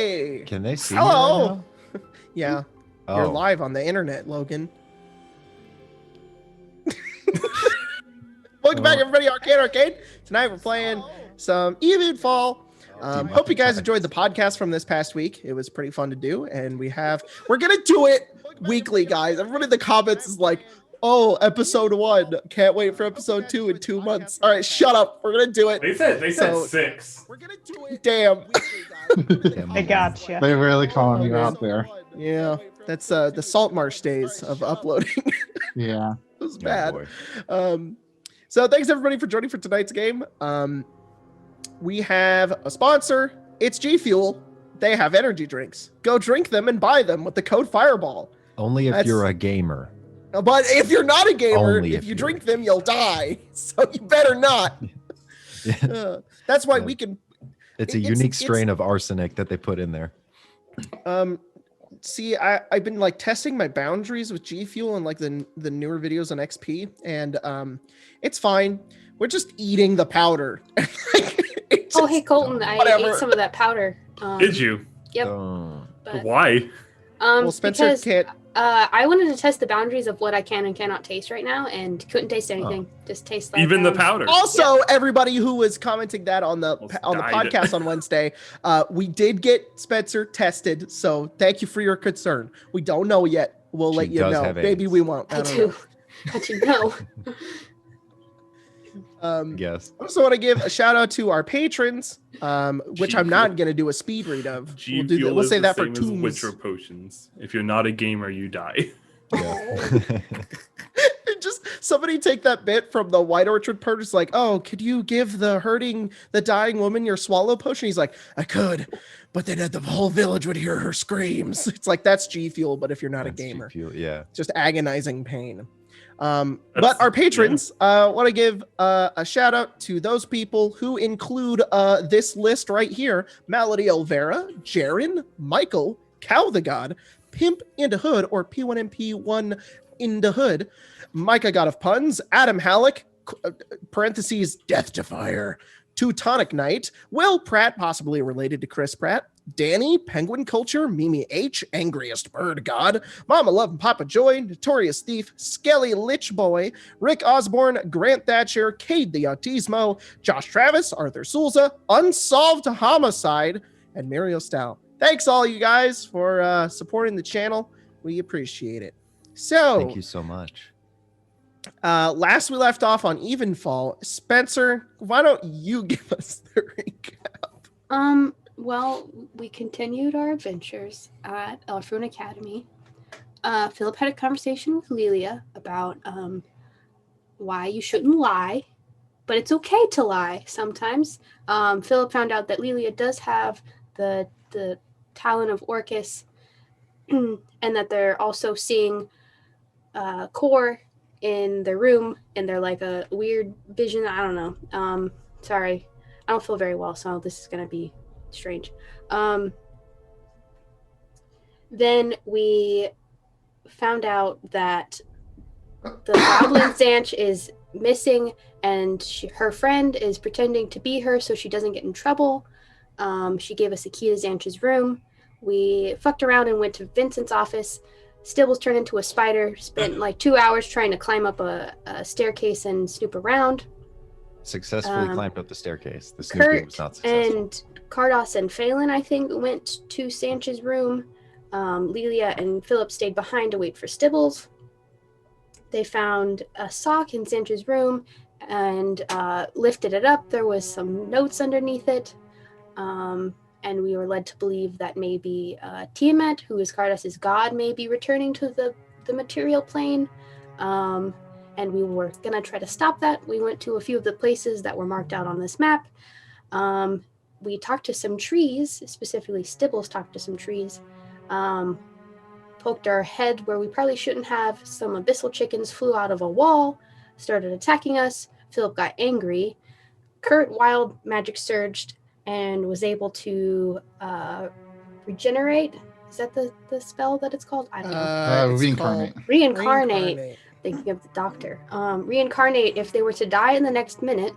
Hey! Can they see Hello! me right now? Yeah. Oh. You're live on the internet, Logan. Welcome back, everybody, Arcade. Tonight we're playing some EVENFALL. Hope you guys enjoyed the podcast from this past week. It was pretty fun to do, and we're gonna do it weekly, guys. Everybody in the comments is like, "Oh, episode 1. Can't wait for episode 2 in 2 months." All right, shut up. We're gonna do it. They said 6. We're gonna do it. Damn. I gotcha. They're really calling you out there. Yeah, that's the Salt Marsh days of uploading. Yeah. It was Oh, bad. boy. So thanks everybody for joining for tonight's game. We have a sponsor. It's G Fuel. They have energy drinks. Go drink them and buy them with the code Fireball. Only if you're a gamer. But if you're not a gamer, Only if you you're drink a them, you'll die. So you better not. That's why we can. It's a unique strain of arsenic that they put in there. See, I've been like testing my boundaries with G Fuel and like the newer videos on XP, and it's fine. We're just eating the powder. Oh, hey Colton, I ate some of that powder. Did you? Yep. Oh. Why? Well, Spencer because, can't. I wanted to test the boundaries of what I can and cannot taste right now, and couldn't taste anything. Just taste like Even the powder. Also, everybody who was commenting that on the podcast on Wednesday, we did get Spencer tested. So thank you for your concern. We don't know yet. We'll let you know. Maybe we won't. I do. How'd you know? Yes. I also want to give a shout out to our patrons, which I'm not going to do a speed read of. We'll say that for Tombs. Winter potions. If you're not a gamer, you die. Yeah. Just somebody take that bit from the White Orchard purchase, like, "Oh, could you give the dying woman your swallow potion?" He's like, "I could, but then the whole village would hear her screams." It's like, that's G Fuel, but if you're not a gamer, Yeah. just agonizing pain. But our patrons, want to give a shout out to those people who include this list right here: Malady Olvera, Jaren, Michael, Cow the God, Pimp into Hood, or P1MP1 in the Hood, Micah God of Puns, Adam Halleck, parentheses, Death to Fire, Teutonic Knight, Will Pratt, possibly related to Chris Pratt, Danny, Penguin Culture, Mimi H, Angriest Bird God, Mama Love and Papa Joy, Notorious Thief, Skelly Lich Boy, Rick Osborne, Grant Thatcher, Cade the Autismo, Josh Travis, Arthur Souza, Unsolved Homicide, and Mario Stout. Thanks all you guys for supporting the channel. We appreciate it. So Thank you so much. Last we left off on Evenfall. Spencer, why don't you give us the recap? Well, we continued our adventures at Elfrune Academy. Philip had a conversation with Lelia about why you shouldn't lie, but it's okay to lie sometimes. Philip found out that Lelia does have the talent of Orcus, and that they're also seeing Core in their room, and they're like a weird vision. I don't know. Sorry, I don't feel very well, so this is gonna be strange. Then we found out that the Goblin Zanch is missing, and her friend is pretending to be her so she doesn't get in trouble. She gave us a key to Zanch's room. We fucked around and went to Vincent's office. Stibbles turned into a spider, spent like 2 hours trying to climb up a staircase and snoop around. Successfully climbed up the staircase. The snooping was not successful. And Cardos and Phelan, I think, went to Sanch's room. Lelia and Philip stayed behind to wait for Stibbles. They found a sock in Sanch's room and lifted it up. There was some notes underneath it. And we were led to believe that maybe Tiamat, who is Cardos' god, may be returning to the material plane. And we were going to try to stop that. We went to a few of the places that were marked out on this map. We talked to some trees, specifically Stibbles talked to some trees. Poked our head where we probably shouldn't have. Some abyssal chickens flew out of a wall, started attacking us. Philip got angry. Kurt wild magic surged and was able to regenerate. Is that the spell that it's called? I don't know. Reincarnate. Reincarnate. Thinking of the doctor. Reincarnate if they were to die in the next minute.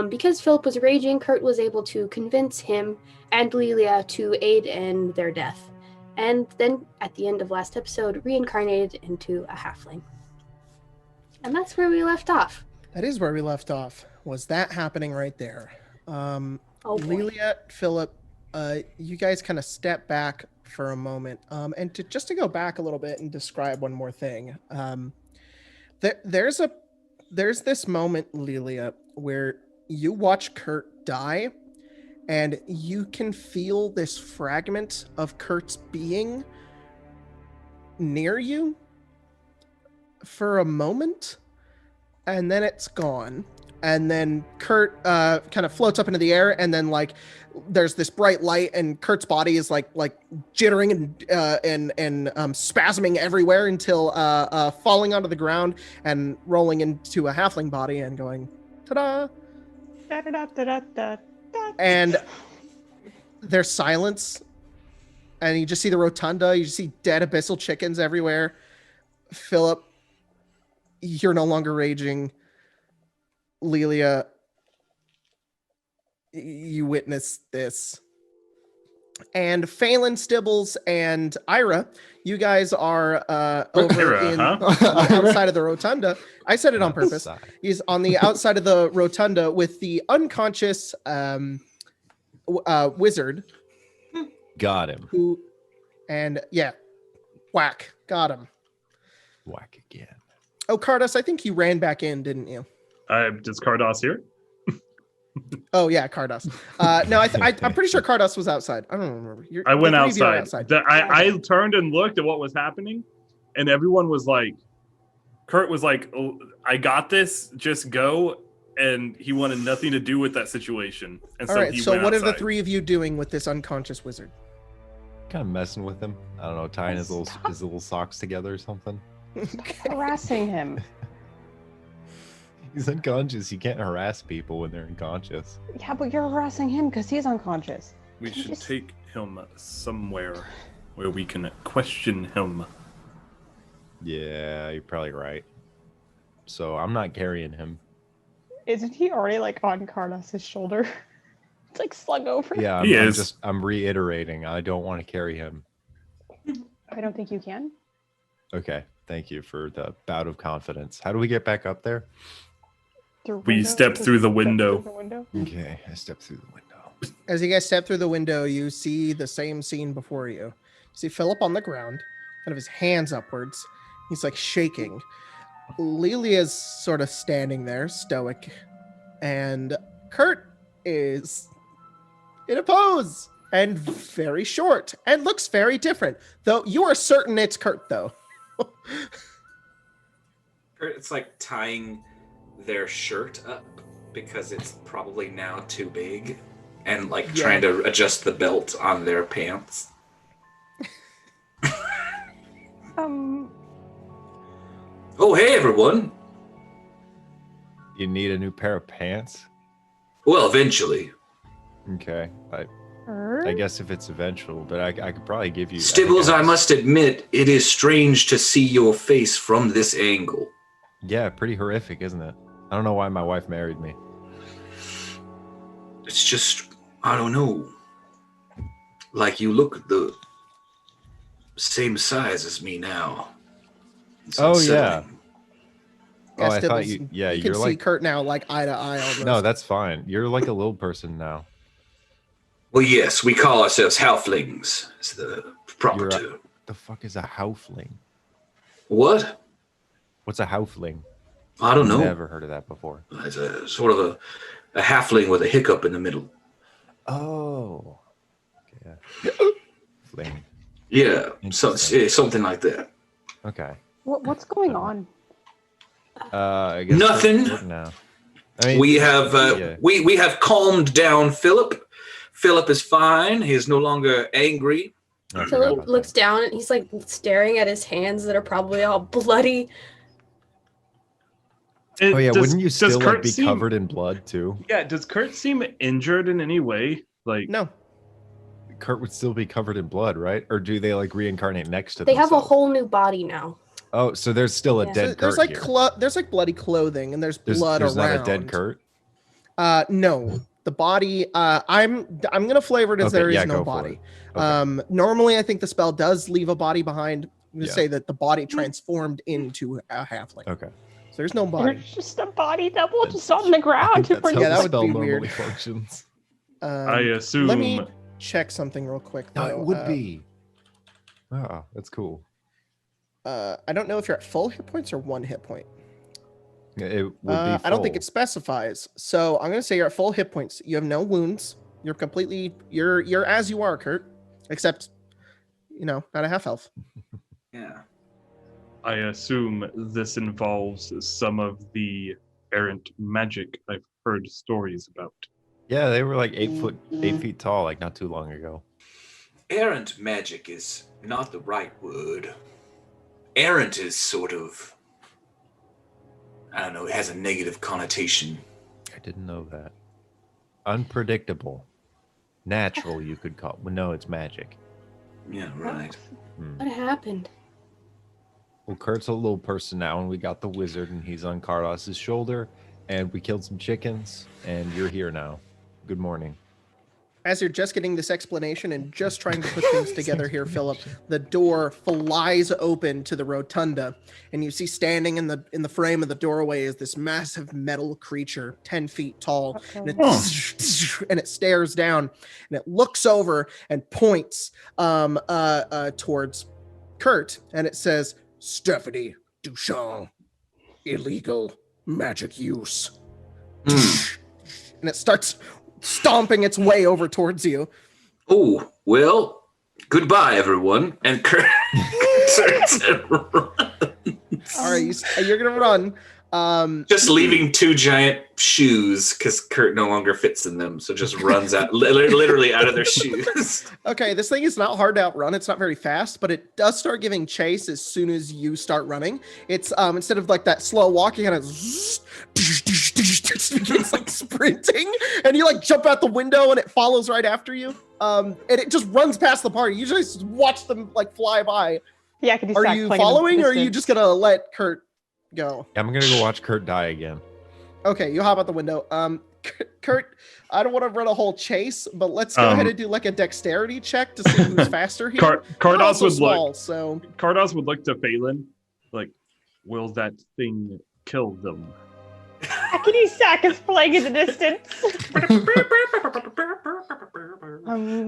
Because Philip was raging, Kurt was able to convince him and Lelia to aid in their death. And then, at the end of last episode, reincarnated into a halfling. And that's where we left off. That is where we left off. Was that happening right there? Oh boy. Lelia, Philip, you guys kind of step back for a moment. And just to go back a little bit and describe one more thing. There's this moment, Lelia, where you watch Kurt die, and you can feel this fragment of Kurt's being near you for a moment, and then it's gone. And then Kurt kind of floats up into the air, and then like there's this bright light, and Kurt's body is like jittering and spasming everywhere until falling onto the ground and rolling into a halfling body and going ta-da. And there's silence, and you just see the rotunda. You just see dead abyssal chickens everywhere. Philip, you're no longer raging. Lelia, you witness this. And Phelan, Stibbles, and Ira, you guys are over Ira, in huh? the outside of the rotunda. I said it on purpose. He's on the outside of the rotunda with the unconscious wizard. Got him. Whack. Got him. Whack again. Oh, Cardos, I think you ran back in, didn't you? Does Cardos here? Oh yeah, Cardos. No, I'm pretty sure Cardos was outside. I don't remember. I went the three of you are outside. I turned and looked at what was happening, and everyone was like, Kurt was like, oh, I got this, just go. And he wanted nothing to do with that situation. And All right, he so went what are outside. the three of you doing with this unconscious wizard? Kind of messing with him. I don't know, tying his little socks together or something. Harassing him. He's unconscious. You can't harass people when they're unconscious. Yeah, but you're harassing him because he's unconscious. We Can you should just- take him somewhere where we can question him. Yeah, you're probably right. So I'm not carrying him. Isn't he already like on Carlos' shoulder? It's like slung over. Yeah, He is. I'm reiterating. I don't want to carry him. I don't think you can. Okay, thank you for the bout of confidence. How do we get back up there? We step through the window. Okay, I step through the window. As you guys step through the window, you see the same scene before you. You see Philip on the ground, kind of his hands upwards. He's like shaking. Lelia's sort of standing there, stoic. And Kurt is in a pose and very short and looks very different. Though you are certain it's Kurt, though. It's like tying their shirt up because it's probably now too big and like trying to adjust the belt on their pants. Oh, hey, everyone. You need a new pair of pants? Well, eventually. Okay, I guess if it's eventual, but I could probably give you... Stibbles, I must admit, it is strange to see your face from this angle. Yeah, pretty horrific, isn't it? I don't know why my wife married me. It's just, I don't know. Like you look the same size as me now. It's unsettling. Oh, I thought you... Yeah, you can you're see like... Kurt now, like eye to eye. Almost. No, that's fine. You're like a little person now. Well, yes, we call ourselves halflings. It's the proper term. The fuck is a halfling? What? What's a halfling? I don't know. Never heard of that before. It's a sort of a halfling with a hiccup in the middle. Oh. Yeah. Fling. Yeah, something like that. Okay. What's going on? I guess Nothing. Now. I mean, We have we have calmed down Philip. Philip is fine. He is no longer angry. I forgot Philip about looks that. down and he's like staring at his hands that are probably all bloody. Oh yeah, wouldn't you still like Kurt be seem, covered in blood too? Yeah, does Kurt seem injured in any way? Like No. Kurt would still be covered in blood, right? Or do they like reincarnate next to They have a themselves? whole new body now. Oh, so there's still a Yeah. dead So there's Kurt like here. there's like bloody clothing and there's There's blood not around. a dead Kurt? No. The body, I'm gonna flavor it as Okay, there is yeah, no go for body. it. Okay. Normally I think the spell does leave a body behind. I'm gonna Yeah. say that the body transformed into a halfling. Okay. So there's no body. There's just a body double That's- just on the I ground. think that's how Yeah, that the would spell be normally weird. functions. I assume. Let me check something real quick. No, Though. it would be. Oh, that's cool. I don't know if you're at full hit points or 1 hit point. It would be. I don't think full. it specifies. So I'm gonna say you're at full hit points. You have no wounds. You're completely. You're as you are, Kurt. Except, not a half elf. Yeah. I assume this involves some of the errant magic I've heard stories about. Yeah, they were like 8 feet tall, like not too long ago. Errant magic is not the right word. Errant is sort of, I don't know, it has a negative connotation. I didn't know that. Unpredictable. Natural, you could call it. Well, no, it's magic. Yeah, right. What happened? Well, Kurt's a little person now, and we got the wizard, and he's on Carlos's shoulder, and we killed some chickens, and you're here now. Good morning. As you're just getting this explanation and just trying to put things together here, Philip, the door flies open to the rotunda, and you see standing in the frame of the doorway is this massive metal creature, 10 feet tall, and it stares down, and it looks over and points towards Kurt, and it says, "Stephanie Duchamp, illegal magic use." And it starts stomping its way over towards you. Oh, well, goodbye, everyone. And Kurt turns and runs. All right, you're gonna run. Just leaving 2 giant shoes because Kurt no longer fits in them, so just runs out, literally out of their shoes. Okay, this thing is not hard to outrun. It's not very fast, but it does start giving chase as soon as you start running. It's instead of like that slow walk, you kind of begins like sprinting, and you like jump out the window, and it follows right after you. And it just runs past the party. You just watch them like fly by. Yeah, could you Are you following, or are you just gonna let Kurt go? I'm gonna go watch Kurt die again. Okay, you hop out the window. Kurt, I don't want to run a whole chase, but let's go ahead and do like a dexterity check to see who's faster here. Kardos would small, look. so Kardos would look to Phelan, like, will that thing kill them? Hackety sack is playing in the distance.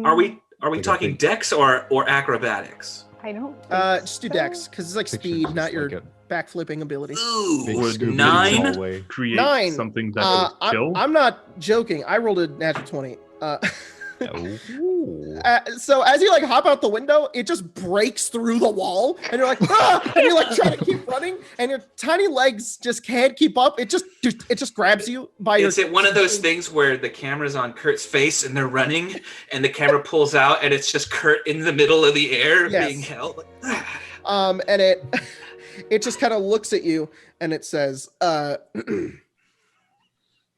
Are we Like a talking big- dex or acrobatics? I don't. Think just do so. dex because it's like Picture speed, just not your like a backflipping ability. Ooh, big Would Scooby-Doo 9? hallway. Create 9. something that would kill? I'm not joking. I rolled a natural 20. Ooh. So as you like hop out the window, it just breaks through the wall, and you're like, ah! And you like try to keep running, and your tiny legs just can't keep up. It just grabs you by your. Is it one of those things where the camera's on Kurt's face and they're running, and the camera pulls out, and it's just Kurt in the middle of the air Yes. being held? And it just kind of looks at you, and it says,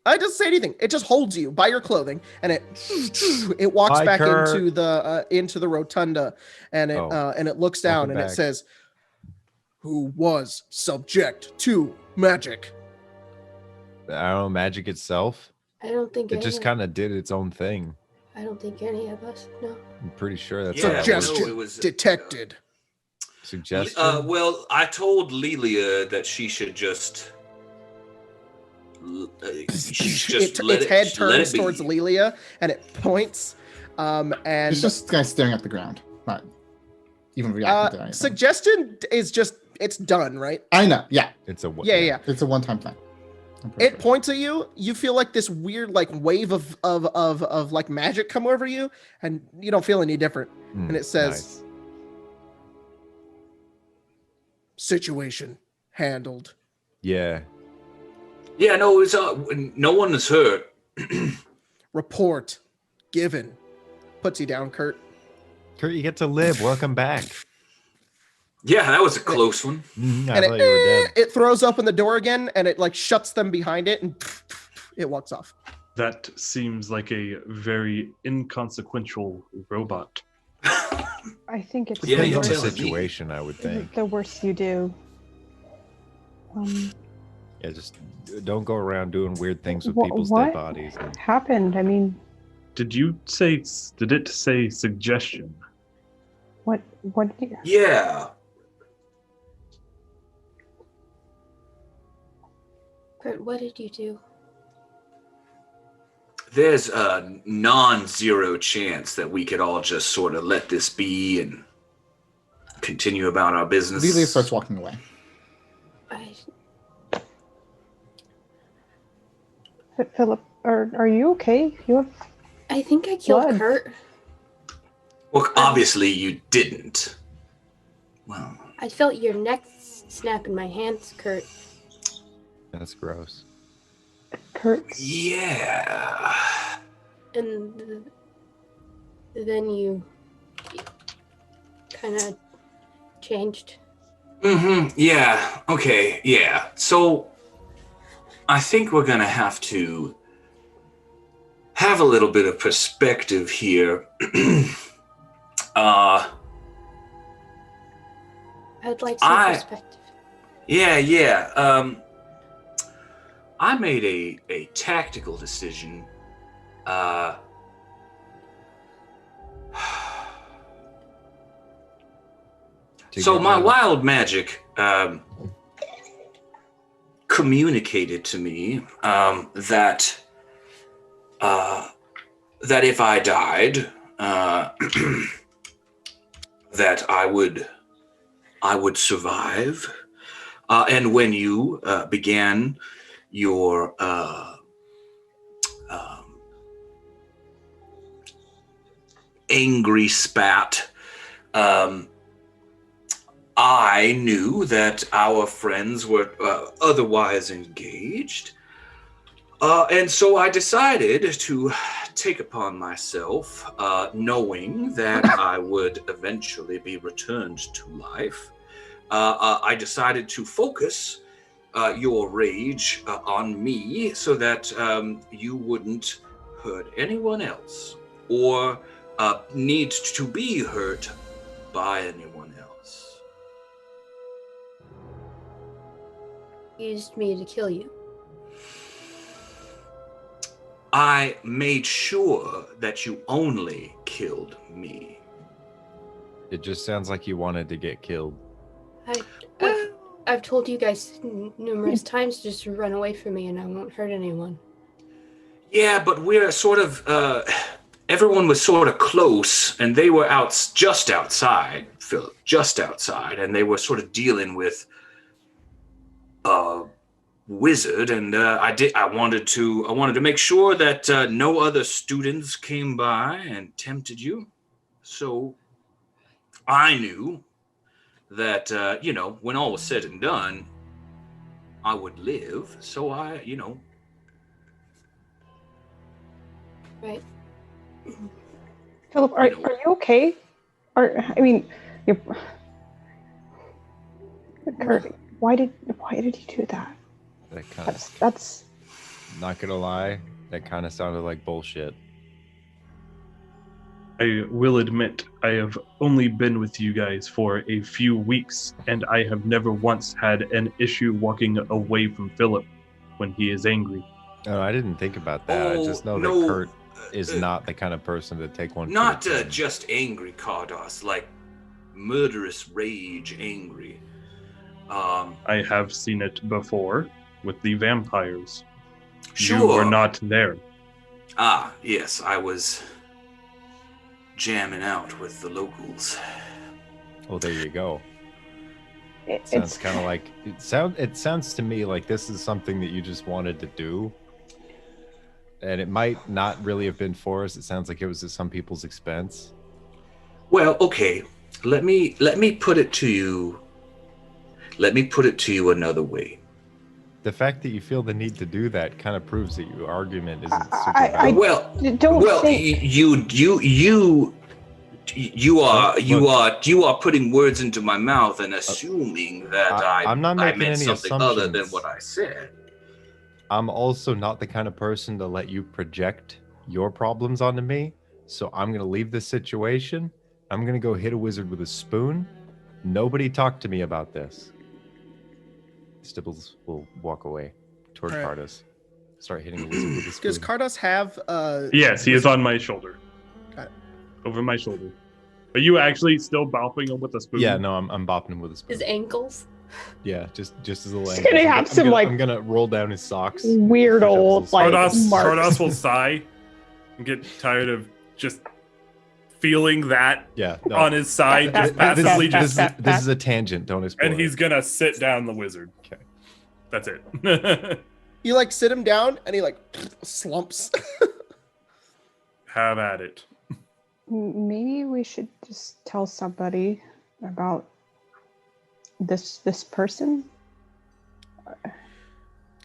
I doesn't say anything. It just holds you by your clothing, and it walks Bye, back Kurt. into the rotunda, and it looks down, Welcome and it back. says, "Who was subject to magic?" I don't know, magic itself. I don't think It just kind of did its own thing. I don't think any of us. No. I'm pretty sure that's Yeah, how that Suggestion works. it was detected. Suggestion. Well, I told Lelia that she should just. Its head turns towards Lelia, and it points. And It's just guys staring at the ground, not even reacting to anything. suggestion is just it's done, right? I know. Yeah, It's a Yeah. it's a one-time thing. I'm pretty It sure. points at you. You feel like this weird like wave of like magic come over you, and you don't feel any different. And it says, "Situation handled." Yeah. Yeah, no, it's no one is hurt. Report given. Puts you down, Kurt. Kurt, you get to live. Welcome back. Yeah, that was a close one. I And thought you were dead. it throws open the door again, and it like shuts them behind it, and it walks off. That seems like a very inconsequential robot. I think it's Yeah, the Depends you on the worst, tell me. situation, I would think. the worst you do. Yeah, just don't go around doing weird things with people's What dead bodies. And happened? I mean, Did it say suggestion? what did you... Yeah. Kurt, what did you do? There's a non-zero chance that we could all just sort of let this be and continue about our business. Lelia starts walking away. Philip, are you okay? You have... I think I killed Blood. Kurt. Well, obviously you didn't. Well, I felt your neck snap in my hands, Kurt. that's gross. Kurt... yeah. And then you kind of changed. Yeah. Okay. Yeah. So I think we're gonna have to have a little bit of perspective here. I'd like some perspective. Yeah. I made a tactical decision. So my wild magic communicated to me that if I died, that I would survive. And when you began your angry spat, I knew that our friends were otherwise engaged. And so I decided to take upon myself, knowing that I would eventually be returned to life. I decided to focus your rage on me so that you wouldn't hurt anyone else or need to be hurt by anyone else. Used me to kill you. I made sure that you only killed me. It just sounds like you wanted to get killed. I've told you guys numerous times just to run away from me and I won't hurt anyone. Yeah, but we're sort of, everyone was sort of close and they were just outside, Philip, just outside. And they were sort of dealing with a wizard. And I wanted to make sure that no other students came by and tempted you. So I knew that, when all was said and done, I would live. So I. Right. Philip, are you okay? You're... Kurt, why did you do that? That kind That's not gonna lie, that kind of sounded like bullshit. I will admit, I have only been with you guys for a few weeks, and I have never once had an issue walking away from Philip when he is angry. No, I didn't think about that. I just know that Kurt is not the kind of person to take one. Not just angry, Kardos, like murderous rage angry. I have seen it before with the vampires. Sure. You were not there. Ah, yes, I was jamming out with the locals. Oh, there you go. it's Sounds kind of like it sounds to me like this is something that you just wanted to do, and it might not really have been for us. It sounds like it was at some people's expense. Well, okay. Let me put it to you. Let me put it to you another way. The fact that you feel the need to do that kind of proves that your argument isn't super I valid. Well, think... you are putting words into my mouth and assuming that I'm not I making meant any something other than assumptions. what I said. I'm also not the kind of person to let you project your problems onto me. So I'm going to leave this situation. I'm going to go hit a wizard with a spoon. Nobody talk to me about this. Stibbles will walk away toward All right. Cardos. Start hitting the wizard with his Does spoon. Cardos have Yes, he is on my shoulder. Got it. Over my shoulder. Are you actually still bopping him with a spoon? Yeah, no, I'm bopping him with a spoon. His ankles. Yeah, just his little He's ankles. gonna have some, like, I'm gonna roll down his socks. Weird push up his old, little like, socks. marks. Cardos will sigh and get tired of just feeling that Yeah, no. on his side, just This passively is- just, this is a tangent. Don't explore. and he's gonna sit down the wizard. Okay. That's it. You like sit him down and he like slumps. Have at it. Maybe we should just tell somebody about this person.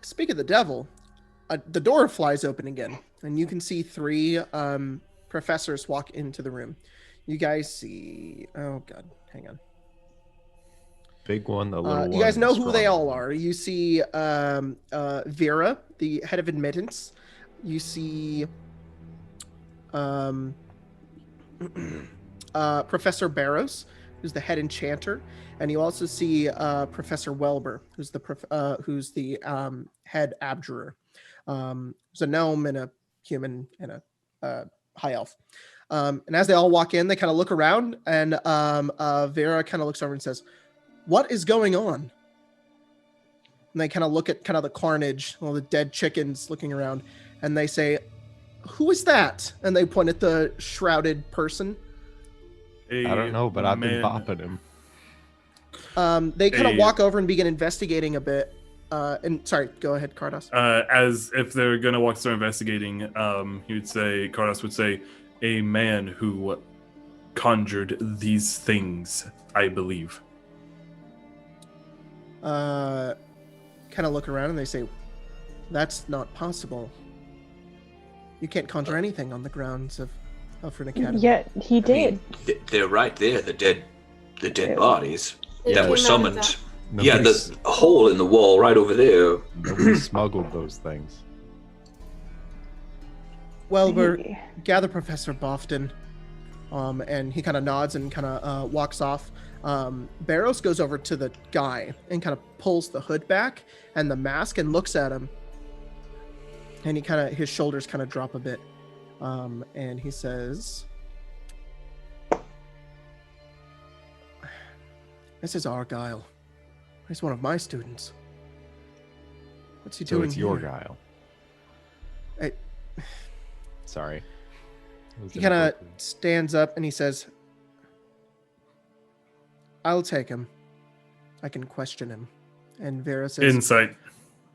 Speak of the devil, the door flies open again, and you can see 3 professors walk into the room. You guys see, oh god, hang on. Big one, the little one. You guys know the who they strong all one. are. You see Vera, the head of admittance. You see Professor Baros, who's the head enchanter, and you also see Professor Welber, who's the head abjurer. There's a gnome and a human and a high elf. And as they all walk in, they kind of look around, and Vera kind of looks over and says, "What is going on?" And they kind of look at kind of the carnage, all the dead chickens looking around, and they say, "Who is that?" And they point at the shrouded person. I don't know, but I've been Man. bopping him. They kind of A- walk over and begin investigating a bit. And sorry, go ahead, Cardos. As if they're gonna walk through investigating, Cardos would say, a man who conjured these things, I believe. Kind of look around and they say, "That's not possible. You can't conjure anything on the grounds of Elfrin Academy." Yet he I did. mean, they're right there, the dead Yeah. bodies They that came were out of summoned. that- Yeah, Nobody's- the hole in the wall right over there. Nobody smuggled those things. Welber, Hey. gather Professor Bofton. And he kind of nods and kind of walks off. Baros goes over to the guy and kind of pulls the hood back and the mask and looks at him. And his shoulders kind of drop a bit. And he says, "This is Argyle. He's one of my students. What's he So doing it's your here?" guile. I- Sorry. It was He kind of inappropriate. stands up and he says, "I'll take him. I can question him." And Vera says, Insight.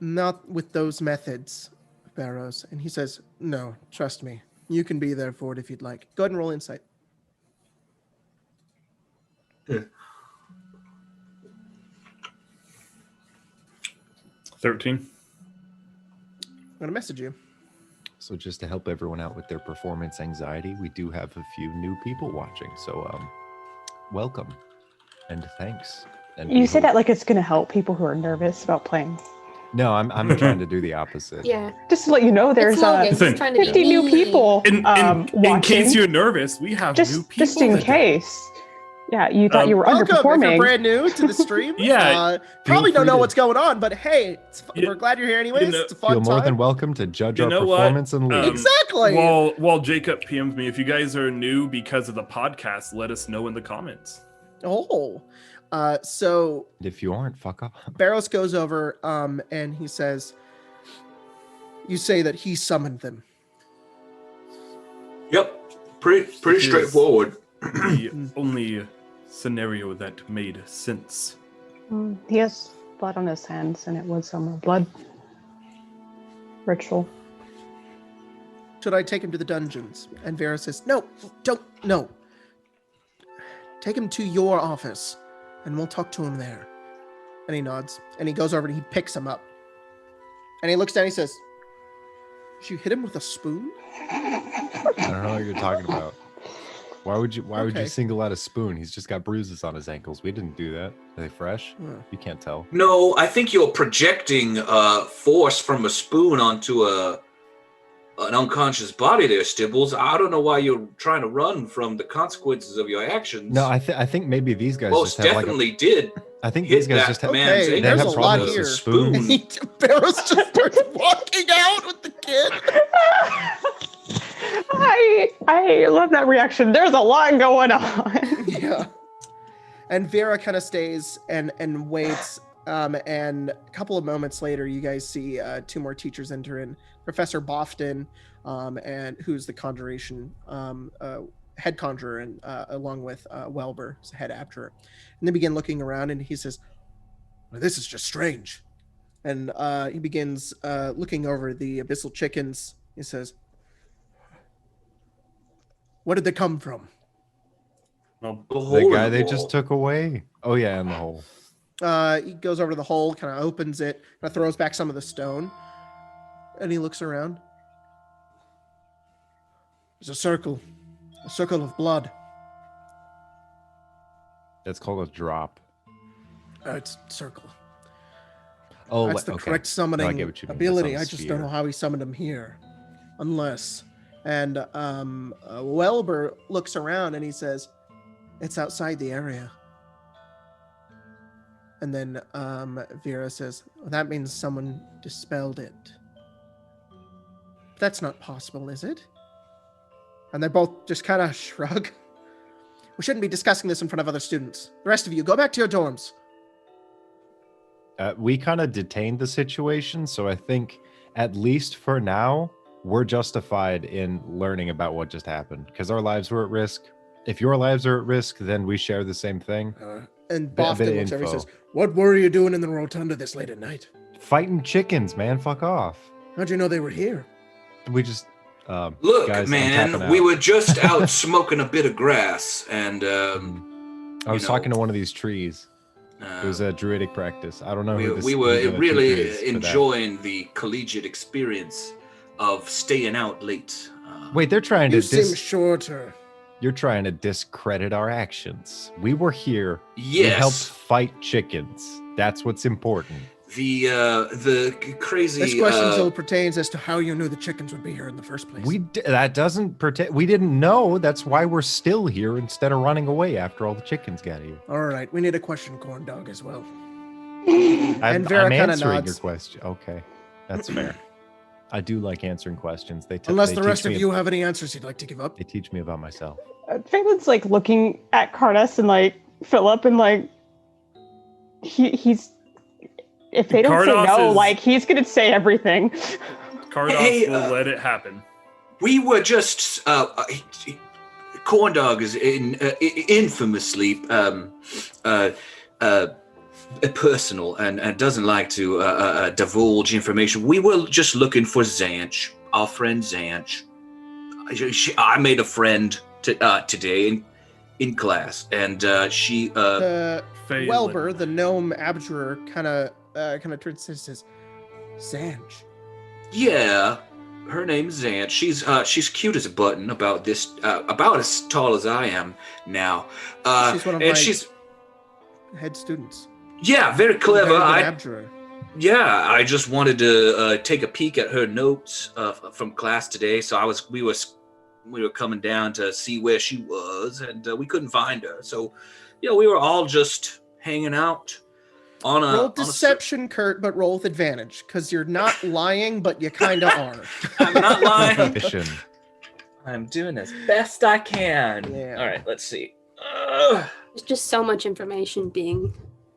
"Not with those methods, Baros." And he says, "No, trust me. You can be there for it if you'd like." Go ahead and roll insight. 13. I'm going to message you. So just to help everyone out with their performance anxiety, we do have a few new people watching. So welcome and thanks. And You say people- that like it's gonna help people who are nervous about playing. No, I'm trying to do the opposite. Yeah. Just to let you know, there's It's Logan. Listen, He's trying to be 50 new mean. people In watching. case you're nervous, we have new people. just in today. case. Yeah, you thought you were Welcome if you're underperforming. brand new to the stream. Yeah, Probably don't free know to- what's going on, but hey, You- we're glad you're here anyways. you know- It's a fun Feel more time. than welcome to judge You our know what? performance and lead. Exactly. While Jacob PMs me, if you guys are new because of the podcast, let us know in the comments. Oh. So If you aren't, fuck off. Baros goes over and he says, "You say that he summoned them." Yep, pretty It is- straightforward. The only scenario that made sense. He has blood on his hands, and it was a blood ritual. "Should I take him to the dungeons?" And Vera says, "No, don't, no. Take him to your office, and we'll talk to him there." And he nods, and he goes over and he picks him up. And he looks down and he says, "Did you hit him with a spoon?" I don't know what you're talking about. Why would you Okay. single out a spoon? He's just got bruises on his ankles. We didn't do that. Are they fresh? Huh. You can't tell. No, I think you're projecting force from a spoon onto an unconscious body there, Stibbles. I don't know why you're trying to run from the consequences of your actions. No, I think maybe these guys Most just have definitely did. I think Hit these guys that just have, man's Okay, anus there's a with lot a here. spoon. Baros just starts walking out with the kid. I love that reaction. There's a lot going on. Yeah. And Vera kind of stays and waits. And a couple of moments later, you guys see two more teachers enter in. Professor Bofton, and who's the conjuration head conjurer, and along with Welber, who's the head abjurer. And they begin looking around, and he says, well, "This is just strange." And he begins looking over the abyssal chickens. He says, "Where did they come from?" Well, the guy they just took away. Oh yeah, in the hole. He goes over to the hole, kind of opens it, kind of throws back some of the stone, and he looks around. There's a circle of blood. That's called a drop. It's a circle. Oh, That's the okay. correct summoning No, I get what you mean. ability. That's I on just sphere. don't know how he summoned him here, unless. And Welber looks around and he says, "It's outside the area." And then Vera says, well, "That means someone dispelled it." That's not possible, is it? And they both just kind of shrug. "We shouldn't be discussing this in front of other students. The rest of you, go back to your dorms." We kind of detained the situation, so I think at least for now, we're justified in learning about what just happened because our lives were at risk. If your lives are at risk, then we share the same thing. And Bit of Bofton looks over and info. says, "What were you doing in the rotunda this late at night? Fighting chickens, man. Fuck off. How'd you know they were here?" We just Look, guys, I'm man, tapping we out. were just out smoking a bit of grass, and I was you talking know, to one of these trees. It was a druidic practice. I don't know who this we who were the other really teacher is for that. enjoying the collegiate experience of staying out late. Wait, they're trying You to seem shorter. You're trying to discredit our actions. We were here. We helped Yes, fight chickens. That's what's important. the crazy. This question still pertains as to how you knew the chickens would be here in the first place. That doesn't pertain. We didn't know. That's why we're still here instead of running away after all the chickens got here. All right, we need a question, corn dog, as well. I'm Vera kinda answering your nods. question. Okay, that's fair. I do like answering questions. Unless they the teach rest of me- you have any answers you'd like to give up. They teach me about myself. Phelan's like looking at Cardas and like Philip and like he's if they don't say Cardos no, is- like he's gonna say everything. Cardos Hey, will let it happen. We were just corn dog is infamously personal and doesn't like to divulge information. We were just looking for Zanch, our friend Zanch. I made a friend today in class, and she. Phelan. Welber, the gnome abjurer, kind of turns and says, "Zanch." Yeah, her name's Zanch. She's cute as a button. About as tall as I am now. She's one of and my she's head students. yeah, very clever. Very good abjurer. Yeah, I just wanted to take a peek at her notes from class today. So we were coming down to see where she was, and we couldn't find her. So, we were all just hanging out on a Roll deception, Kurt, but roll with advantage because you're not lying, but you kind of are. I'm not lying. Mission. I'm doing as best I can. Yeah. All right, let's see. There's just so much information being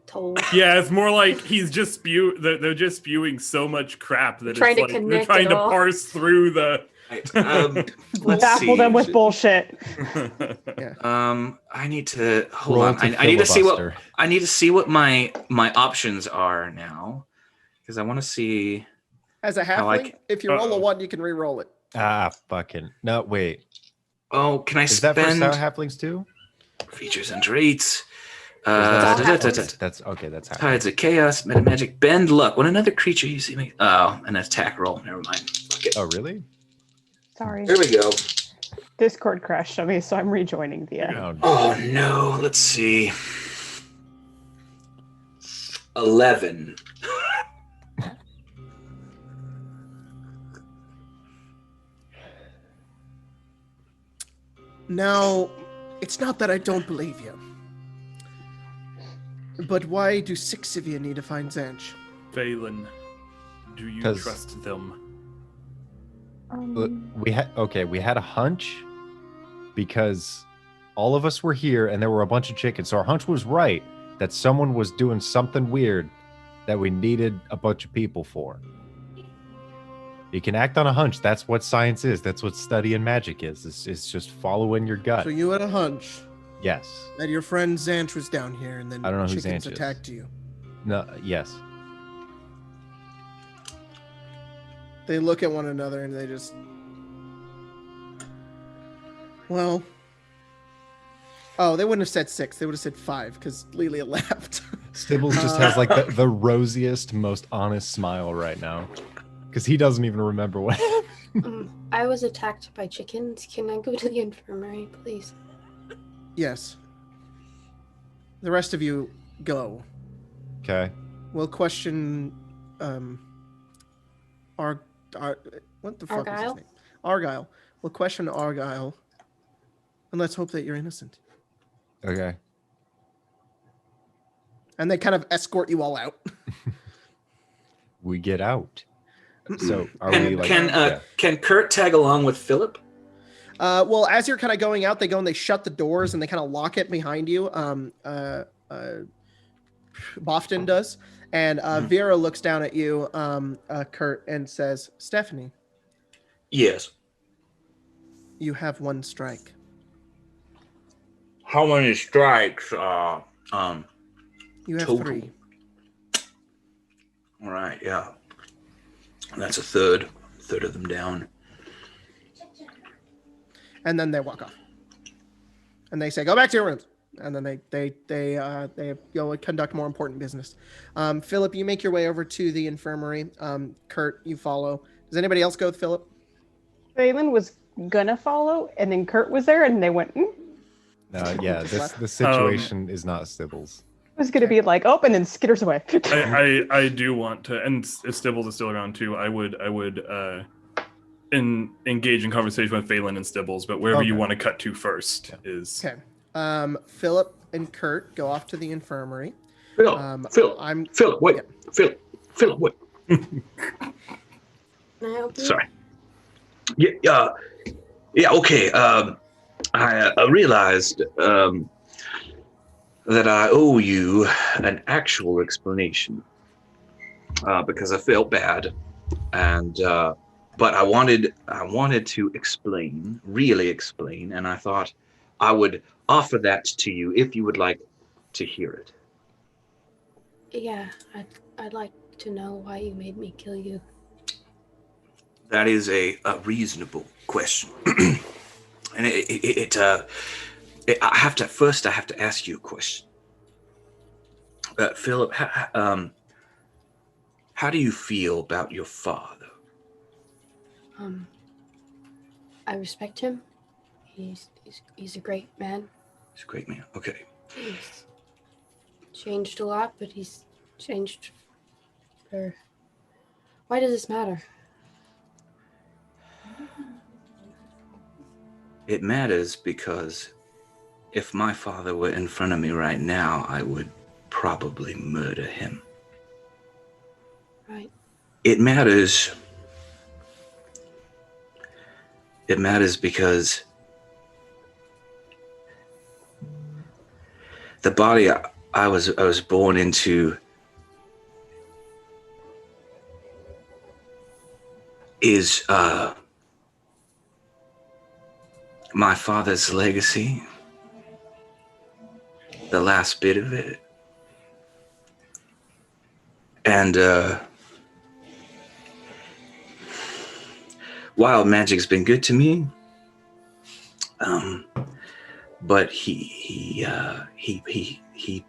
told. Yeah, it's more like he's just they're just spewing so much crap that Trying it's to like they're connect trying it to all. parse through the. Right, let's see. Baffle them with bullshit. I need to hold Roll on. to I need to see what filibuster. I need to see what my options are now, because I want to see. As a I like- halfling, if you roll a Uh-oh. 1, you can re-roll it. Fucking no. Wait, Oh, can I is that for spend Stout Halflings too? features and traits? Or is that- all halflings. That's okay. That's halflings. Tides of Chaos, Meta Magic, Bend Luck. When another creature you see me. Oh, an attack roll. Never mind. Fuck it. Oh really? Sorry. Here we go. Discord crashed on me, so I'm rejoining the Oh, Oh no. Let's see. 11. Now, it's not that I don't believe you. But why do 6 of you need to find Zanch? Phelan, do you 'Cause- trust them? We had a hunch because all of us were here and there were a bunch of chickens. So our hunch was right that someone was doing something weird that we needed a bunch of people for. You can act on a hunch. That's what science is. That's what studying magic is. It's just following your gut. So you had a hunch Yes. that your friend Zanch was down here, and then I don't know who chickens Zanch is. attacked you. No. Yes. They look at one another and they just... Well... Oh, they wouldn't have said 6. They would have said 5, because Lelia laughed. Stibbles just has like the rosiest, most honest smile right now. Because he doesn't even remember what happened. I was attacked by chickens. Can I go to the infirmary, please? Yes. The rest of you go. Okay. We'll question... what the fuck is his Argyle? name? Argyle. We'll question Argyle. And let's hope that you're innocent. Okay. And they kind of escort you all out. We get out. So are we like? Can Kurt tag along with Philip? Well, as you're kind of going out, they go and they shut the doors and they kind of lock it behind you. Bofton does. And Vera looks down at you, Kurt, and says, Stephanie, Yes. you have 1 strike. How many strikes? You have Total. 3. All right, yeah. That's a third of them down. And then they walk off. And they say, go back to your rooms. And then they go and conduct more important business. Philip, you make your way over to the infirmary. Kurt, you follow. Does anybody else go with Philip? Phelan was gonna follow, and then Kurt was there, and they went. No, yeah. The situation is not Stibbles. It was gonna be like, oh, and then skitters away. I do want to, and if Stibbles is still around too, I would engage in conversation with Phelan and Stibbles, but wherever you want to cut to first is Okay. Philip and Kurt go off to the infirmary. Philip, wait. Yeah. Philip, wait. Can I help you? Sorry. Yeah, okay. I realized that I owe you an actual explanation because I felt bad, and but I wanted to really explain, and I thought I would offer that to you if you would like to hear it. Yeah, I'd like to know why you made me kill you. That is a reasonable question, and I have to ask you a question. Philip, how do you feel about your father? I respect him. He's a great man. He's a great man. Okay. He's changed a lot, but he's changed for... Why does this matter? It matters because if my father were in front of me right now, I would probably murder him. Right. It matters because the body I was born into is my father's legacy, the last bit of it. And wild magic's been good to me, but he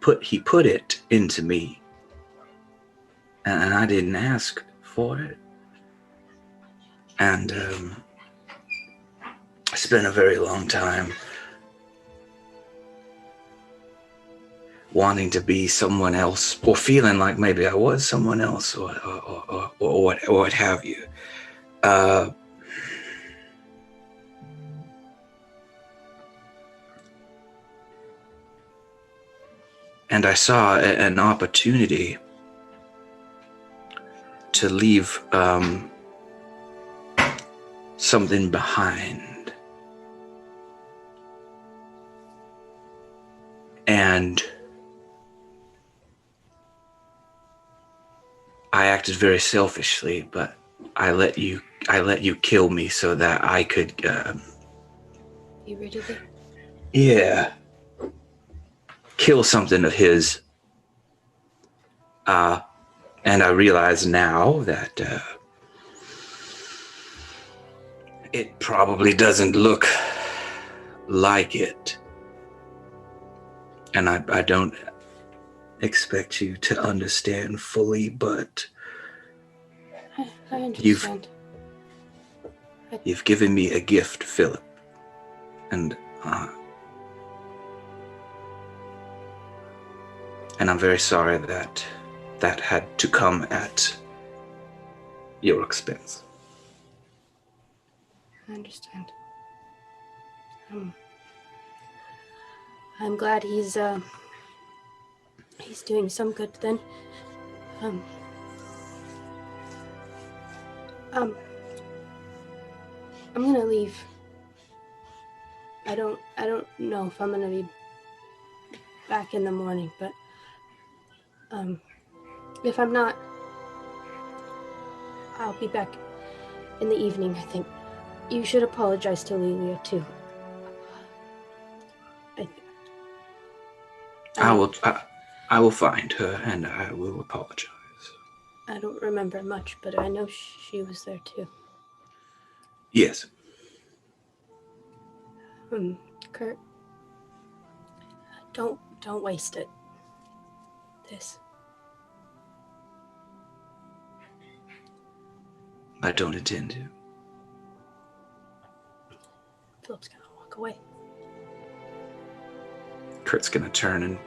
put it into me, and I didn't ask for it. And I spent a very long time wanting to be someone else, or feeling like maybe I was someone else, or what have you. and I saw an opportunity to leave something behind. And I acted very selfishly, but I let you kill me so that I could You rid of it? yeah, kill something of his. And I realize now that it probably doesn't look like it. And I don't expect you to understand fully, but I understand. you've given me a gift, Philip. And I'm very sorry that that had to come at your expense. I understand. I'm glad he's doing some good then. I'm gonna leave. I don't know if I'm gonna be back in the morning, but if I'm not, I'll be back in the evening, I think. You should apologize to Lelia too. I will find her and I will apologize. I don't remember much, but I know she was there too. Yes. Kurt, don't waste it. This. I don't intend to. Philip's gonna walk away. Kurt's gonna turn and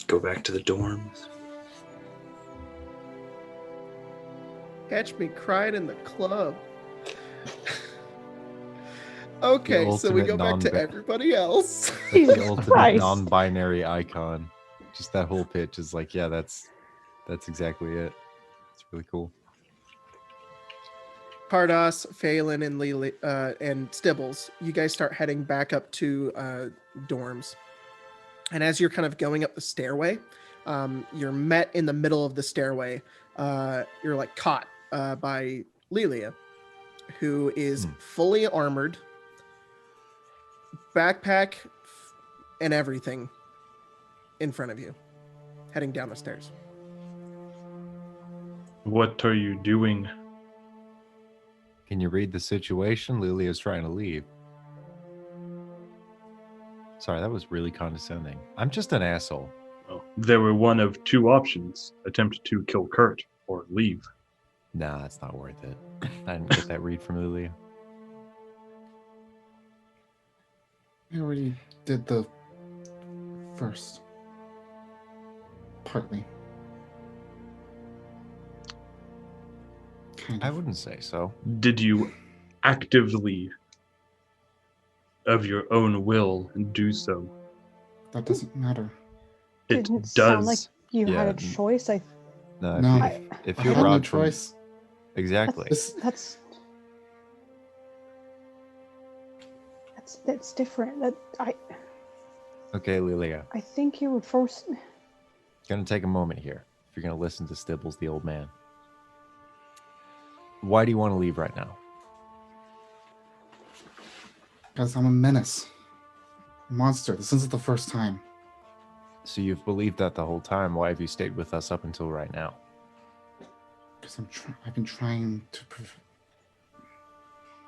go back to the dorms. Catch me crying in the club. Okay, The so we ultimate go back to everybody else. Jesus The ultimate Christ. non-binary icon. Just that whole pitch is like, yeah, that's exactly it. It's really cool. Pardas, Phelan, and Lily, and Stibbles, you guys start heading back up to dorms. And as you're kind of going up the stairway, you're met in the middle of the stairway. You're like caught by Lelia, who is fully armored, backpack, and everything in front of you, heading down the stairs. What are you doing? Can you read the situation? Lilia's trying to leave. Sorry, that was really condescending. I'm just an asshole. Well, there were one of two options: attempt to kill Kurt or leave. Nah, that's not worth it. I didn't get that read from Lilia. I already did the first. Partly. Kind I of. wouldn't say so. Did you actively, of your own will, do so? That doesn't matter. It Didn't does. sound like you had a Yeah. choice. No, No. if I you're had no brought from choice. exactly. This, That's different. Okay, Lilia, I think you would force. gonna take a moment here. If you're gonna listen to Stibbles, the old man. Why do you want to leave right now? because I'm a menace. A monster. This isn't the first time. So you've believed that the whole time. Why have you stayed with us up until right now? Because I've been trying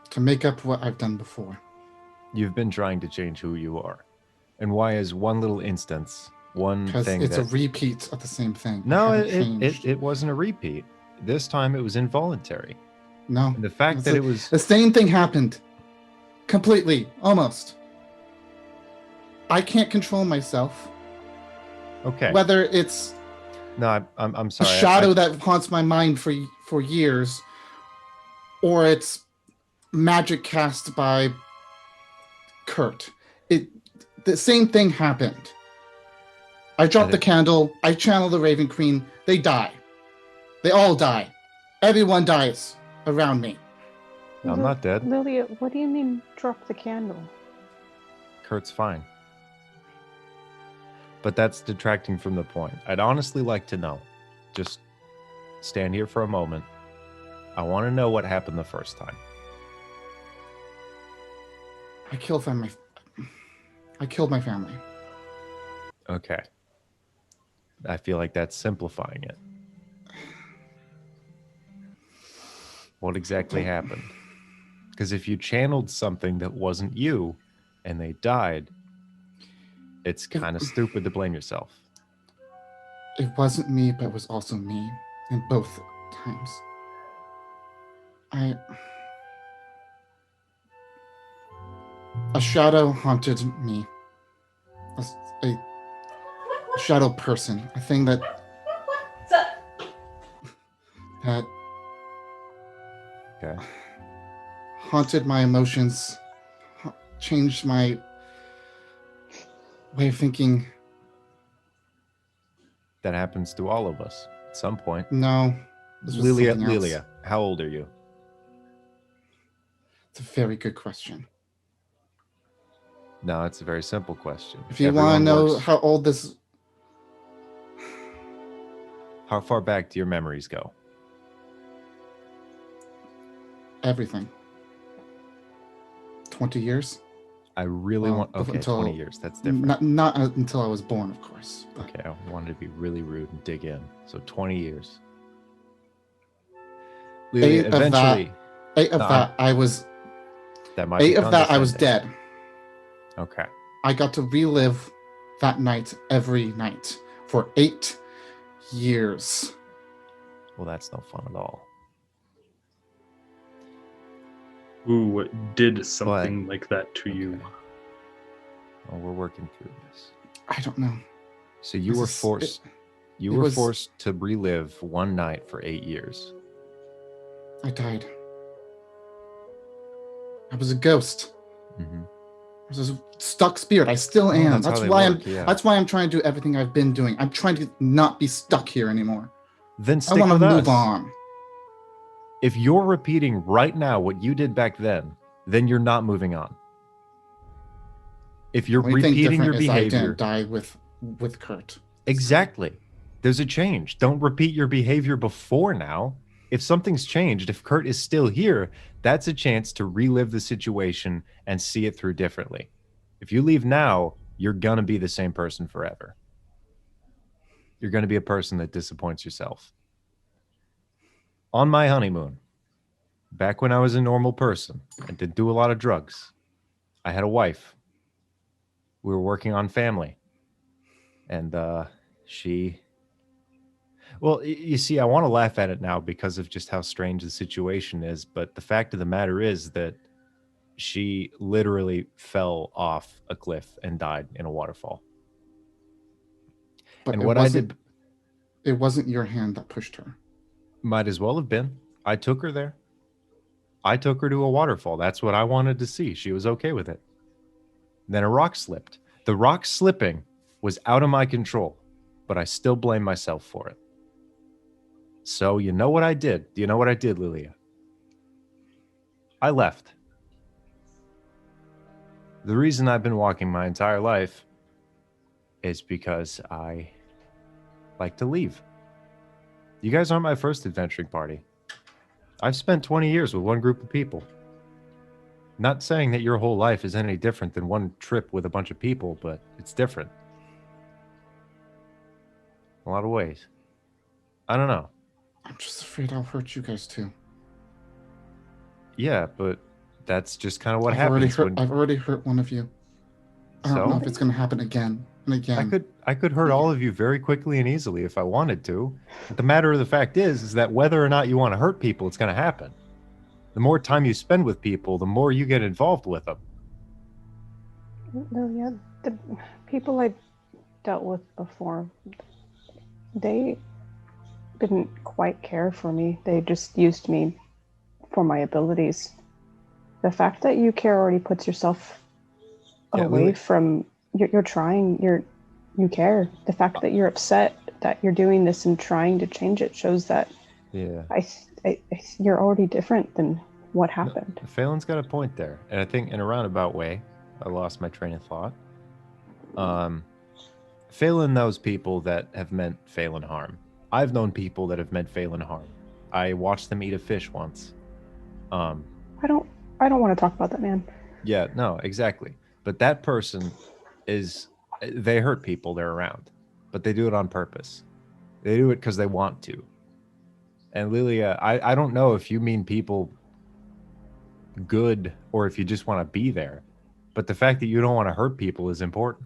to make up what I've done before. You've been trying to change who you are. And why is one little instance, one Because thing it's that... a repeat of the same thing. No, I haven't changed. it wasn't a repeat. This time it was involuntary. No. And the fact It's that a- it was... The same thing happened. Completely. Almost. I can't control myself. Okay. Whether it's No, I'm a sorry. shadow that haunts my mind for years, or it's magic cast by Kurt. The same thing happened. I drop the candle. I channel the Raven Queen. They die. They all die. Everyone dies around me. I'm not dead. Lelia, what do you mean drop the candle? Kurt's fine. But that's detracting from the point. I'd honestly like to know. Just stand here for a moment. I want to know what happened the first time. I killed my family. Okay. I feel like that's simplifying it. What exactly happened? Because if you channeled something that wasn't you and they died, it's kind of stupid to blame yourself. It wasn't me, but it was also me in both times. A shadow haunted me. A shadow person. A thing that Okay. haunted my emotions, changed my way of thinking. That happens to all of us at some point. No. This was something else. Lelia, how old are you? It's a very good question. No, it's a very simple question. If you want to know how old this... How far back do your memories go? Everything. 20 years? I really want... Okay, 20 years. That's different. Not until I was born, of course. But. Okay, I wanted to be really rude and dig in. So 20 years. Lelia, eventually... Eight of that, I was... That might 8 of that, I was dead. Okay. I got to relive that night every night for 8 years. Well, that's no fun at all. Who did something like that to you? Well, we're working through this. I don't know. So you were forced. You were forced to relive one night for 8 years. I died. I was a ghost. Mm-hmm. I was a stuck spirit. I still am. That's why I'm trying to do everything I've been doing. I'm trying to not be stuck here anymore. Then stick I want with to us. move on. If you're repeating right now what you did back then you're not moving on. If you're repeating your behavior, I didn't die with Kurt. Exactly. There's a change. Don't repeat your behavior before now. If something's changed, if Kurt is still here, that's a chance to relive the situation and see it through differently. If you leave now, you're going to be the same person forever. You're going to be a person that disappoints yourself. On my honeymoon, back when I was a normal person and didn't do a lot of drugs, I had a wife. We were working on family. And she... Well, you see, I want to laugh at it now because of just how strange the situation is. But the fact of the matter is that she literally fell off a cliff and died in a waterfall. But and what I did... It wasn't your hand that pushed her. Might as well have been. I took her there. I took her to a waterfall. That's what I wanted to see. She was okay with it. Then a rock slipped. The rock slipping was out of my control, but I still blame myself for it. So you know what I did? Do you know what I did, Lelia? I left. The reason I've been walking my entire life is because I like to leave. You guys aren't my first adventuring party. I've spent 20 years with one group of people. Not saying that your whole life is any different than one trip with a bunch of people, but it's different. In a lot of ways. I don't know. I'm just afraid I'll hurt you guys too. Yeah, but that's just kind of what happens. I've already hurt one of you. I don't know if it's going to happen again and again. I could hurt all of you very quickly and easily if I wanted to. But the matter of the fact is that whether or not you want to hurt people, it's going to happen. The more time you spend with people, the more you get involved with them. No, yeah, the people I dealt with before, they didn't quite care for me. They just used me for my abilities. The fact that you care already puts yourself away from... You're trying. you care. The fact that you're upset that you're doing this and trying to change it shows that Yeah. you're already different than what happened. No, Phelan's got a point there. And I think in a roundabout way, I lost my train of thought. Phelan knows people that have meant Phelan harm. I've known people that have meant Phelan harm. I watched them eat a fish once. I don't want to talk about that man. Yeah, no, exactly. But that person they hurt people they're around, but they do it on purpose. They do it because they want to. And Lelia, I don't know if you mean people good or if you just want to be there, but the fact that you don't want to hurt people is important.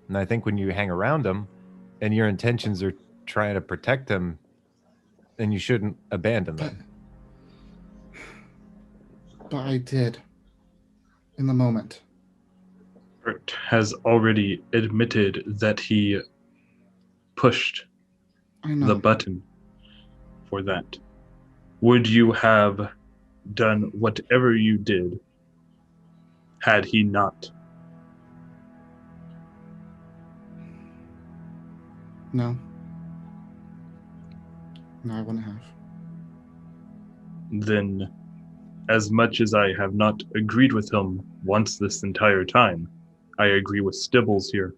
And I think when you hang around them and your intentions are trying to protect them, then you shouldn't abandon them. But I did. In the moment. Kurt has already admitted that he pushed I know. the button for that. Would you have done whatever you did had he not? No. No, I wouldn't have. Then, as much as I have not agreed with him once this entire time, I agree with Stibbles here.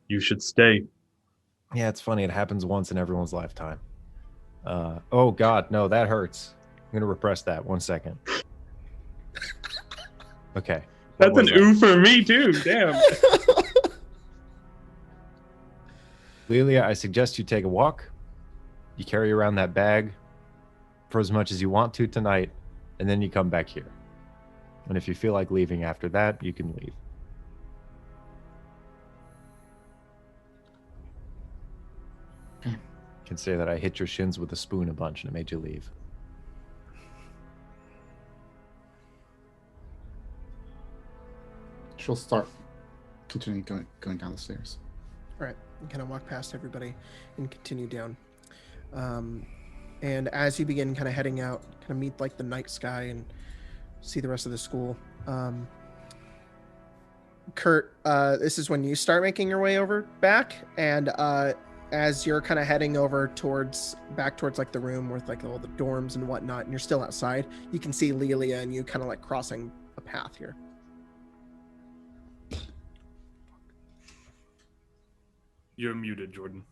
You should stay. Yeah, it's funny. It happens once in everyone's lifetime. Oh, God. No, that hurts. I'm going to repress that. 1 second. Okay. That's an ooh for me, too. Damn. Lelia, I suggest you take a walk. You carry around that bag for as much as you want to tonight, and then you come back here. And if you feel like leaving after that, you can leave. Okay. You can say that I hit your shins with a spoon a bunch and it made you leave. She'll start continuing going down the stairs. All right, you kind of walk past everybody and continue down. And as you begin kind of heading out, kind of meet like the night sky and see the rest of the school. Kurt, this is when you start making your way over back, and as you're kind of heading over back towards like the room with like all the dorms and whatnot, and you're still outside, you can see Lelia and you kind of like crossing a path here. You're muted, Jordan.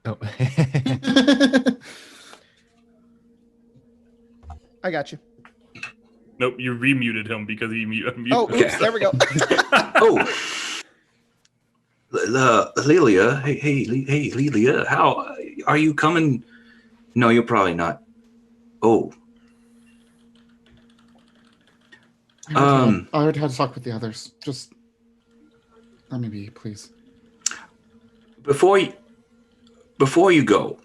Oh. I got you. Nope, you remuted him because he unmuted. Oh, oops, there we go. Oh, Lelia. Hey, Lelia. How are you coming? No, you're probably not. Oh. I already had to talk with the others. Just let me be, please. Before you go,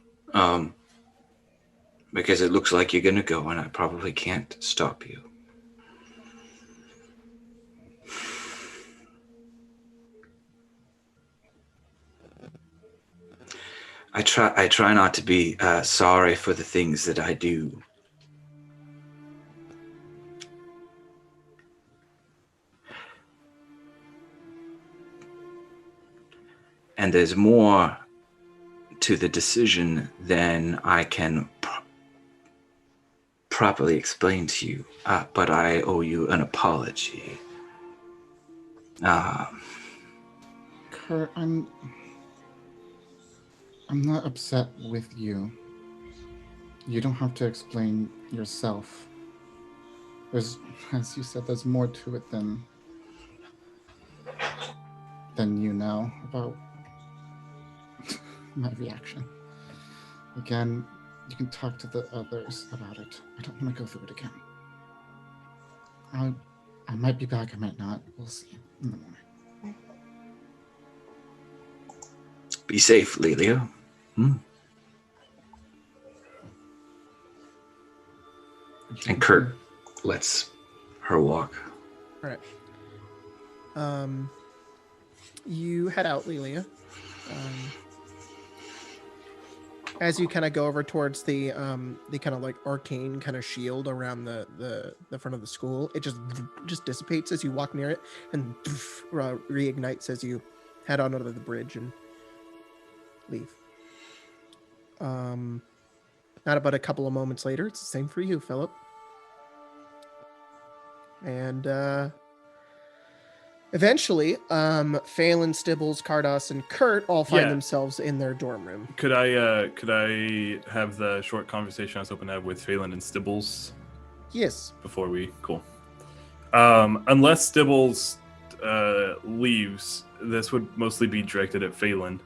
because it looks like you're gonna go, and I probably can't stop you. I try not to be sorry for the things that I do. And there's more to the decision than I can properly explain to you. But I owe you an apology. Kurt, I'm not upset with you. You don't have to explain yourself. There's, as you said, there's more to it than you know about my reaction. Again, you can talk to the others about it. I don't want to go through it again. I might be back, I might not. We'll see in the morning. Be safe, Lelia. And Kurt lets her walk. All right. You head out, Lelia. As you kind of go over towards the kind of like arcane kind of shield around the front of the school, it just dissipates as you walk near it and reignites as you head on under the bridge and leave. Not about a couple of moments later, it's the same for you, Philip. And eventually, Phelan, Stibbles, Cardos, and Kurt all find themselves in their dorm room. Could I have the short conversation I was hoping to have with Phelan and Stibbles? Yes. Before we cool. Unless Stibbles leaves, this would mostly be directed at Phelan.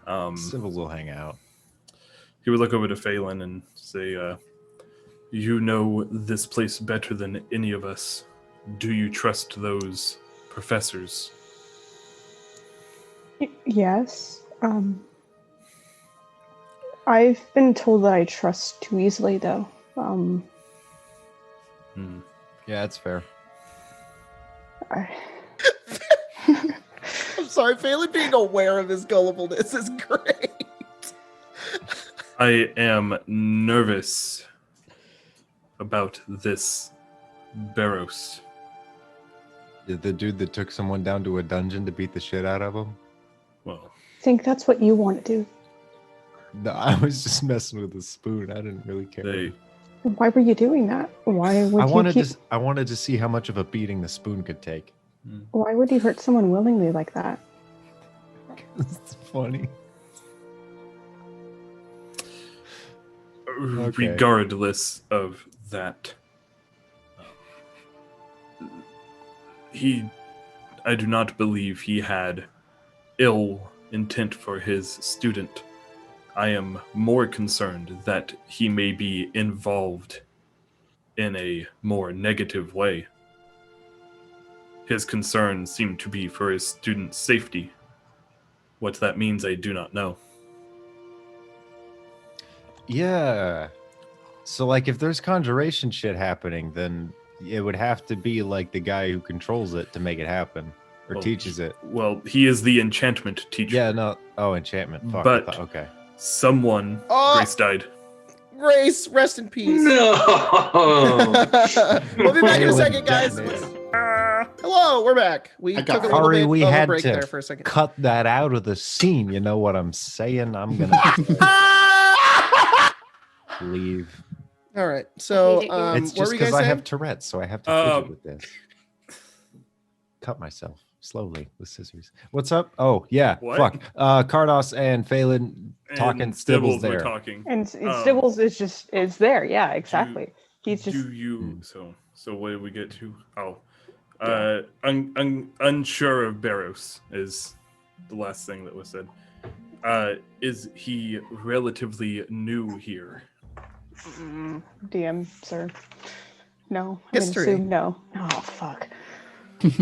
Stibbles will hang out. He would look over to Phelan and say, "You know this place better than any of us. Do you trust those professors?" Yes. I've been told that I trust too easily, though. Yeah, that's fair. I'm sorry, Phelan being aware of his gullibleness is great. I am nervous about this Baros. The dude that took someone down to a dungeon to beat the shit out of him? Well, I think that's what you want to do. No, I was just messing with the spoon. I didn't really care. Why were you doing that? Why would I wanted to see how much of a beating the spoon could take. Why would you hurt someone willingly like that? It's funny. Okay. Regardless of that, I do not believe he had ill intent for his student. I am more concerned that he may be involved in a more negative way. His concerns seem to be for his student's safety. What that means, I do not know. Yeah. So, like, if there's conjuration shit happening, then it would have to be, like, the guy who controls it to make it happen. Or teaches it. Well, he is the enchantment teacher. Yeah, no. Oh, enchantment. Fuck. But okay. Someone... Grace died. Grace, rest in peace. No! We'll be back in a second, guys. Hello, we're back. We took a little bit we of a had break to there for a second. cut that out of the scene. You know what I'm saying? I'm gonna leave. All right. So, It's what just were you guys because I saying? have Tourette's, so I have to fidget with this. Cut myself slowly with scissors. What's up? Oh yeah, What? fuck. Cardos and Phelan talking. And Stibbles were there. talking. And Stibbles is there. Yeah, exactly. He's just. Do you... So what did we get to? Oh. Unsure of Baros is the last thing that was said. Is he relatively new here? DM, sir. No. History. I would assume no. Oh, fuck. He's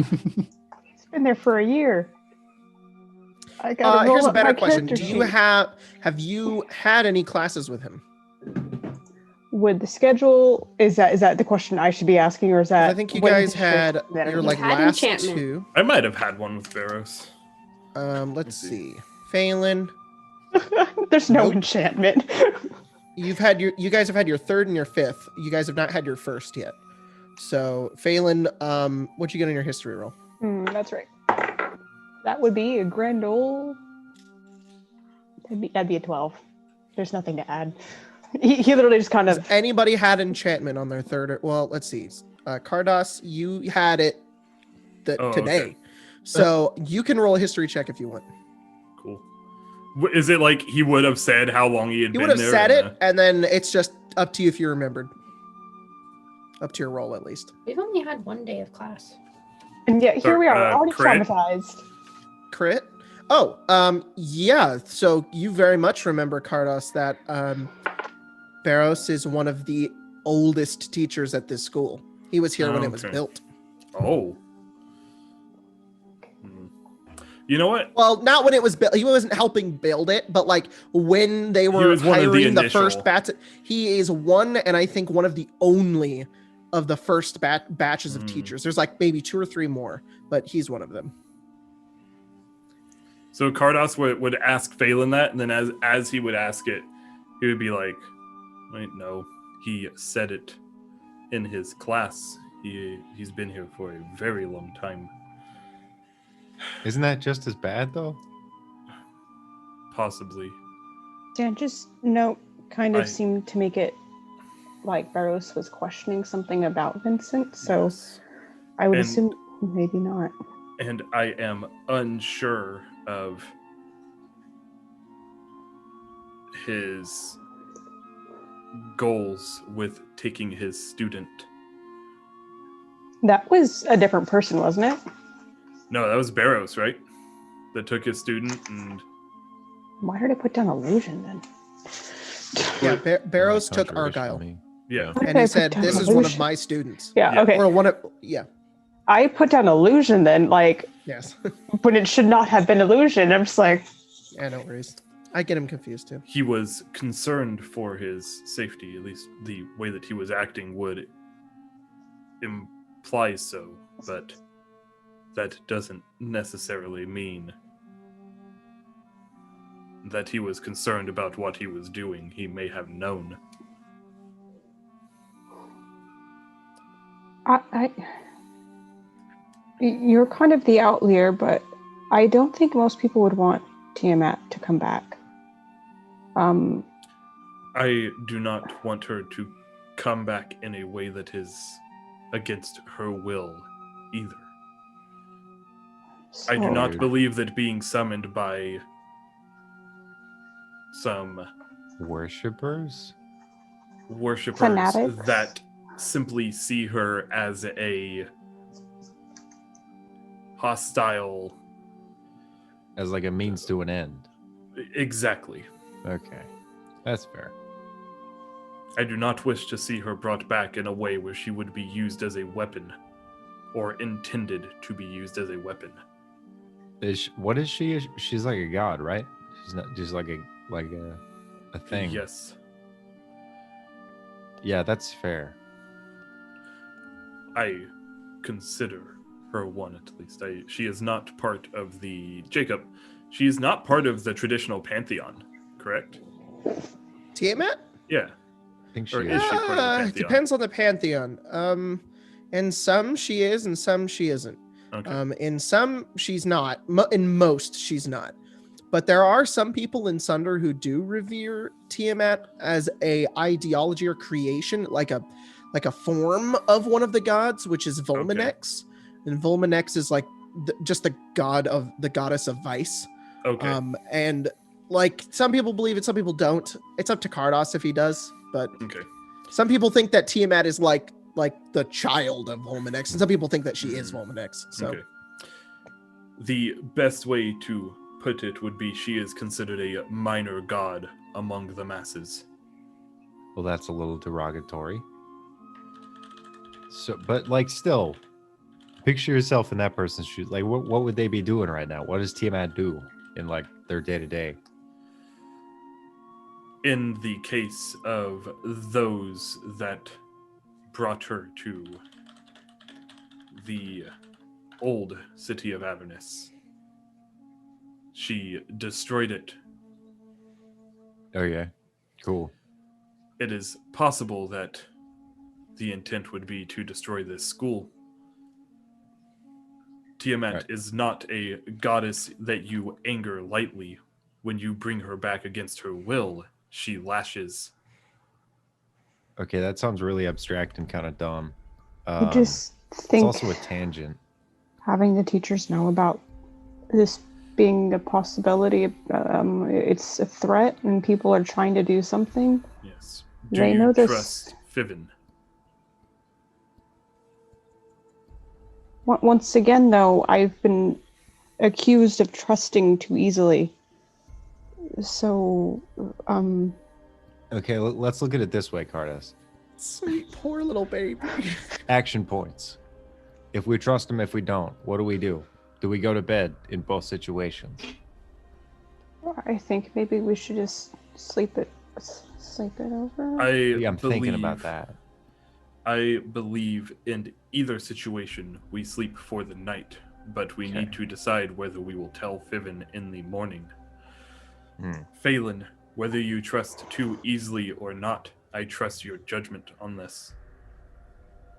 been there for a year. I gotta roll here's a up better my question. character Do you sheet. have you had any classes with him? Would the schedule is that the question I should be asking, or is that? I think you when guys the had shift that your are- like had last enchantment. two. I might have had one with Baros. Let's see. Phelan, There's no Nope. enchantment. you guys have had your third and your fifth. You guys have not had your first yet. So Phelan, what'd you get on your history roll? That's right. That would be a grand old. That'd be a 12. There's nothing to add. He literally just kind Has of. anybody had enchantment on their third? Well, let's see. Cardos, you had it today. Okay. So you can roll a history check if you want. Cool. Is it like he would have said how long he had You been would have there? said and, it, and then it's just up to you if you remembered. Up to your roll, at least. We've only had one day of class. And yeah, here we are, already crit? traumatized. Crit? Oh, yeah. So you very much remember, Cardos, that Baros is one of the oldest teachers at this school. He was here when it was Okay. built. Oh. You know what? Well, not when it was built. He wasn't helping build it, but like when they were was one of the hiring the initial. first batch. He is one, and I think one of the only of the first batches of teachers. There's like maybe 2 or 3 more, but he's one of them. So Cardos would ask Phelan that, and then as he would ask it, he would be like, wait, no. He said it in his class. He's been here for a very long time. Isn't that just as bad though? Possibly. Sandra's note kind of I- seemed to make it like Baros was questioning something about Vincent, so Yes. I would And- assume maybe not. And I am unsure of his goals with taking his student. That was a different person, wasn't it? No, that was Baros, right? That took his student and Why did I put down illusion then? Yeah, Baros took Controversial Argyle, to me. yeah. Why did and I he put said, down "This is one of illusion? my students." Yeah, Yeah. okay. Or one of yeah, I put down illusion then, like, yes. but it should not have been illusion. I'm just like, Yeah, no worries. I get him confused too. He was concerned for his safety, at least the way that he was acting would imply so, but that doesn't necessarily mean that he was concerned about what he was doing. He may have known. you're kind of the outlier, but I don't think most people would want Tiamat to come back. I do not want her to come back in a way that is against her will either. I do so- not believe that being summoned by some Worshippers? worshippers Fanatics? that simply see her as a hostile. As like a means to an end. Exactly. Okay. That's fair. I do not wish to see her brought back in a way where she would be used as a weapon, or intended to be used as a weapon. What is she? She's like a god, right? She's not just like a thing. Yes. Yeah, that's fair. I consider her one at least. She is not part of the Jacob. She is not part of the traditional pantheon, correct? Tiamat? Yeah. I think she Or is. is she part of the pantheon? Depends on the pantheon. In some she is, and some she isn't. Okay. In some she's not. In most she's not. But there are some people in Sunder who do revere Tiamat as a ideology or creation, like a form of one of the gods, which is Volmanex. And Volmanex is like just the goddess of vice. Okay. And like some people believe it, some people don't. It's up to Kardos if he does, but Okay. some people think that Tiamat is like the child of Volmanex, and some people think that she is Volmanex. So Okay. The best way to put it would be she is considered a minor god among the masses. Well, that's a little derogatory. So, but like, still, picture yourself in that person's shoes. Like, what would they be doing right now? What does Tiamat do in like their day to day? In the case of those that brought her to the old city of Avernus, she destroyed it. Okay, cool. It is possible that the intent would be to destroy this school. Tiamat Right. is not a goddess that you anger lightly. When you bring her back against her will, she lashes. Okay, that sounds really abstract and kind of dumb. I just It's think also a tangent. having the teachers know about this being a possibility, it's a threat, and people are trying to do something. Yes. They Do know you this- trust Fiven? Once again, though, I've been accused of trusting too easily. So, Okay, let's look at it this way, Kardas. sweet poor little baby. Action points. If we trust him, if we don't, what do? Do we go to bed in both situations? I think maybe we should just sleep it over. Yeah, I'm thinking about that. I believe in either situation we sleep for the night, but we Okay. need to decide whether we will tell Fiven in the morning. Hmm. Phelan, whether you trust too easily or not, I trust your judgment on this.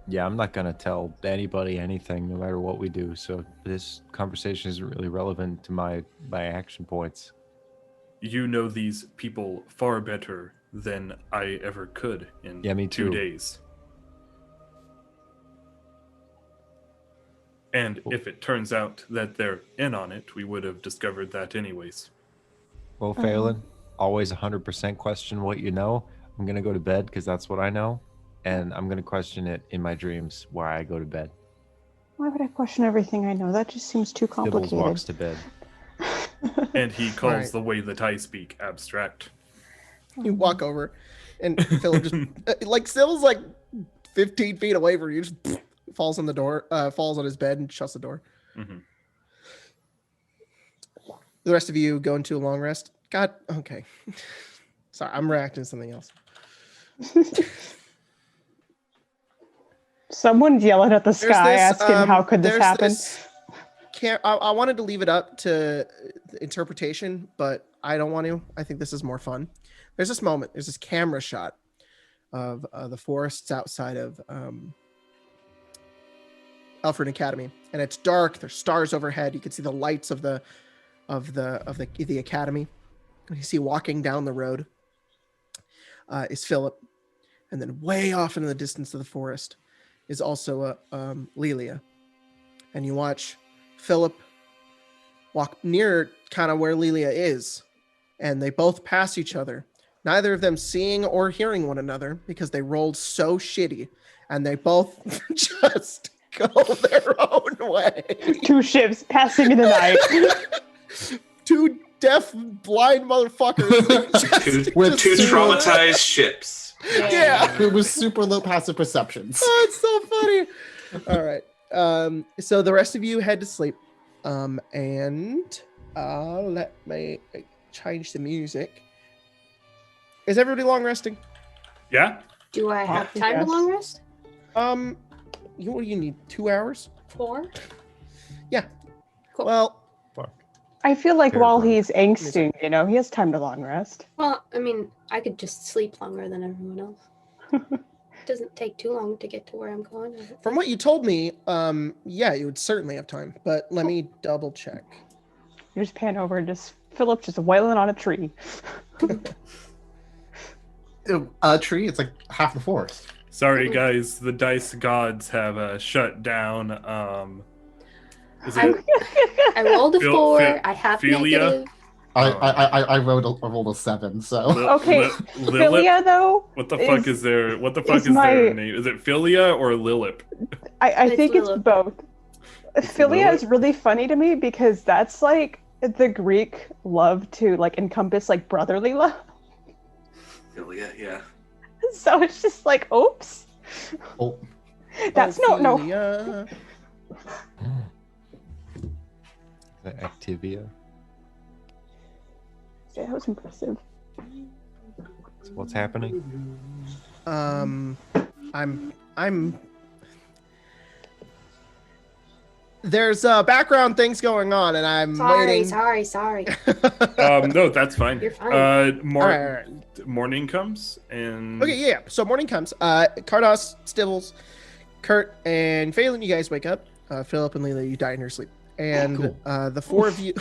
Yeah, I'm not gonna tell anybody anything, no matter what we do. So this conversation isn't really relevant to my action points. You know these people far better than I ever could in Yeah, me 2 too. days. And if it turns out that they're in on it, we would have discovered that anyways. Well, Phelan, always 100% question what you know. I'm gonna go to bed because that's what I know, and I'm gonna question it in my dreams where I go to bed. Why would I question everything I know? That just seems too Dibbles complicated. walks to bed. And he calls Alright. the way that I speak abstract. You walk over, and Philip just like Sybil's like 15 feet away from you, just falls on the door, falls on his bed, and shuts the door. Mhm. The rest of you go into a long rest. God, okay. Sorry, I'm reacting to something else. Someone's yelling at the There's sky, this, asking how could this there's happen? this I wanted to leave it up to interpretation, but I don't want to. I think this is more fun. There's this moment. There's this camera shot of the forests outside of Alfred Academy, and it's dark. There's stars overhead. You can see the lights of the academy. And you see walking down the road is Philip, and then way off into the distance of the forest is also Lelia, and you watch Philip walk near kind of where Lelia is, and they both pass each other, neither of them seeing or hearing one another because they rolled so shitty, and they both just go their own way. Two ships passing in the night. Two deaf, blind motherfuckers. With two Traumatized ships. Yeah. It was super low passive perceptions. Oh, it's so funny. All right. So the rest of you head to sleep. And let me change the music. Is everybody long resting? Yeah? Do I have time Yes. to long rest? You need 2 hours? 4? Yeah. Cool. Well, I feel like Fair while point. he's angsting, he has time to long rest. Well, I mean, I could just sleep longer than everyone else. It doesn't take too long to get to where I'm going. I don't from think. what you told me, yeah, you would certainly have time. But let me double check. You just pan over and just Philip just wailing on a tree. A tree, it's like half the forest. Sorry, guys. The dice gods have shut down. Is I, it I rolled a Phil- 4. Phil- I have Philia? negative. I rolled a 7, so Okay, Lilip? Philia though, What the fuck is their What the fuck is is their my- name? Is it Philia or Lilip? I It's think it's Lilith. both. Philia Lilith? is really funny to me because that's like the Greek love to like encompass like brotherly love. Lelia, yeah. So it's just like, oops. oh, That's no. Ophelia. The Activia. That was impressive. So what's happening? I'm there's background things going on, and I'm waiting. Sorry. No, that's fine. You're fine. All right. Morning comes and Okay, yeah. So morning comes. Cardos, Stibbles, Kurt, and Phelan, you guys wake up. Philip and Leela, you die in your sleep. And Cool. the four of you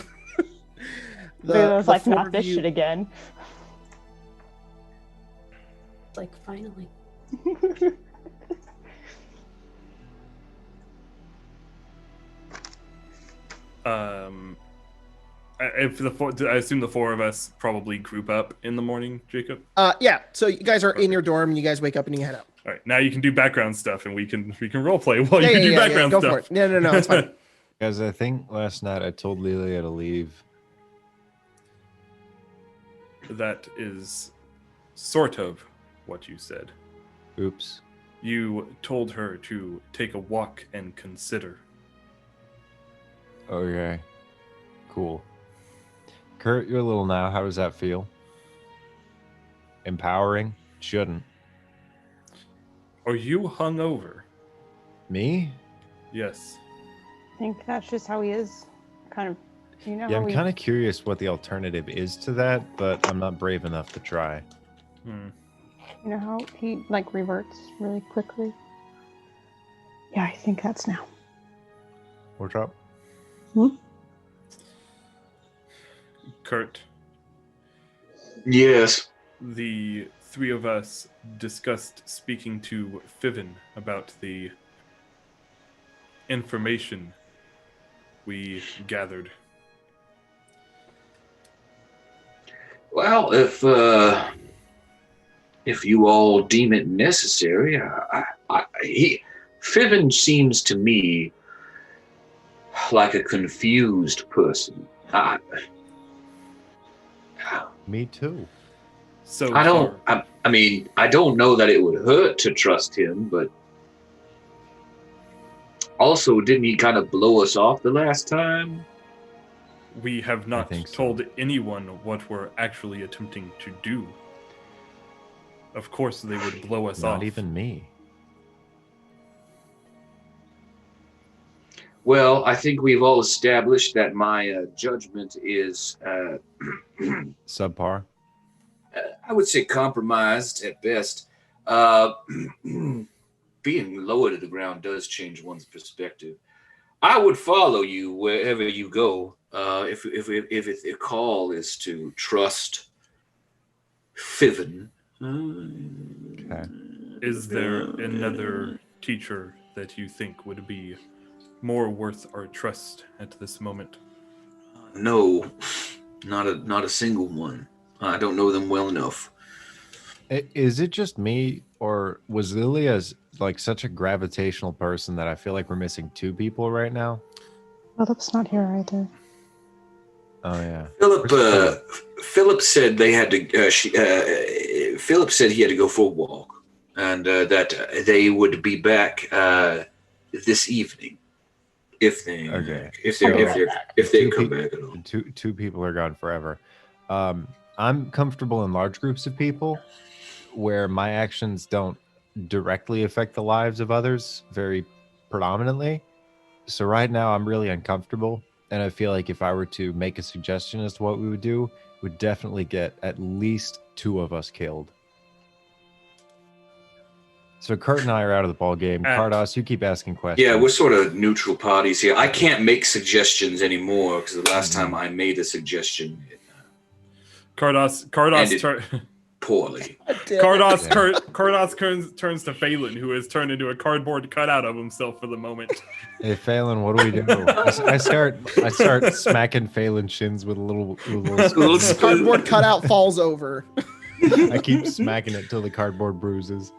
Philia's like, four not of this you- shit again. Like, finally. if the four, I assume the four of us probably group up in the morning, Jacob. Yeah, so you guys are in your dorm, and you guys wake up and you head out. All right, now you can do background stuff, and we can role play while Yeah, you yeah, do yeah, yeah, background go stuff. for it. No, it's fine. Guys, I think last night I told Lelia to leave. That is sort of what you said. Oops. You told her to take a walk and consider. Okay. Cool. Kurt, you're little now. How does that feel? Empowering? Shouldn't. Are you hungover? Me? Yes. I think that's just how he is. Kind of, Yeah, how I'm he- kind of curious what the alternative is to that, but I'm not brave enough to try. Hmm. You know how he like reverts really quickly. Yeah, I think that's now. What's up? Kurt, Yes. the three of us discussed speaking to Fiven about the information we gathered. Well, if you all deem it necessary, Fiven seems to me like a confused person. Me too. So I don't. far, I mean, I don't know that it would hurt to trust him, but also, didn't he kind of blow us off the last time? we have not think so. told anyone what we're actually attempting to do. Of course, they would blow us off. Not even me. Well, I think we've all established that my judgment is, Subpar. I would say, compromised at best. Being lower to the ground does change one's perspective. I would follow you wherever you go. If the call is to trust Fiven. Okay. Is there another teacher that you think would be more worth our trust at this moment? No, not a single one. I don't know them well enough. Is it just me, or was Lelia like such a gravitational person that I feel like we're missing two people right now? Philip's not here either. Oh yeah. Philip said they had to. Philip said he had to go for a walk, and that they would be back this evening, if they come back at all. Two people are gone forever. I'm comfortable in large groups of people where my actions don't directly affect the lives of others very predominantly. So right now I'm really uncomfortable, and I feel like if I were to make a suggestion as to what we would do, we'd definitely get at least two of us killed. So Kurt and I are out of the ball game. Kardos, you keep asking questions. Yeah, we're sort of neutral parties here. I can't make suggestions anymore because the last time I made a suggestion, Kardos poorly. Kardos turns to Phelan, who has turned into a cardboard cutout of himself for the moment. Hey Phelan, what do we do? I start smacking Phelan's shins with a little The cardboard cutout falls over. I keep smacking it till the cardboard bruises.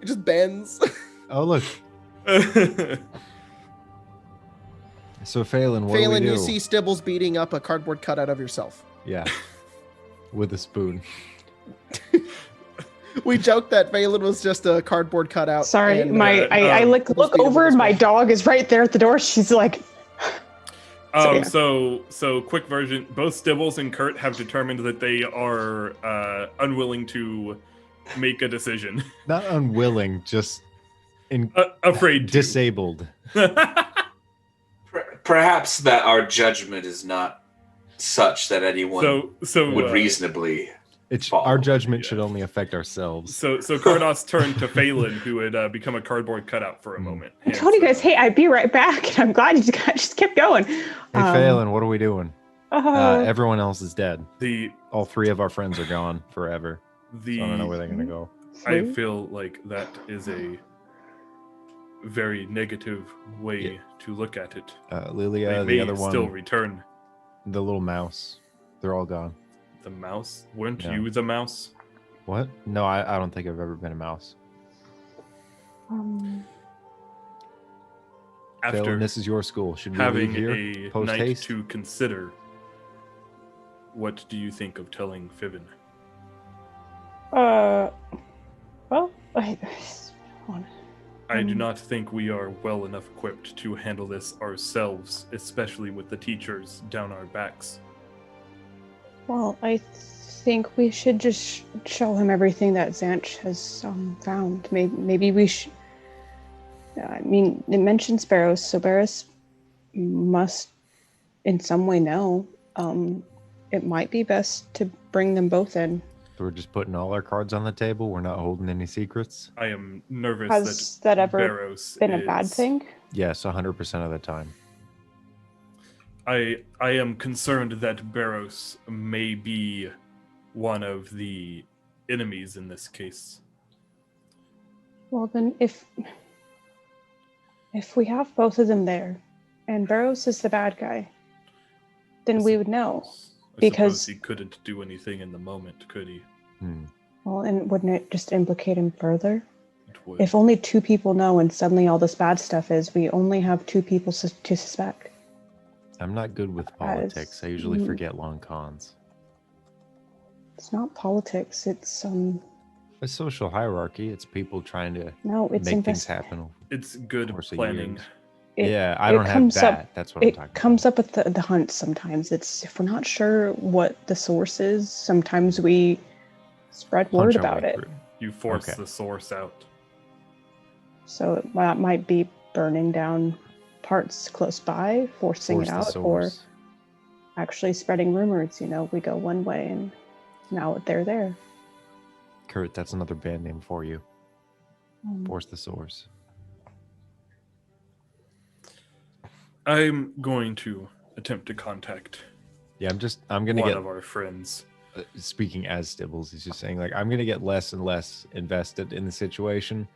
It just bends. Oh look. So Phelan, what Phelan, do we do? you see Stibbles beating up a cardboard cutout of yourself. Yeah. With a spoon. We joked that Phelan was just a cardboard cutout. Sorry, and, I look over and my dog is right there at the door. She's like. So quick version. Both Stibbles and Kurt have determined that they are unwilling to make a decision. Not unwilling, just afraid. Disabled. Perhaps that our judgment is not such that anyone would reasonably. Our judgment should only affect ourselves. So Kardos turned to Phelan, who had become a cardboard cutout for a moment. I told you guys, hey, I'd be right back, and I'm glad you guys just kept going. Hey, Phelan, what are we doing? Everyone else is dead. All three of our friends are gone forever. So I don't know where they're going to go. I feel like that is a very negative way to look at it. Lelia, they the other one. Still return. The little mouse. They're all gone. The mouse? Weren't you the mouse? What? No, I don't think I've ever been a mouse. After Phelan, this is your school. Should we having leave here? a night Post-haste? to consider, what do you think of telling Fiven? Well, I do not think we are well enough equipped to handle this ourselves, especially with the teachers down our backs. Well, I think we should just show him everything that Zanch has found. Maybe we should. I mean, it mentions Baros, so Baros must, in some way, know. It might be best to bring them both in. We're just putting all our cards on the table. We're not holding any secrets. I am nervous Has that ever Baros been a bad is- thing? Yes, 100% of the time. I am concerned that Baros may be one of the enemies in this case. Well, then if we have both of them there, and Baros is the bad guy, then we would know. I Because- suppose he couldn't do anything in the moment, could he? Well, and wouldn't it just implicate him further? It would. If only 2 people know and suddenly all this bad stuff is, we only have 2 people to suspect. I'm not good with politics. I usually forget long cons. It's not politics, it's A social hierarchy. It's people trying to no, it's make things happen. It's good course of planning. years. It- Yeah, I it don't have comes up- that. That's what I'm It talking comes up with the hunt sometimes. It's if we're not sure what the source is, sometimes we spread Punch word our about way it. through. You force Okay. the source out. So that might be burning down parts close by, forcing Force it the out, or source. actually spreading rumors. We go one way and now they're there. Kurt, that's another band name for you. Um, Force the source. I'm going to attempt to contact Yeah, I'm gonna one get of our friends. speaking as Stibbles, he's just saying like I'm gonna get less and less invested in the situation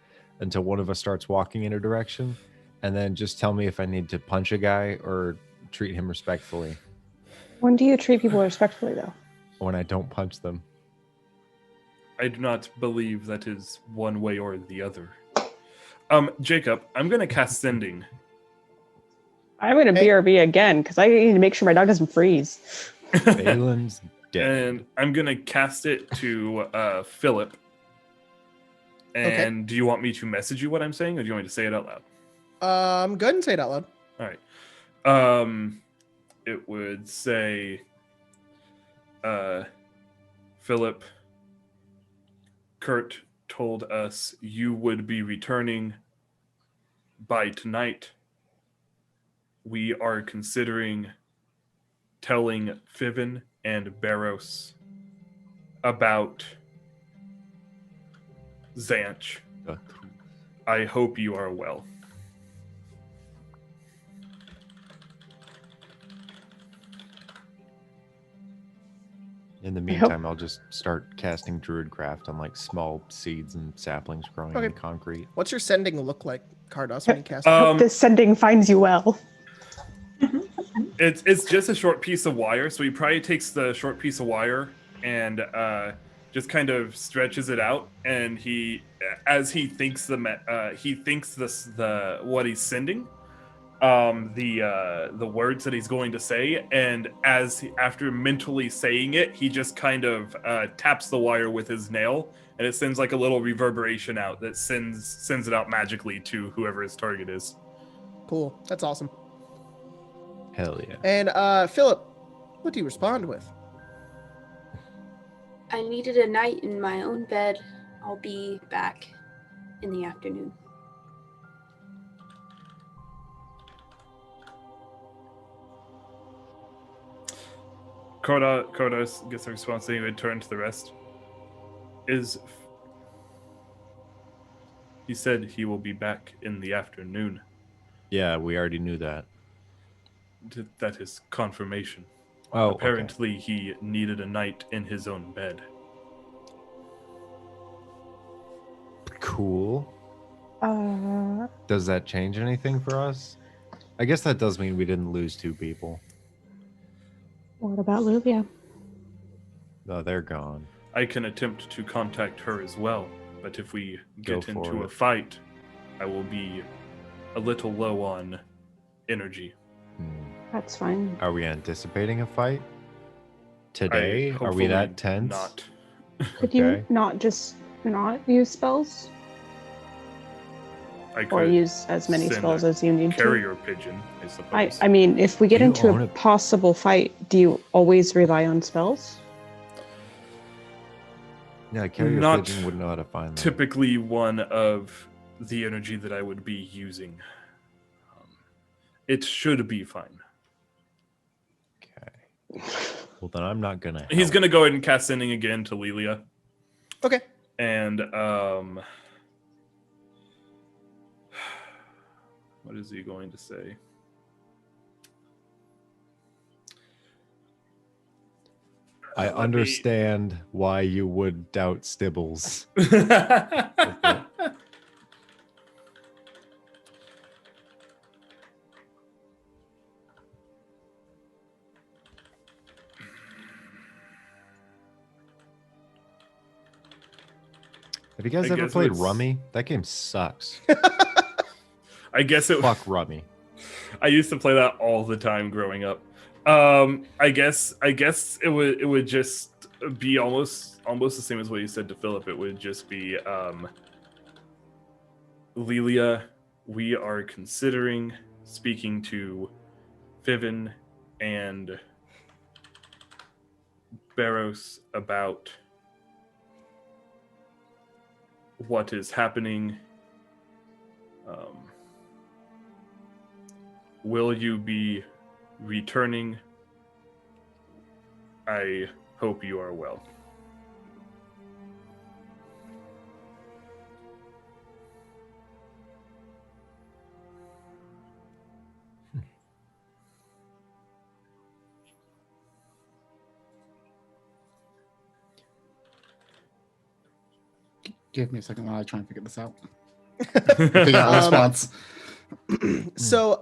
until one of us starts walking in a direction, and then just tell me if I need to punch a guy or treat him respectfully When do you treat people respectfully, though? when I don't punch them. I do not believe that is one way or the other. Jacob, I'm going to cast Sending. I'm going to Hey. BRB again because I need to make sure my dog doesn't freeze. Balin's dead. And I'm going to cast it to Philip. And do you want me to message you what I'm saying, or do you want me to say it out loud? Go ahead and say it out loud. All right. It would say, Philip, Kurt told us you would be returning by tonight. We are considering telling Fiven and Baros about Zanch. I hope you are well. In the hope- meantime, I'll just start casting Druidcraft on like small seeds and saplings growing in Okay. concrete. What's your sending look like, Cardos, when you cast it? Hope this sending finds you well. It's just a short piece of wire, so he probably takes the short piece of wire and just kind of stretches it out, and as he thinks the what he's sending, the words that he's going to say, and after mentally saying it, he just kind of taps the wire with his nail, and it sends like a little reverberation out that sends it out magically to whoever his target is. Cool. That's awesome. Hell yeah. And Philip, what do you respond with? I needed a night in my own bed. I'll be back in the afternoon. Kodos gets a response and he would turn to the rest. He said he will be back in the afternoon. Yeah, we already knew that. That is confirmation. Oh, okay. Apparently he needed a night in his own bed. Cool. Uh, Does that change anything for us? I guess that does mean we didn't lose 2 people. what about Lelia? No, they're gone. I can attempt to contact her as well, but if we Go get for into a it. fight, I will be a little low on energy. That's fine. Are we anticipating a fight today? Are we Hopefully that tense? Not. Could you Okay. not use spells? I Or could use as many send spells a as you need to? carrier pigeon, I suppose. I mean, if we get You into own a a- possible fight, do you always rely on spells? Yeah, carrier Not pigeon wouldn't know how to find them. Typically one of the energy that I would be using. It should be fine. Okay. Well, then I'm not gonna. He's help. going to go ahead and cast Sending again to Lelia. Okay. And what is he going to say? I Let me- understand why you would doubt Stibbles. Have you guys I ever guess played it's- Rummy? That game sucks. I guess it. Fuck Rummy. I used to play that all the time growing up. I guess it would just be almost the same as what you said to Philip. It would just be Lelia, we are considering speaking to Fiven and Baros about what is happening. Will you be returning? I hope you are well. Give me a second while I try and figure this out. Figure out a response. So,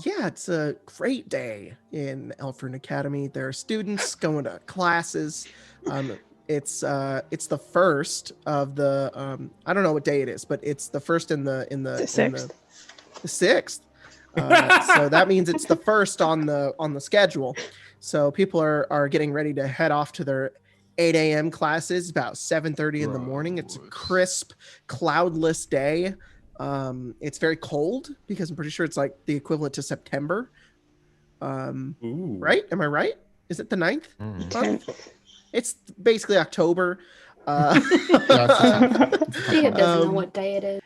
yeah, it's a great day in Elfern Academy. There are students going to classes. It's the first of the I don't know what day it is, but it's the first in the Sixth. the sixth. So that means it's the first on the schedule. So people are getting ready to head off to their 8 a.m. classes about 7:30 in the morning. It's a crisp, cloudless day. It's very cold because I'm pretty sure it's like the equivalent to September. Ooh. Right? Am I right? Is it the 9th? Mm. month? It's basically October. Jacob doesn't know what day it is.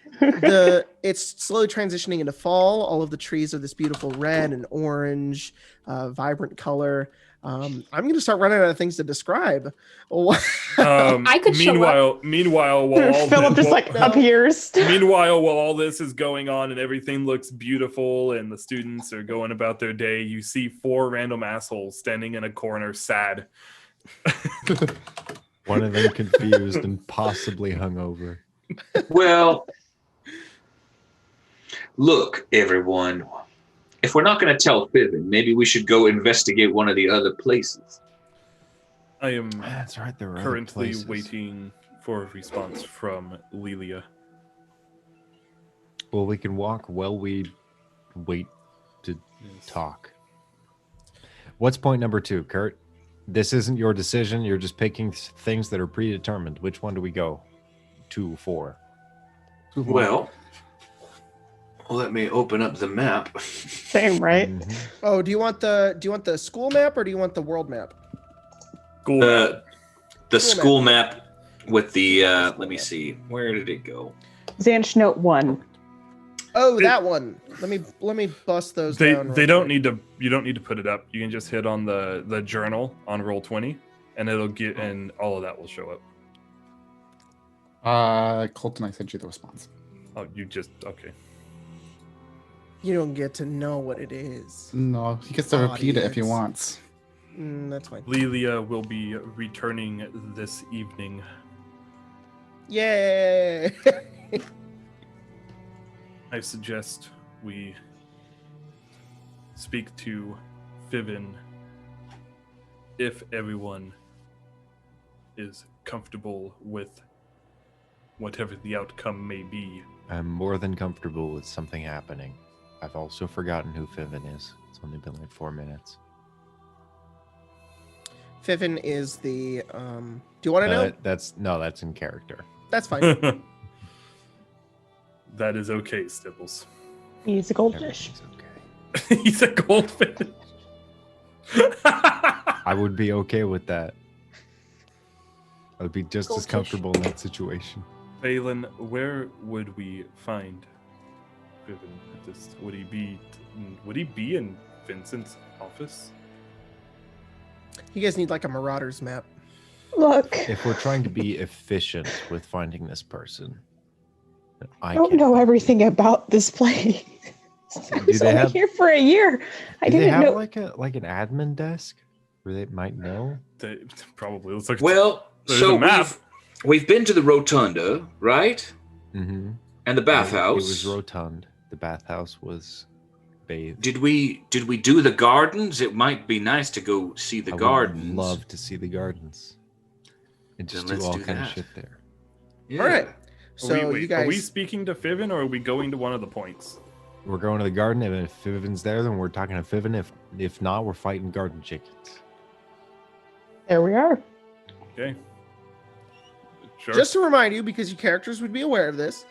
It's slowly transitioning into fall. All of the trees are this beautiful red and orange, vibrant color. I'm going to start running out of things to describe. I could show up. Meanwhile, while all Philip just like appears. Meanwhile, while all this is going on and everything looks beautiful and the students are going about their day, you see 4 random assholes standing in a corner, sad. One of them confused and possibly hungover. Well, look, everyone. If we're not going to tell Fiven, maybe we should go investigate one of the other places. I am That's right. There are currently waiting for a response from Lelia. Well, we can walk while we wait to talk. What's point number 2, Kurt? This isn't your decision. You're just picking things that are predetermined. Which one do we go? 2, 4. Well, let me open up the map. Same, right? Mhm. Oh, do you want the school map or do you want the world map? Cool. The school map with the let me see, where did it go? Zanch note 1. Oh, that one. Let me bust those down. They don't need to. You don't need to put it up. You can just hit on the journal on Roll20, and it'll get and all of that will show up. Colton, I sent you the response. Oh, you just okay. You don't get to know what it is. No, he gets to repeat it if he Audience. wants. That's fine. Lelia will be returning this evening. Yay! I suggest we speak to Fiven if everyone is comfortable with whatever the outcome may be. I'm more than comfortable with something happening. I've also forgotten who Fiven is. It's only been like 4 minutes. Fiven is the. Do you want to know? That's in character. That's fine. That is okay, Stibbles. He's a goldfish. Everything's okay. He's a goldfish. I would be okay with that. I would be just as Goldfish. comfortable in that situation. Phelan, where would we find Fiven at this? Would he be in Vincent's office? You guys need like a Marauders map. Look, If we're trying to be efficient with finding this person, I don't know everything about this place. I was only here for a year. I didn't know. Like an admin desk where they might know? They probably looks like Well, there's so a map. we've been to the rotunda, right? Mm-hmm. And the bathhouse. It was rotund. The bathhouse was bathed. Did we do the gardens? It might be nice to go see the gardens. I would love to see the gardens. And just do all kind of shit there. Yeah. All right. So you guys, are we speaking to Fiven or are we going to one of the points? We're going to the garden, and if Fiven's there, then we're talking to Fiven. If not, we're fighting garden chickens. There we are. Okay. Sure. just to remind you, because your characters would be aware of this,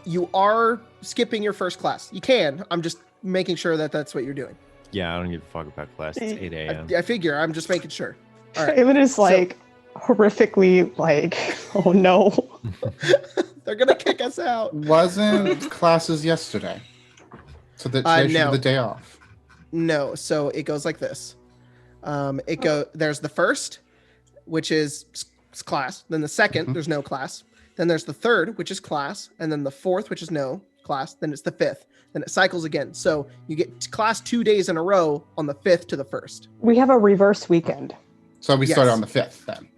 you are skipping your first class. You can. I'm just making sure that that's what you're doing. Yeah, I don't give a fuck about class. It's 8 a.m. I figure. I'm just making sure. All right. Even is like horrifically like, oh no. They're gonna kick us out. Wasn't classes yesterday? So that today should no. be the day off. No, so it goes like this. There's the first, which is class. Then the 2nd, there's no class. Then there's the 3rd, which is class, and then the 4th, which is no class. Then it's the 5th. Then it cycles again. So you get class 2 days in a row on the 5th to the 1st. We have a reverse weekend. So we started on the 5th then.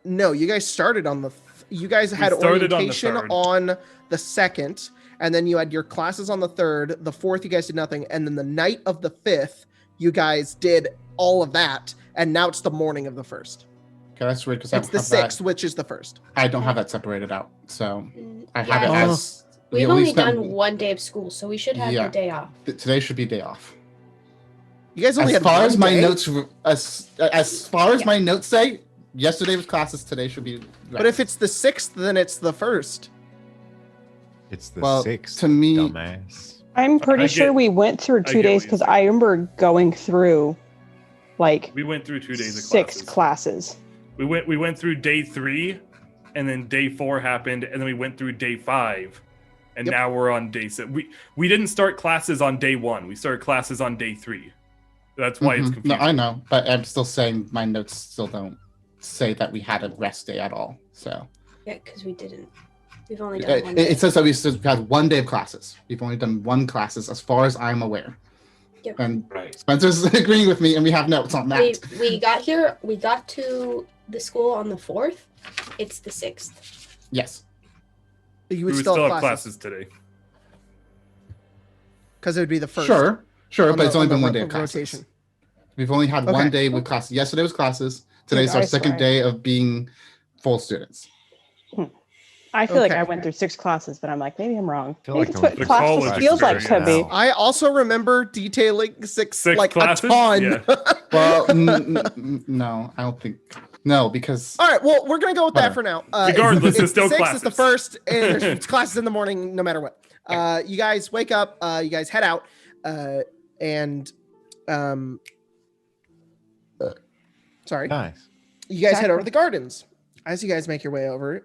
No, you guys started on you guys had orientation on the 2nd, and then you had your classes on the 3rd. The 4th, you guys did nothing, and then the night of the 5th, you guys did all of that, and now it's the morning of the 1st. Okay, that's weird because it's the 6th, which is the 1st. I don't have that separated out, so I have Yeah. it as. We've only done one day of school, so we should have Yeah. the day off. Today should be day off. You guys only as had far one as my day? notes, as far as my notes say, yesterday was classes. Today should be. But if it's the 6th, then it's the 1st. It's the 6th. To me, dumbass. I'm pretty sure we went through 2 days because I remember going through like we went through 2 days of 6 classes. We went through day 3, and then day 4 happened, and then we went through day 5, and now we're on day 6. We didn't start classes on day 1. We started classes on day 3. That's why it's confusing. No, I know, but I'm still saying my notes still don't say that we had a rest day at all. So yeah, because we didn't. We've only done one day. It says that we still had 1 day of classes. We've only done 1 classes, as far as I'm aware. Yep. And Spencer's agreeing with me, and we have notes on that. We got here. We got to the school on the 4th. It's the 6th. Yes. You we would still have classes today. Because it would be the 1st. Sure, but it's only been 1 day of classes. Rotation. We've only had 1 day with classes. Yesterday was classes. Today's our second day of being full students. I feel like I went through 6 classes, but I'm like, maybe I'm wrong. Feel Maybe like it's what class feels like to be. I also remember detailing 6 like classes? a ton. Yeah. Well, no, I don't think. No, because. All right, well, we're going to go with that for now. Regardless, it's still 6 classes. is the 1st, and there's classes in the morning no matter what. You guys wake up, you guys head out, and sorry. Nice. You guys head over to the gardens. As you guys make your way over,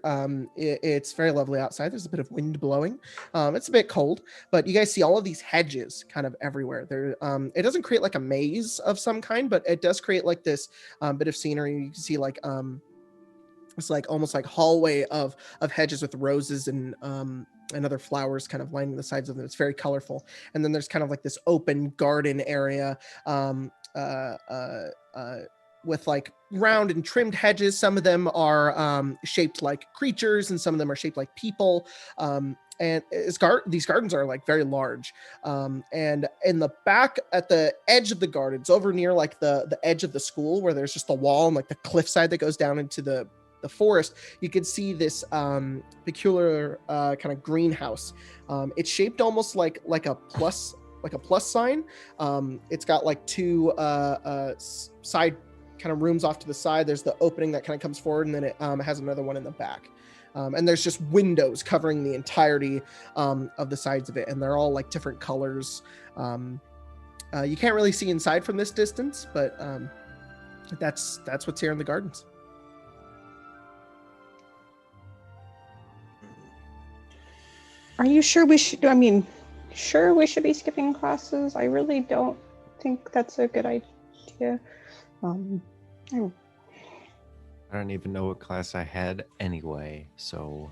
it's very lovely outside. There's a bit of wind blowing. It's a bit cold, but you guys see all of these hedges kind of everywhere. There, it doesn't create like a maze of some kind, but it does create like this bit of scenery. You can see like it's like almost like hallway of hedges with roses and other flowers kind of lining the sides of them. It's very colorful. And then there's kind of like this open garden area with like round and trimmed hedges. Some of them are shaped like creatures, and some of them are shaped like people. And these gardens are like very large. And in the back at the edge of the gardens, over near like the edge of the school where there's just a wall and like the cliffside that goes down into the forest, you can see this peculiar kind of greenhouse. It's shaped almost like a plus sign. It's got like 2 side kind of rooms off to the side. There's the opening that kind of comes forward, and then it has another one in the back. And there's just windows covering the entirety of the sides of it, and they're all like different colors. You can't really see inside from this distance, but that's what's here in the gardens. Are you sure we should? I mean, sure we should be skipping classes. I really don't think that's a good idea. I'm I don't even know what class I had anyway, so...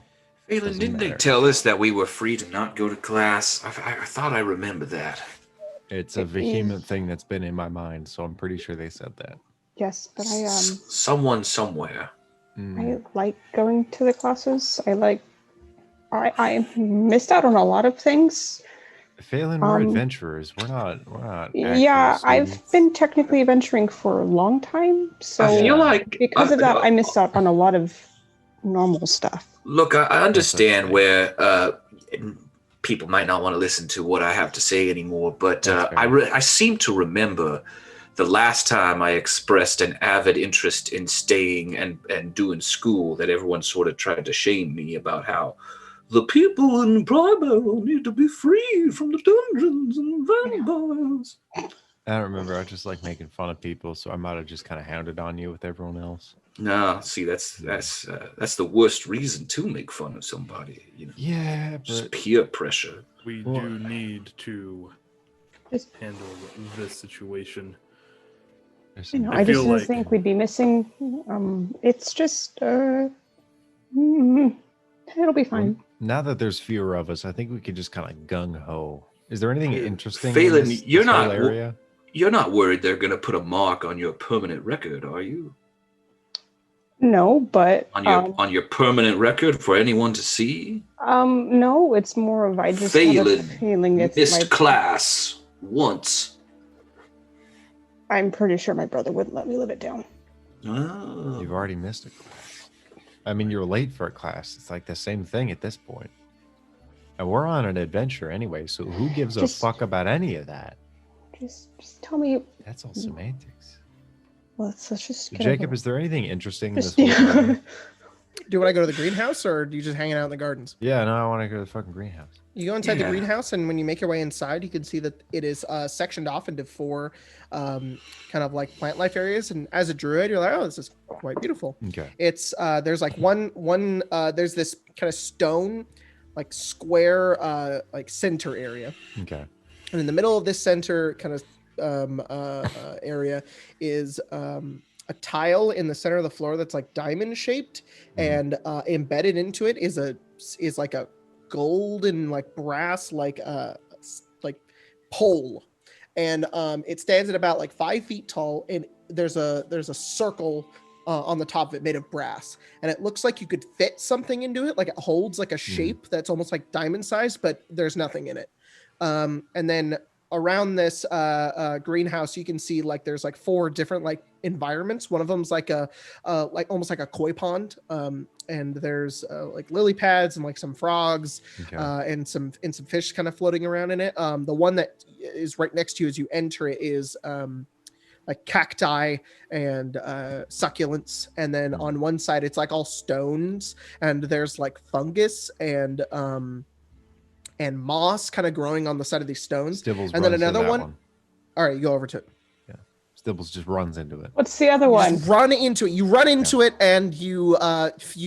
Phelan, Doesn't didn't they matter. tell us that we were free to not go to class? I thought I remember that. It's a vehement thing that's been in my mind, so I'm pretty sure they said that. Yes, but Someone somewhere. I like going to the classes. I missed out on a lot of things. Phelan, we're adventurers. We're not Yeah, actual I've students. been technically venturing for a long time, so I feel like because of that, I missed out on a lot of normal stuff. Look, I understand okay. where people might not want to listen to what I have to say anymore, but That's fair. I seem to remember the last time I expressed an avid interest in staying and doing school, that everyone sort of tried to shame me about how the people in Primero need to be free from the dungeons and vampires. I don't remember. I just like making fun of people, so I might have just kind of hounded on you with everyone else. No, see, that's the worst reason to make fun of somebody. You know, Yeah, just but peer pressure. We do need to handle this situation. I feel just like- think we'd be missing. It's just it'll be fine. now that there's fewer of us, I think we could just kind of gung ho. Is there anything interesting Phelan, in this, you're this whole not- area? You're not worried they're going to put a mark on your permanent record, are you? No, but On your permanent record for anyone to see? no, it's more of I just have a Phelan feeling it's missed class once. I'm pretty sure my brother wouldn't let me live it down. Oh. You've already missed a class. I mean, you're late for a class. It's like the same thing at this point. And we're on an adventure anyway, so who gives a fuck about any of that? Just tell me. That's all semantics. Let's just get Jacob, over is there anything interesting in this Just- whole thing? Do you want to go to the greenhouse, or do you just hanging out in the gardens? Yeah, no, I want to go to the fucking greenhouse. You go inside the Yeah. greenhouse, and when you make your way inside, you can see that it is sectioned off into four kind of like plant life areas. And as a druid, you're like, oh, this is quite beautiful. Okay. It's there's like one there's this kind of stone like square like center area, Okay. and in the middle of this center kind of area is a tile in the center of the floor that's like diamond shaped, and embedded into it is like a golden like brass like pole, and it stands at about like 5 feet tall, and there's a circle on the top of it made of brass, and it looks like you could fit something into it, like it holds like a shape that's almost like diamond sized, but there's nothing in it. And then around this greenhouse, you can see like there's like 4 different like environments. One of them's like a like almost like a koi pond, and there's like lily pads and like some frogs, Okay. and some fish kind of floating around in it. The one that is right next to you as you enter it is like cacti and succulents, and then on one side it's like all stones, and there's like fungus and moss kind of growing on the side of these stones. Stibbles and then runs to another that one. All right, you go over to it. Stibbles just runs into it. What's the other You one? just run into it. You run into it, and you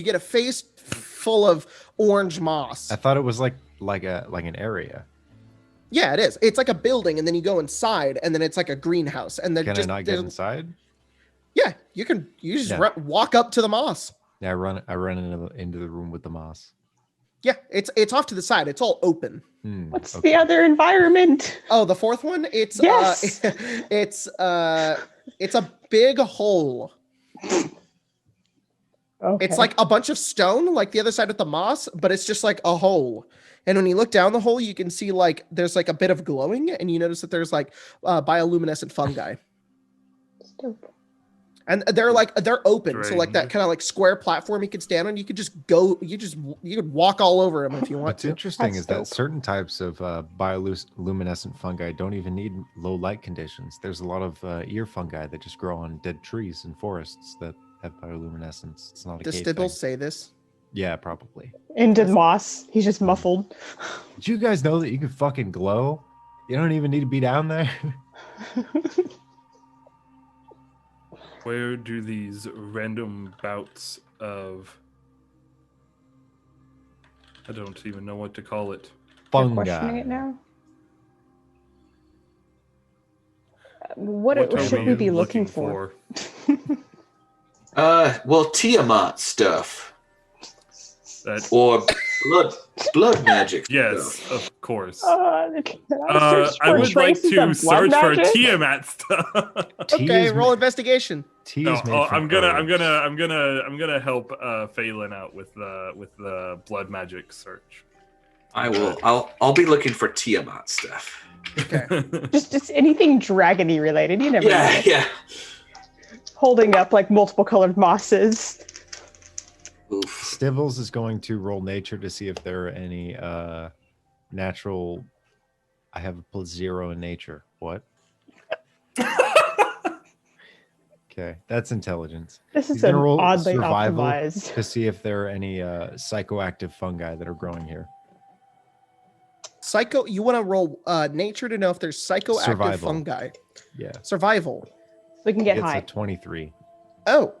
get a face full of orange moss. I thought it was like an area. Yeah, it is. It's like a building, and then you go inside, and then it's like a greenhouse. And then Can I not get inside? Yeah, you can. You just Yeah. walk up to the moss. Yeah, I run into the room with the moss. Yeah, it's off to the side. It's all open. What's Okay. the other environment? Oh, the fourth one. It's Yes. it's a big hole. Okay. It's like a bunch of stone, like the other side with the moss, but it's just like a hole. And when you look down the hole, you can see like there's like a bit of glowing, and you notice that there's like bioluminescent fungi, Dope. and they're open. So like that Strange. kind of like square platform you could stand on. You could just go. You could walk all over them if you want What's to. interesting That's is that dope. certain types of bioluminescent fungi don't even need low light conditions. There's a lot of ear fungi that just grow on dead trees and forests that have bioluminescence. It's not a Does cave Stibbles thing. say this? Yeah, probably. Into moss. He's just muffled. Did you guys know that you can fucking glow? You don't even need to be down there. Where do these random bouts of, I don't even know what to call it. You're Fungi. questioning it now. What are should we be looking for? Well, Tiamat stuff That, or blood magic yes, stuff. of course. I I would like to search for Tiamat stuff. T Okay, is roll investigation. T No, is made from I'm gonna help Phelan out with the blood magic search. I will. I'll be looking for Tiamat stuff. Okay. Just anything dragony related. You never know. Yeah. Holding up like multiple colored mosses. Oof. Stibbles is going to roll nature to see if there are any natural. I have a +0 in nature. What? Okay, that's intelligence. This He's is an gonna roll oddly survival optimized. to see if there are any psychoactive fungi that are growing here. You want to roll nature to know if there's psychoactive Survival. fungi. Yeah, Survival. We can get it's high. a 23. Oh,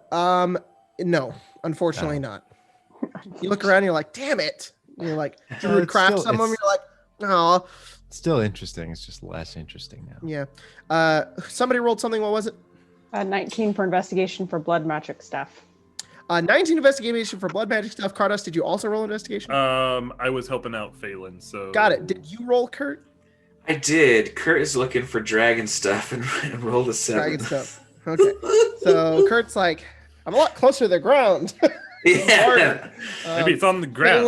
no, unfortunately not. You look around, you're like, damn it. You're like, you would it's craft still- some of them, it's- you're like, oh, Still interesting. It's just less interesting now. yeah. Somebody rolled something. What was it? 19 for investigation for blood magic stuff. 19 investigation for blood magic stuff. Cardos, did you also roll investigation? I was helping out Phelan, so Got it. Did you roll, Kurt? I did. Kurt is looking for dragon stuff and rolled a 7. Dragon stuff. Okay. So Kurt's like, I'm a lot closer to the ground. Yeah. Maybe it's on the ground.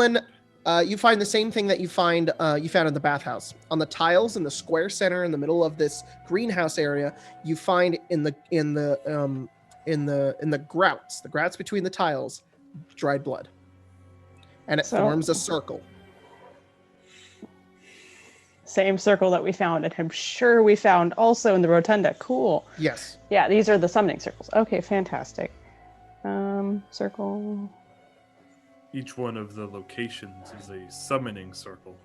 Phelan, you find the same thing that you found in the bathhouse. On the tiles in the square center in the middle of this greenhouse area, you find in the grouts between the tiles, dried blood. And it So- forms a circle. Same circle that we found, and I'm sure we found also in the rotunda. Cool. Yes. Yeah, these are the summoning circles. Okay, fantastic. Circle. Each one of the locations is a summoning circle.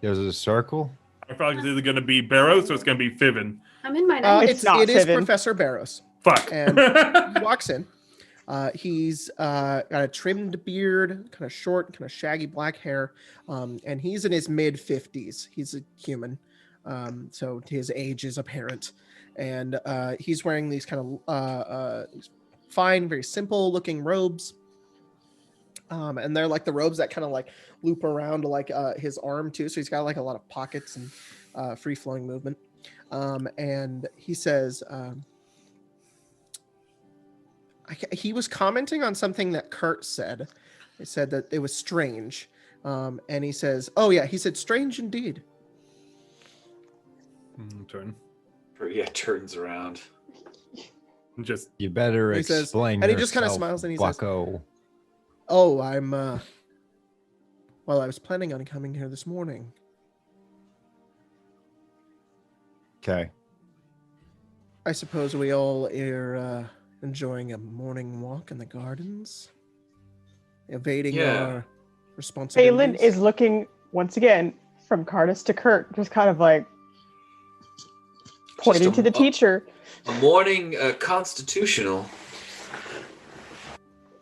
There's a circle. I probably it's either going to be Baros or it's going to be Fiven. I'm in mine. It's not it is Fiven. Professor Baros. Fuck. And he walks in. He's got a trimmed beard, kind of short, kind of shaggy black hair, and he's in his mid-50s. He's a human, so his age is apparent. And he's wearing these kind of fine, very simple-looking robes. And they're like the robes that kind of like loop around to like his arm too. So he's got like a lot of pockets and free-flowing movement. And he says... he was commenting on something that Kurt said. He said that it was strange. And he says, oh yeah, he said, strange indeed. Turn. Yeah, turns around. Just You better He says- explain. and he just kinda yourself, smiles and he says- bucko. Oh, I'm, well, I was planning on coming here this morning. Okay. I suppose we all are enjoying a morning walk in the gardens, evading Yeah. our responsibilities. Phelan is looking once again from Cardus to Kurt, just kind of like pointing to the teacher. A morning constitutional.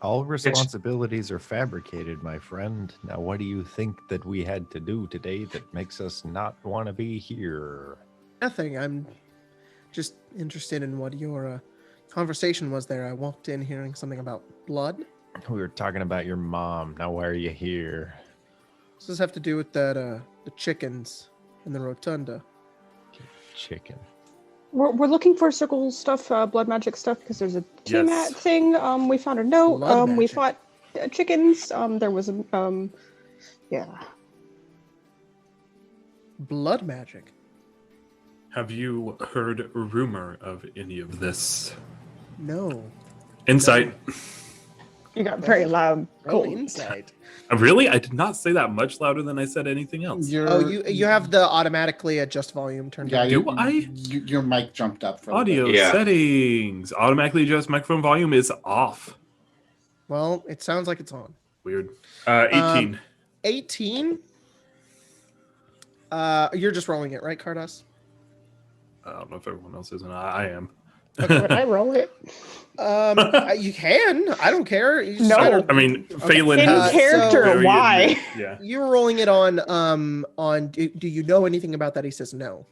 All responsibilities are fabricated, my friend. Now, what do you think that we had to do today that makes us not want to be here? Nothing. I'm just interested in what your conversation was there. I walked in hearing something about blood. We were talking about your mom. Now, why are you here? Does this have to do with that the chickens in the rotunda? Chicken. We're looking for circle stuff, blood magic stuff, because there's a Tiamat Yes. thing. We found a note. Blood We magic. fought chickens. There was a yeah. Blood magic. have you heard rumor of any of this? No. Insight. You got very loud. Roll Cool. insight. Really? I did not say that much louder than I said anything else. Oh, you have the automatically adjust volume turned Yeah, on. Do I? Your mic jumped up for a Audio bit. Yeah. settings. Automatically adjust microphone volume is off. Well, it sounds like it's on. Weird. 18. 18. You're just rolling it, right, Cardos? I don't know if everyone else is, and I am. Would I roll it? You can. I don't care. You just No. gotta- I mean, Phelan In has character, very why? admitted- Yeah. You're rolling it on. Do you know anything about that? He says no.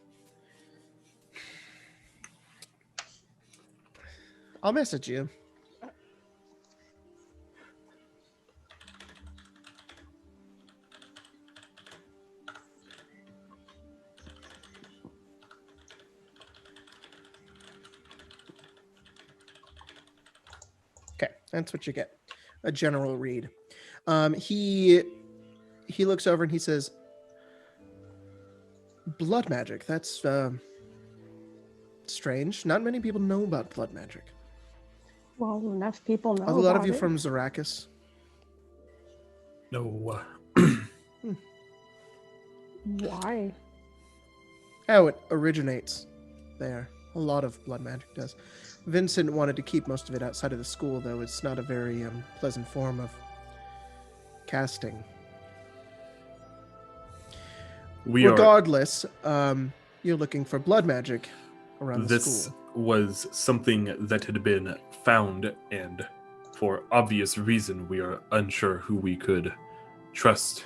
I'll message you. Okay, that's what you get. A general read. He looks over and he says, blood magic. That's strange. Not many people know about blood magic. Well, enough people know Are a lot of about you it. from Zarakis? No. Why? Oh, it originates there. A lot of blood magic does. Vincent wanted to keep most of it outside of the school, though. It's not a very pleasant form of casting. Regardless, you're looking for blood magic around the This school. was something that had been found, and for obvious reason, we are unsure who we could trust.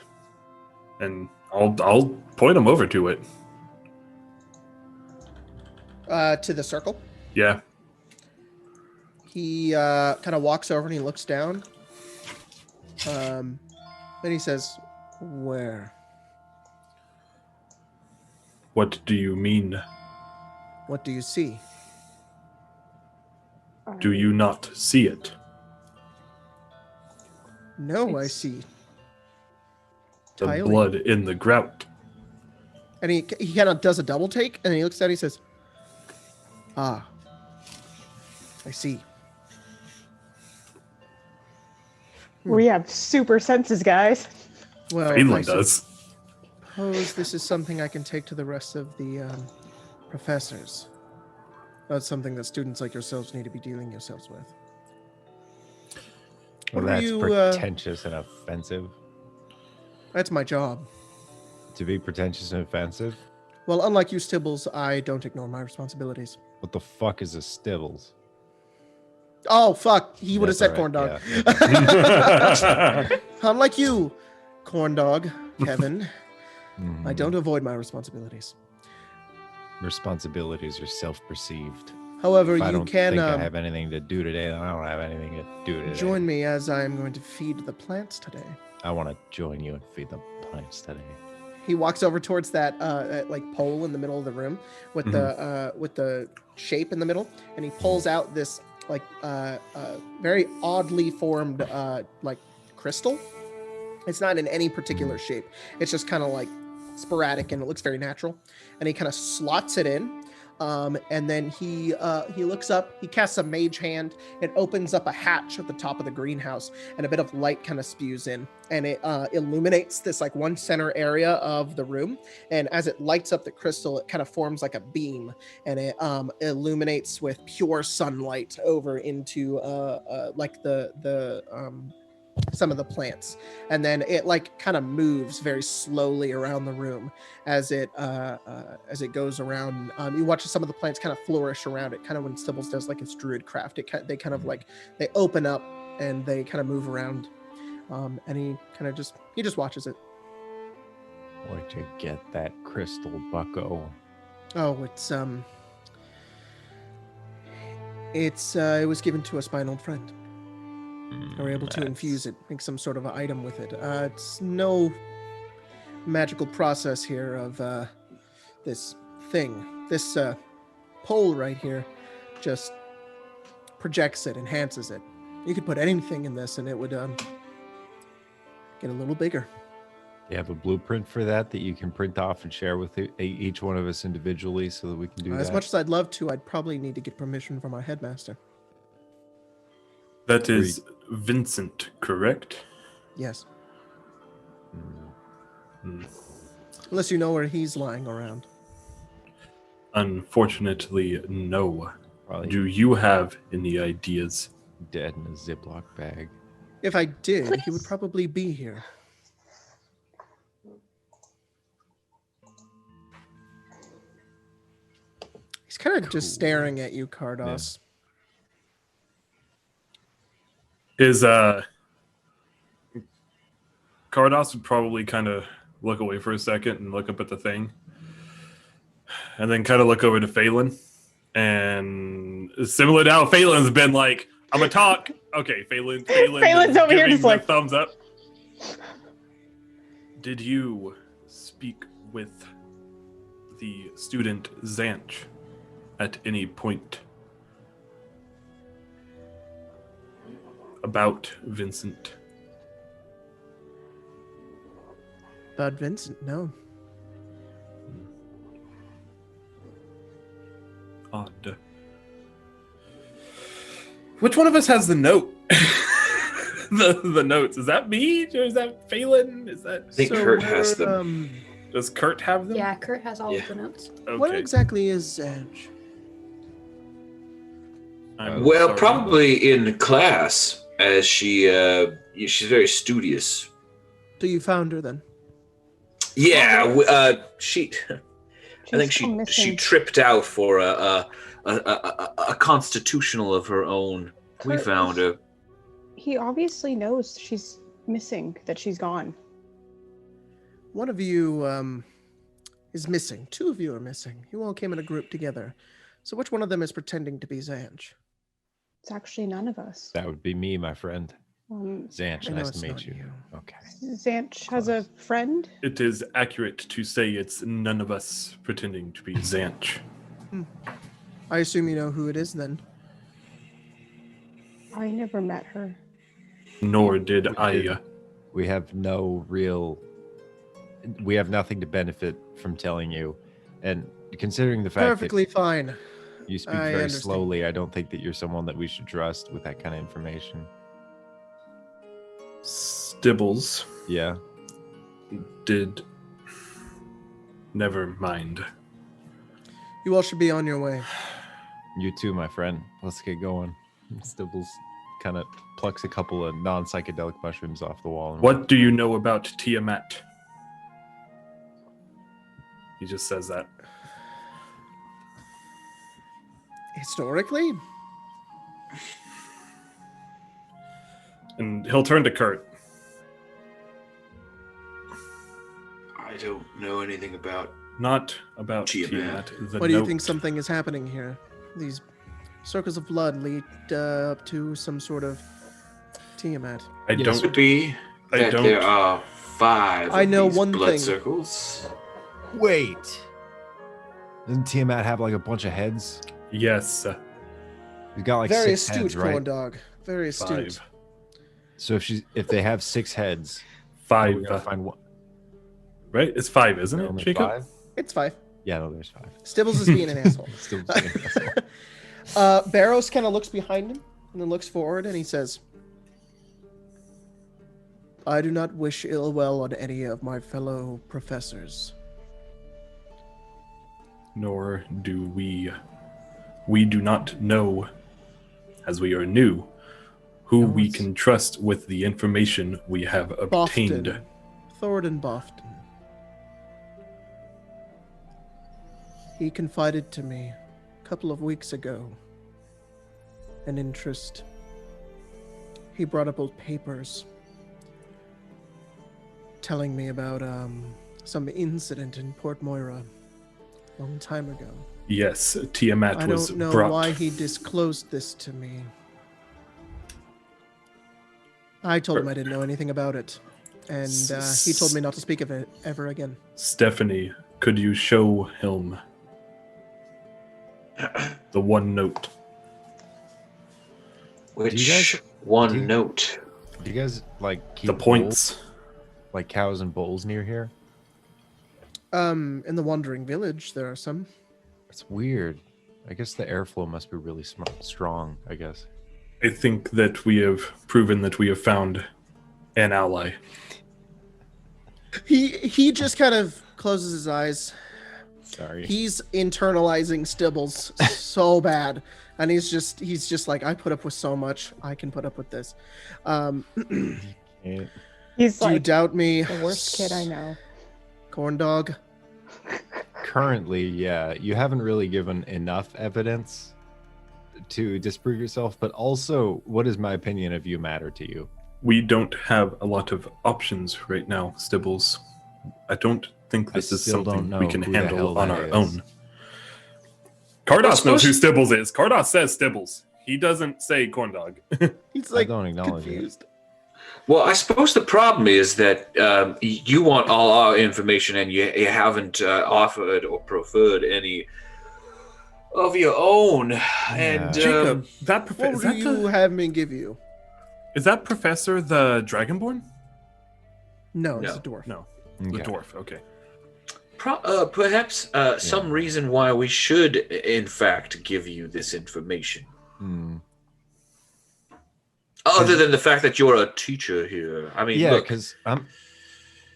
And I'll point him over to it. To the circle. Yeah. He kind of walks over and he looks down. Then he says, "Where? What do you mean? What do you see?" Do you not see it? No, I It's- see. The Tiling. blood in the grout. And he kind of does a double take, and he looks at it and he says, "Ah, I see." We have super senses, guys. Well, I Finland does. suppose this is something I can take to the rest of the professors. That's something that students like yourselves need to be dealing yourselves with. Well, What are that's you, pretentious and offensive. That's my job. To be pretentious and offensive? Well, unlike you, Stibbles, I don't ignore my responsibilities. What the fuck is a stibbles? Oh, fuck. He would have That's said corn dog. yeah. Unlike you, corn dog, Kevin, I Mhm. don't avoid my responsibilities. Responsibilities are self-perceived. However, If I you don't can think I have anything to do today, then I don't have anything to do today. join me as I am going to feed the plants today. I want to join you and feed the plants today. He walks over towards that like pole in the middle of the room with the shape in the middle, and he pulls out this like very oddly formed like crystal. It's not in any particular shape. It's just kind of like sporadic, and it looks very natural. And he kind of slots it in, and then he looks up. He casts a mage hand. It opens up a hatch at the top of the greenhouse, and a bit of light kind of spews in, and it illuminates this like one center area of the room. And as it lights up the crystal, it kind of forms like a beam, and it illuminates with pure sunlight over into like the some of the plants, and then it like kind of moves very slowly around the room as it goes around. You watch some of the plants kind of flourish around it, kind of when Stibbles does like its druid craft. They kind of like they open up and they kind of move around, and he kind of just watches it. Where'd you get that crystal, bucko? Oh, it was given to us by an old friend. Are able to infuse it, make some sort of item with it. It's no magical process here of this thing. This pole right here just projects it, enhances it. You could put anything in this and it would get a little bigger. You have a blueprint for that you can print off and share with each one of us individually so that we can do that? As much as I'd love to, I'd probably need to get permission from our headmaster. That is Vincent, correct? Yes. Hmm. Unless you know where he's lying around. Unfortunately, no. Probably Do you have any ideas? dead in a Ziploc bag. If I did, he would probably be here. He's kind of just staring at you, Cardos. Is Cardos would probably kind of look away for a second and look up at the thing, and then kind of look over to Phelan. And similar to how Phelan's been like, I'm gonna talk. Okay, Phelan's over here giving just the like- thumbs up. Did you speak with the student Zanch at any point? about Vincent. About Vincent, no. Odd. Which one of us has the note? the notes. Is that me? Or is that Phelan? Is that? I think Kurt has them. Does Kurt have them? Yeah, Kurt has all of the notes. Okay. What exactly is Zanj? I'm Well, sorry. probably in class, as she's very studious. So you found her then? Yeah, she. I think She's still she missing. tripped out for a constitutional of her own. We Kurt found her. He obviously knows she's missing, that she's gone. One of you is missing. Two of you are missing. You all came in a group together. So which one of them is pretending to be Zanj? It's actually none of us. That would be me, my friend. Zanch, I know nice it's to meet not you. you. Okay. Zanch has a friend. It is accurate to say it's none of us pretending to be Zanch. I assume you know who it is then. I never met her. Nor did I. We have nothing to benefit from telling you. And considering the fact Perfectly fine. that you speak I very understand. slowly, I don't think that you're someone that we should trust with that kind of information. Stibbles Yeah. did. Never mind. You all should be on your way. You too, my friend. Let's get going. Stibbles kind of plucks a couple of non-psychedelic mushrooms off the wall. And What do you know about Tiamat? He just says that. Historically? And he'll turn to Kurt. I don't know anything about. Not about Tiamat. Tiamat. The Why do you note. think something is happening here? These circles of blood lead up to some sort of Tiamat. I Yes. don't. Could be I that don't- there are 5 I of know these one blood thing. circles. Wait. Doesn't Tiamat have like a bunch of heads? Yes. He's got like Very 6 astute, heads, corn right? dog. Very astute. 5. So if they have 6 heads, we're 5. gonna find one. Right? It's 5, isn't it, Only Jacob? 5? It's 5. Yeah, no, there's 5. Stibbles is being an asshole. Still being an asshole. Baros kind of looks behind him and then looks forward and he says, I do not wish ill well on any of my fellow professors. Nor do we. We do not know, as we are new, who No, we it's- can trust with the information we have obtained. Bofton. Thornton Bofton. He confided to me a couple of weeks ago an interest. He brought up old papers telling me about some incident in Port Moira a long time ago. Yes, Tiamat I was don't know brought. why he disclosed this to me. I told him I didn't know anything about it, and he told me not to speak of it ever again. Stephanie, could you show him the one note? Which Do you guys- one do you- note? Do you guys like keep The points. bulls, like cows and bulls near here? In the Wandering Village, there are some. It's weird. I guess the airflow must be really strong, I guess. I think that we have proven that we have found an ally. He just kind of closes his eyes. Sorry. He's internalizing Stibbles so bad, and he's just like, I put up with so much. I can put up with this. Can't- He's Do you like doubt me? the worst kid I know. Corn dog. Currently, yeah, you haven't really given enough evidence to disprove yourself, but also, what does my opinion of you matter to you? We don't have a lot of options right now, Stibbles. I don't think this is still don't something know we can who the hell handle on that our is. own. Kardos knows who suppose- Stibbles is. Kardos says Stibbles. He doesn't say corn dog. He's I like don't acknowledge it. confused. Well, I suppose the problem is that you want all our information, and you haven't offered or preferred any of your own. And Jacob, that What is do that you the, have me give you? Is that Professor the Dragonborn? No, it's No. a dwarf. No, the dwarf. Okay. Perhaps some reason why we should, in fact, give you this information. Other than the fact that you're a teacher here. I mean, Yeah, look. because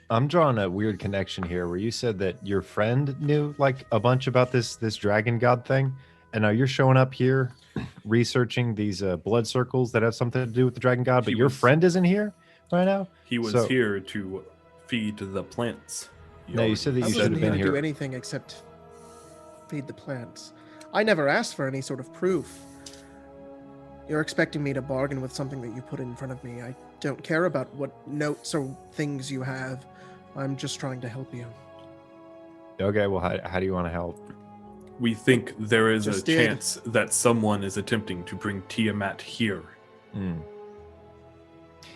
I'm drawing a weird connection here where you said that your friend knew like a bunch about this dragon god thing, and now you're showing up here researching these blood circles that have something to do with the dragon god, but your friend isn't here right now. He was here to feed the plants. No, you said that I you should wasn't have here been to do here. anything except feed the plants. I never asked for any sort of proof. You're expecting me to bargain with something that you put in front of me. I don't care about what notes or things you have. I'm just trying to help you. Okay, well, how do you want to help? We think there is Just a did. chance that someone is attempting to bring Tiamat here.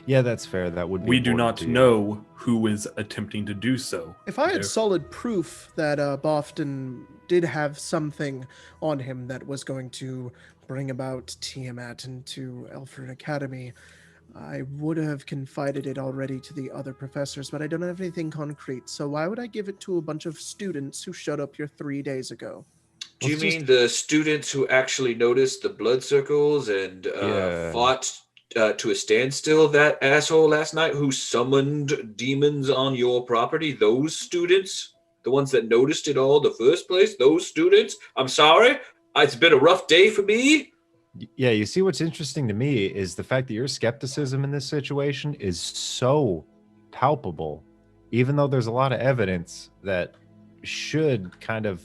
Yeah, that's fair. That would be. We do important not to you. know who is attempting to do so. If I had There- solid proof that Bofton did have something on him that was going to bring about Tiamat into Elfrid Academy, I would have confided it already to the other professors, but I don't have anything concrete, so why would I give it to a bunch of students who showed up here 3 days ago? Do you mean the students who actually noticed the blood circles and fought to a standstill that asshole last night who summoned demons on your property? Those students? The ones that noticed it all in the first place? Those students? I'm sorry. It's been a rough day for me. Yeah, you see what's interesting to me is the fact that your skepticism in this situation is so palpable, even though there's a lot of evidence that should kind of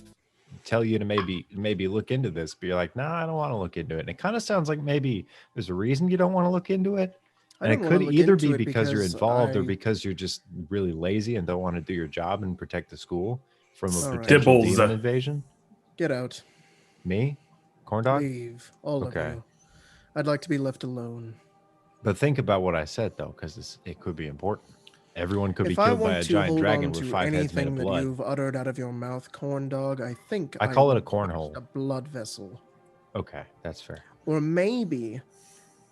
tell you to maybe look into this, but you're like, nah, I don't want to look into it. And it kind of sounds like maybe there's a reason you don't want to look into it. And it could either be because you're involved or because you're just really lazy and don't want to do your job and protect the school from a potential Dibbles. demon invasion. Get out. Me? Corn dog? Leave, all Okay. of you. I'd like to be left alone. But think about what I said, though, because it could be important. Everyone could be If I killed by a want to giant hold dragon on with to 5 heads made anything of that blood. you've uttered out of your mouth, corn dog, I think I call it a would cornhole. a blood vessel, Okay, that's fair. or maybe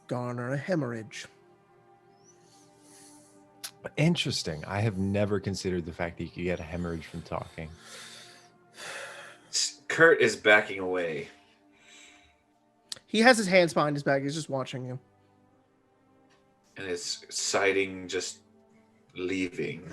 garner a hemorrhage. Interesting. I have never considered the fact that you could get a hemorrhage from talking. Kurt is backing away. He has his hands behind his back. He's just watching you. And is siding just leaving.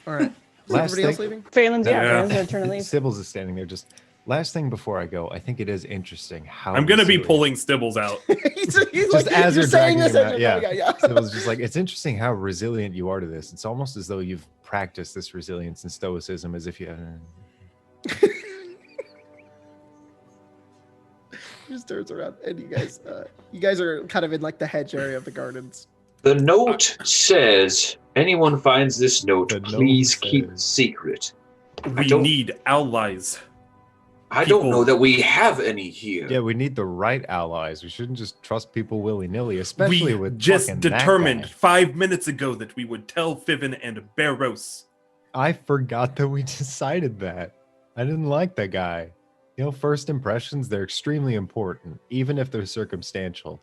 All right. Is Last everybody else thing- leaving? Phelan's, yeah, Yeah. Phelan's gonna turn and leave. Sybil's is standing there. Just last thing before I go, I think it is interesting how I'm going to be resilient- pulling Stibbles out. he's Just like, as you're you're saying dragging this him as out, you're yeah. going out, Sybil's just like, it's interesting how resilient you are to this. It's almost as though you've practiced this resilience and stoicism as if you He just turns around, and you guys are kind of in like the hedge area of the gardens. The note says, anyone finds this note, The note please keep says- secret. We don't- need allies. I don't People- know that we have any here. Yeah, we need the right allies. We shouldn't just trust people willy-nilly, especially We with just fucking that determined guy. 5 minutes ago that we would tell Fiven and Baros. I forgot that we decided that. I didn't like that guy. You know, first impressions, they're extremely important, even if they're circumstantial.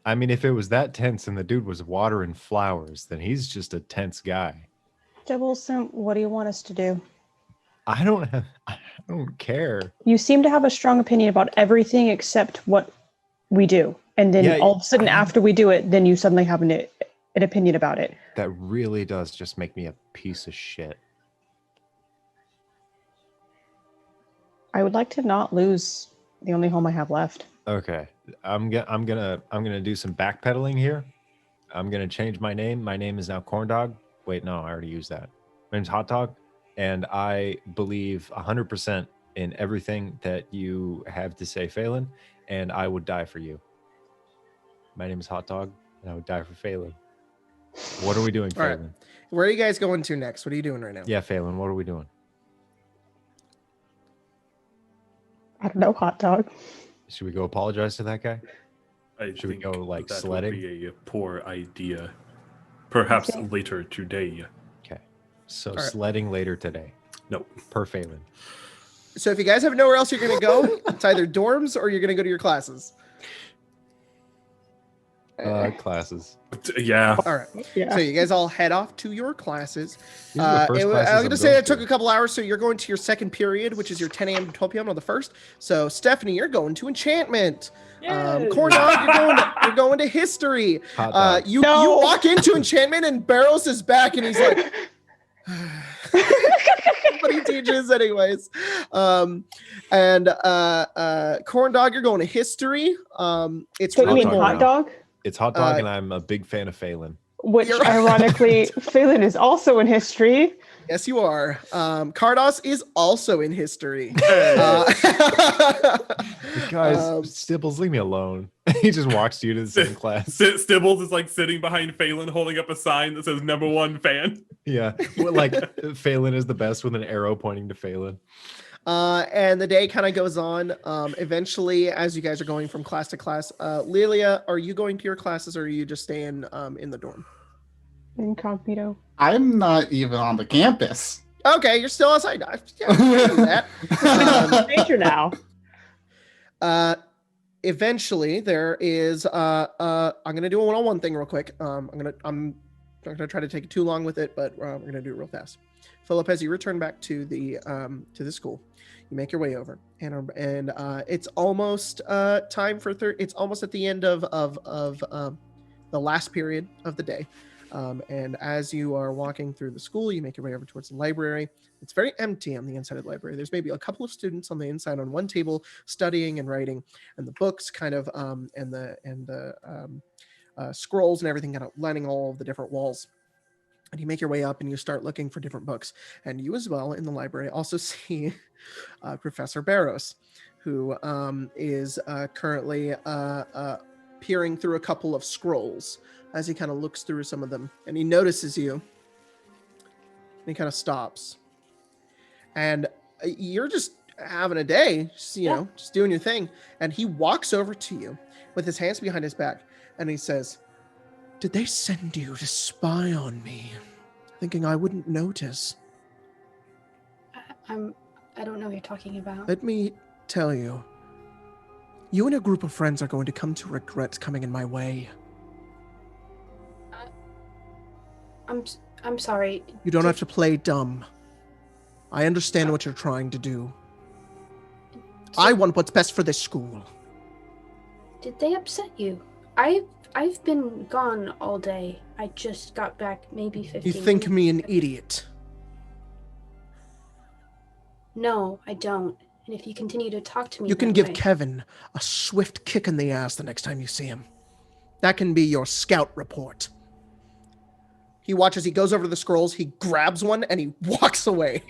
I mean, if it was that tense and the dude was water and flowers, then he's just a tense guy. Devilson, what do you want us to do? I don't care. You seem to have a strong opinion about everything except what we do. And then Yeah, all of a sudden, after we do it, then you suddenly have an opinion about it. That really does just make me a piece of shit. I would like to not lose the only home I have left. Okay, I'm gonna do some backpedaling here. I'm gonna change my name. My name is now Corn Dog. Wait, no, I already used that. My name's Hot Dog, and I believe 100% in everything that you have to say, Phelan, and I would die for you. My name is Hot Dog, and I would die for Phelan. What are we doing, All right. Phelan? Where are you guys going to next? What are you doing right now? Yeah, Phelan, what are we doing? I don't know, hot dog. Should we go apologize to that guy? I Should we think go, like, that sledding? would be a poor idea. Perhaps Okay. later today. Okay, so right. sledding later today. No. Per Phelan. So if you guys have nowhere else you're going to go, it's either dorms or you're going to go to your classes. Classes. Yeah. All right. Yeah. So you guys all head off to your classes. These are the first I was classes going I'm to say going it took to. a couple hours, so you're going to your second period, which is your 10 a.m. to 12 p.m. on the first. So Stephanie, you're going to enchantment. Corn Dog, you're going to history. Hot dog. You No. walk into enchantment, and Baros is back, and he's like, but he teaches anyways. Corn Dog, you're going to history. It's So you really mean dog hot now. dog? It's hot dog, Uh, and I'm a big fan of Phelan. Which You're- ironically, Phelan is also in history. Yes, you are. Cardos is also in history. Guys, Um, Stibbles, leave me alone. He just walks you to the same class. Stibbles is like sitting behind Phelan holding up a sign that says #1 fan. Yeah, well, like Phelan is the best with an arrow pointing to Phelan. And the day kind of goes on. Eventually, as you guys are going from class to class, Lelia, are you going to your classes or are you just staying in the dorm? Incognito. I'm not even on the campus. Okay, you're still outside. Yeah, I can do that. Stranger now. Eventually, there is. I'm gonna do a one-on-one thing real quick. I'm not gonna try to take it too long with it, but we're gonna do it real fast. Philip, as you return back to the school, you make your way over, and it's almost time for it's almost at the end of the last period of the day. And as you are walking through the school, you make your way over towards the library. It's very empty on the inside of the library. There's maybe a couple of students on the inside on one table studying and writing, and the books kind of and the scrolls and everything kind of lining all of the different walls. And you make your way up and you start looking for different books. And you as well in the library also see Professor Baros, who is currently peering through a couple of scrolls as he kind of looks through some of them. And he notices you. And he kind of stops. And you're just having a day, just, you know, just doing your thing. And he walks over to you with his hands behind his back. And he says, "Did they send you to spy on me, thinking I wouldn't notice? I don't know what you're talking about. Let me tell you, you and a group of friends are going to come to regret coming in my way. I'm sorry. You don't have to play dumb. I understand what you're trying to do. I want what's best for this school." Did they upset you? I've been gone all day. I just got back maybe 15 You think minutes me an ago. idiot? No, I don't. And if you continue to talk to me, You can that give way- Kevin a swift kick in the ass the next time you see him. That can be your scout report. He watches, he goes over to the scrolls, he grabs one, and he walks away.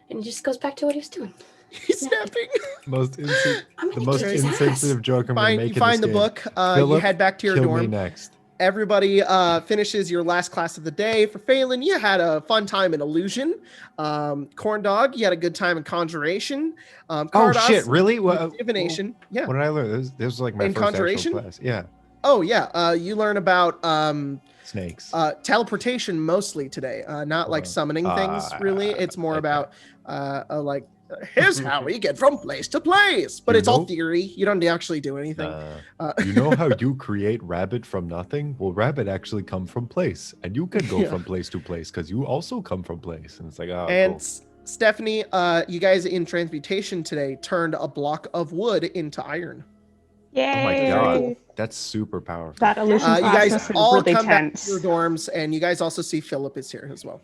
And he just goes back to what he was doing. He's snapping. I'm The gonna most kick his ass. insensitive joke I'm going to make You in find this the game. book, you Philip, head back to your kill me dorm. next. Everybody finishes your last class of the day. For Phelan, you had a fun time in illusion. Corn Dog, you had a good time in conjuration. Oh Cardos, shit! Really? What, divination. Yeah. what did I learn? This was like my In first actual conjuration? class. Yeah, Oh yeah. You learn about snakes. teleportation mostly today. Not like summoning things really. It's more okay. about like here's how we get from place to place. But You it's all know- theory. You don't actually do anything. You know how you create rabbit from nothing? Well, rabbit actually come from place, and you can go Yeah. from place to place because you also come from place. And it's like, oh, And cool. Stephanie, you guys in transmutation today turned a block of wood into iron. Yay! Oh my god, that's super powerful. That illusion You class guys was all really come tense. back to your dorms, and you guys also see Philip is here as well.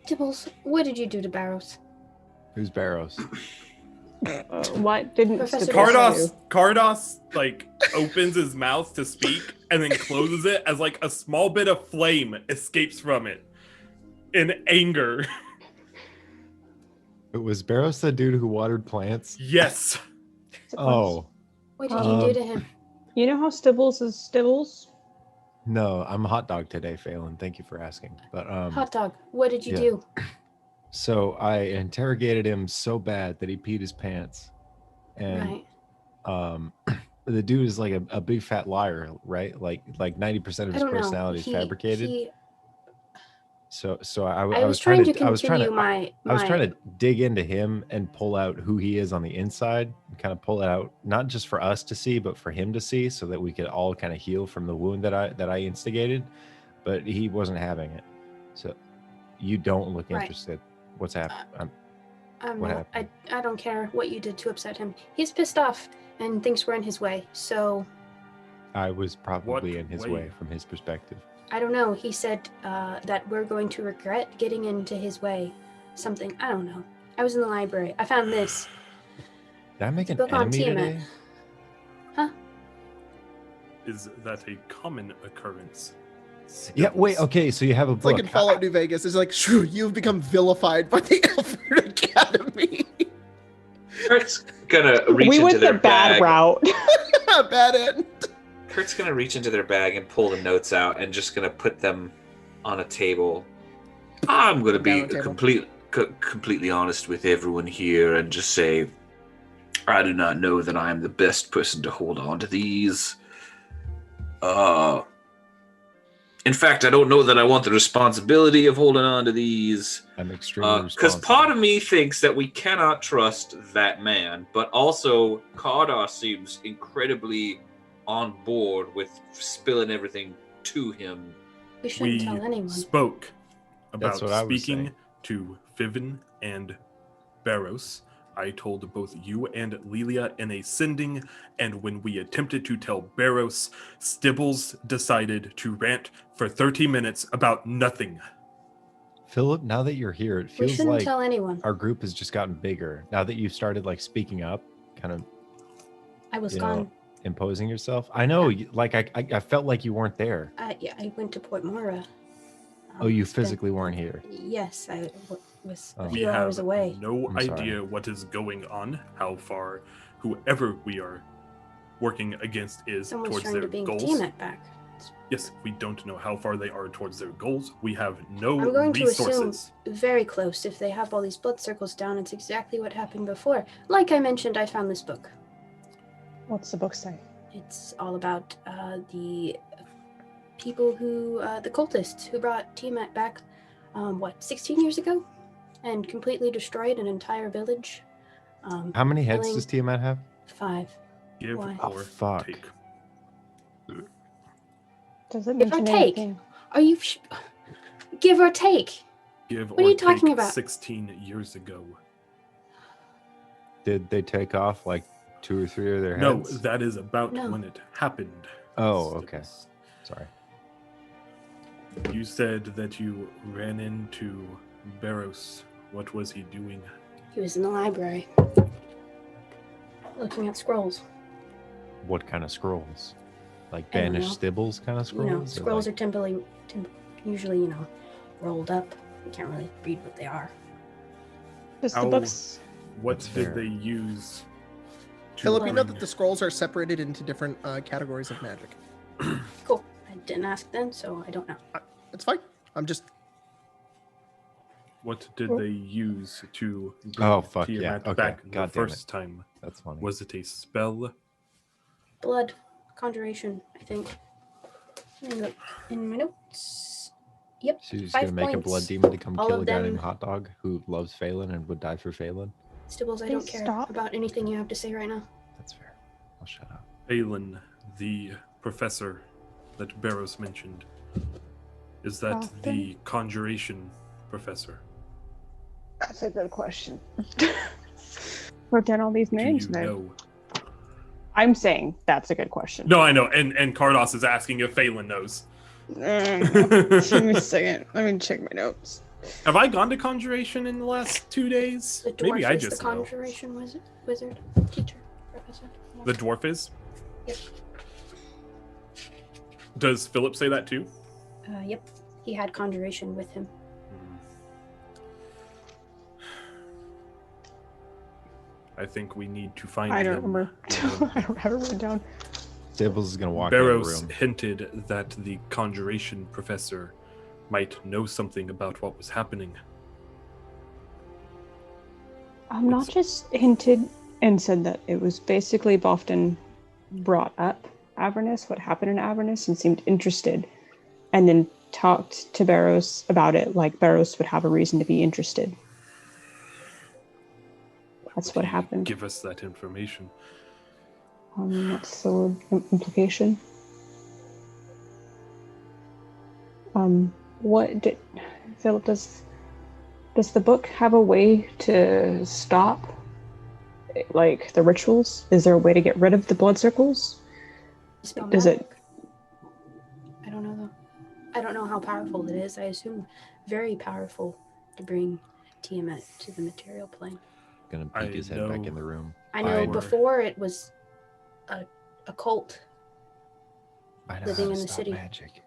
Dibbles, what did you do to Baros? Who's Baros? What didn't Professor Stipple do? Cardos like opens his mouth to speak and then closes it as like a small bit of flame escapes from it in anger. It was Baros the dude who watered plants? Yes. Oh, What did you do to him? You know how Stibbles is Stibbles? no, I'm a hot dog today, Phelan. Thank you for asking. But Hot dog, what did you yeah. do? So I interrogated him so bad that he peed his pants. And Right. the dude is like a big fat liar, right? Like 90% of I his don't know. personality is fabricated. So I was trying to continue my. I was trying to dig into him and pull out who he is on the inside and kind of pull it out, not just for us to see, but for him to see, so that we could all kind of heal from the wound that I instigated. But he wasn't having it. So you don't look interested. What's happened? What happened? I don't care what you did to upset him. He's pissed off and thinks we're in his way. So I was probably in his way from his perspective. I don't know. He said that we're going to regret getting into his way. Something. I don't know. I was in the library. I found this. Did I make an book on enemy Tiamat. today? Huh? Is that a common occurrence? Yeah, wait, okay, so you have a It's book. like in Fallout New Vegas. It's like, shoo, you've become vilified by the Alfred Academy. Kurt's gonna reach We into went their the bad bag. route. Bad end. Kurt's gonna reach into their bag and pull the notes out and just gonna put them on a table. I'm gonna be Down a table. completely honest with everyone here and just say, I do not know that I am the best person to hold on to these. In fact, I don't know that I want the responsibility of holding on to these. I'm extremely Because responsible. part of me thinks that we cannot trust that man, but also Kardas seems incredibly on board with spilling everything to him. We shouldn't We tell anyone. spoke about That's what I was speaking saying. to Fiven and Baros. I told both you and Lelia in a sending, and when we attempted to tell Baros, Stibbles decided to rant for 30 minutes about nothing. Philip, now that you're here, it We feels shouldn't like tell anyone. our group has just gotten bigger. Now that you've started like speaking up, kind of I was you know, gone. imposing yourself. I know, like I felt like you weren't there. Yeah, I went to Port Mora. Oh, you spent- physically weren't here. Yes, I was a Oh. We few hours have away. no I'm sorry. idea what is going on, how far whoever we are working against is Someone's towards trying their to bring goals. Tiamat back. Yes, we don't know how far they are towards their goals. We have no I'm going to assume resources. very close. If they have all these blood circles down, it's exactly what happened before. Like I mentioned, I found this book. What's the book say? It's all about the people who, the cultists who brought Tiamat back, 16 years ago? And completely destroyed an entire village. How many heads killing does Tiamat have? 5. Give Why? Oh, or fuck. take. Does it Give or mention take. anything? Are you... give or take? Give What are or you talking take about? 16 years ago. Did they take off like 2 or 3 of their No, heads? that is about No. when it happened. Oh, okay. Sorry. You said that you ran into Baros. What was he doing? He was in the library. Looking at scrolls. What kind of scrolls? Like I don't banished know. stibbles kind of scrolls? You know, Or scrolls like- are usually, rolled up. You can't really read what they are. Does the How- books? What That's did fair. they use? to Philip, you know bring- that the scrolls are separated into different categories of magic. Cool. I didn't ask then, so I don't know. It's fine. I'm just What did they use to bring Oh, fuck, yeah, Tiamat okay. back God the damn it. first time? That's funny. Was it a spell? Blood conjuration, I think. In my notes. Yep. She's just 5 gonna make a blood points. demon to come All kill of a guy them- named Hot Dog who loves Phelan and would die for Phelan. Stibbles, I don't Please care stop. about anything you have to say right now. That's fair. I'll shut up. Phelan, the professor that Baros mentioned. Is that Often. the conjuration professor? That's a good question. Wrote down all these Do names. you man. know? I'm saying that's a good question. No, I know. And Kardos is asking if Phelan knows. Give me a second. Let me check my notes. Have I gone to conjuration in the last 2 days? The dwarf Maybe I is just the know. conjuration wizard, teacher, professor. The dwarf is? Yep. Does Philip say that too? Yep. He had conjuration with him. I think we need to find I don't them. remember. I don't have it written down. Stibbles is gonna walk out of the Baros room. hinted that the conjuration professor might know something about what was happening. Not just hinted and said that it was basically Bofton brought up Avernus, what happened in Avernus, and seemed interested, and then talked to Baros about it, like Baros would have a reason to be interested. That's what He happened. Give us that information. What's the implication? What did Philip? Does the book have a way to stop, like, the rituals? Is there a way to get rid of the blood circles? Spell Does magic? it? I don't know though. I don't know how powerful it is. I assume very powerful to bring Tiamat to the material plane. Gonna I peek his head back know. in the room. I know I- before it was a cult. I know Living how to in the stop city. magic.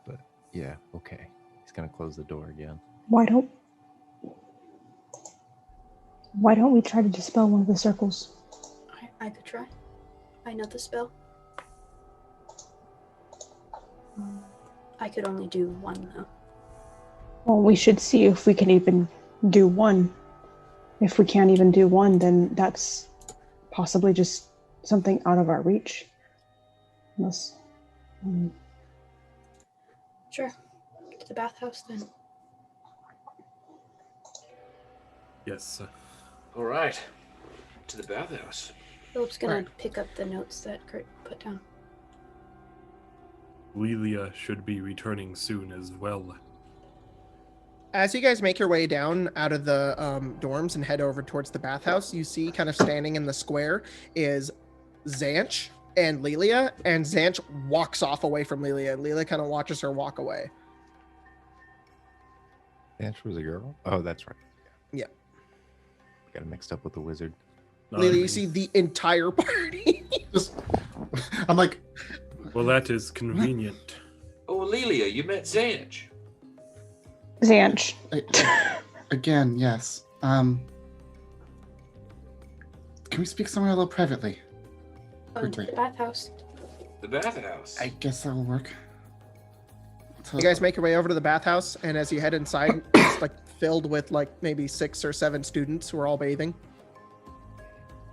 But yeah, okay. He's gonna close the door again. Why don't we try to dispel one of the circles? I could try. I know the spell. I could only do one though. Well, we should see if we can even do one. If we can't even do one, then that's possibly just something out of our reach. Unless, Sure. To the bathhouse then. Yes. All right, to the bathhouse. Philip's gonna Right. pick up the notes that Kurt put down. Lelia should be returning soon as well. As you guys make your way down out of the dorms and head over towards the bathhouse, you see kind of standing in the square is Zanch and Lelia, and Zanch walks off away from Lelia, and Lelia kind of watches her walk away. Ash was a girl? Oh, that's right. Yeah. Got it mixed up with the wizard. Lelia, you see the entire party. Just, I'm like, Well, that is convenient. Oh, Lelia, you met Zanch. Zanch. again, yes. Can we speak somewhere a little privately? Going to the bathhouse. The bathhouse. I guess that'll work. You guys make your way over to the bathhouse, and as you head inside, it's like filled with like maybe 6 or 7 students who are all bathing.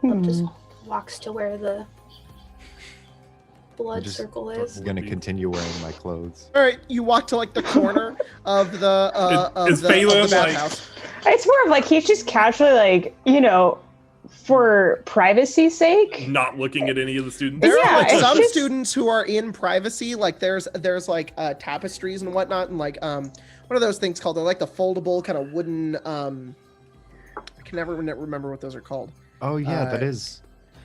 Philip just walks to where the blood just- circle I'm is. gonna continue wearing my clothes. All right, you walk to like the corner of the Is Phelan, like- bathhouse. It's more of like he's just casually, like, for privacy's sake. Not looking at any of the students. There Yeah, are like it's some just- students who are in privacy. Like there's like tapestries and whatnot, and like what are those things called? They're like the foldable kind of wooden. I can never remember what those are called. Oh yeah, Uh, that is.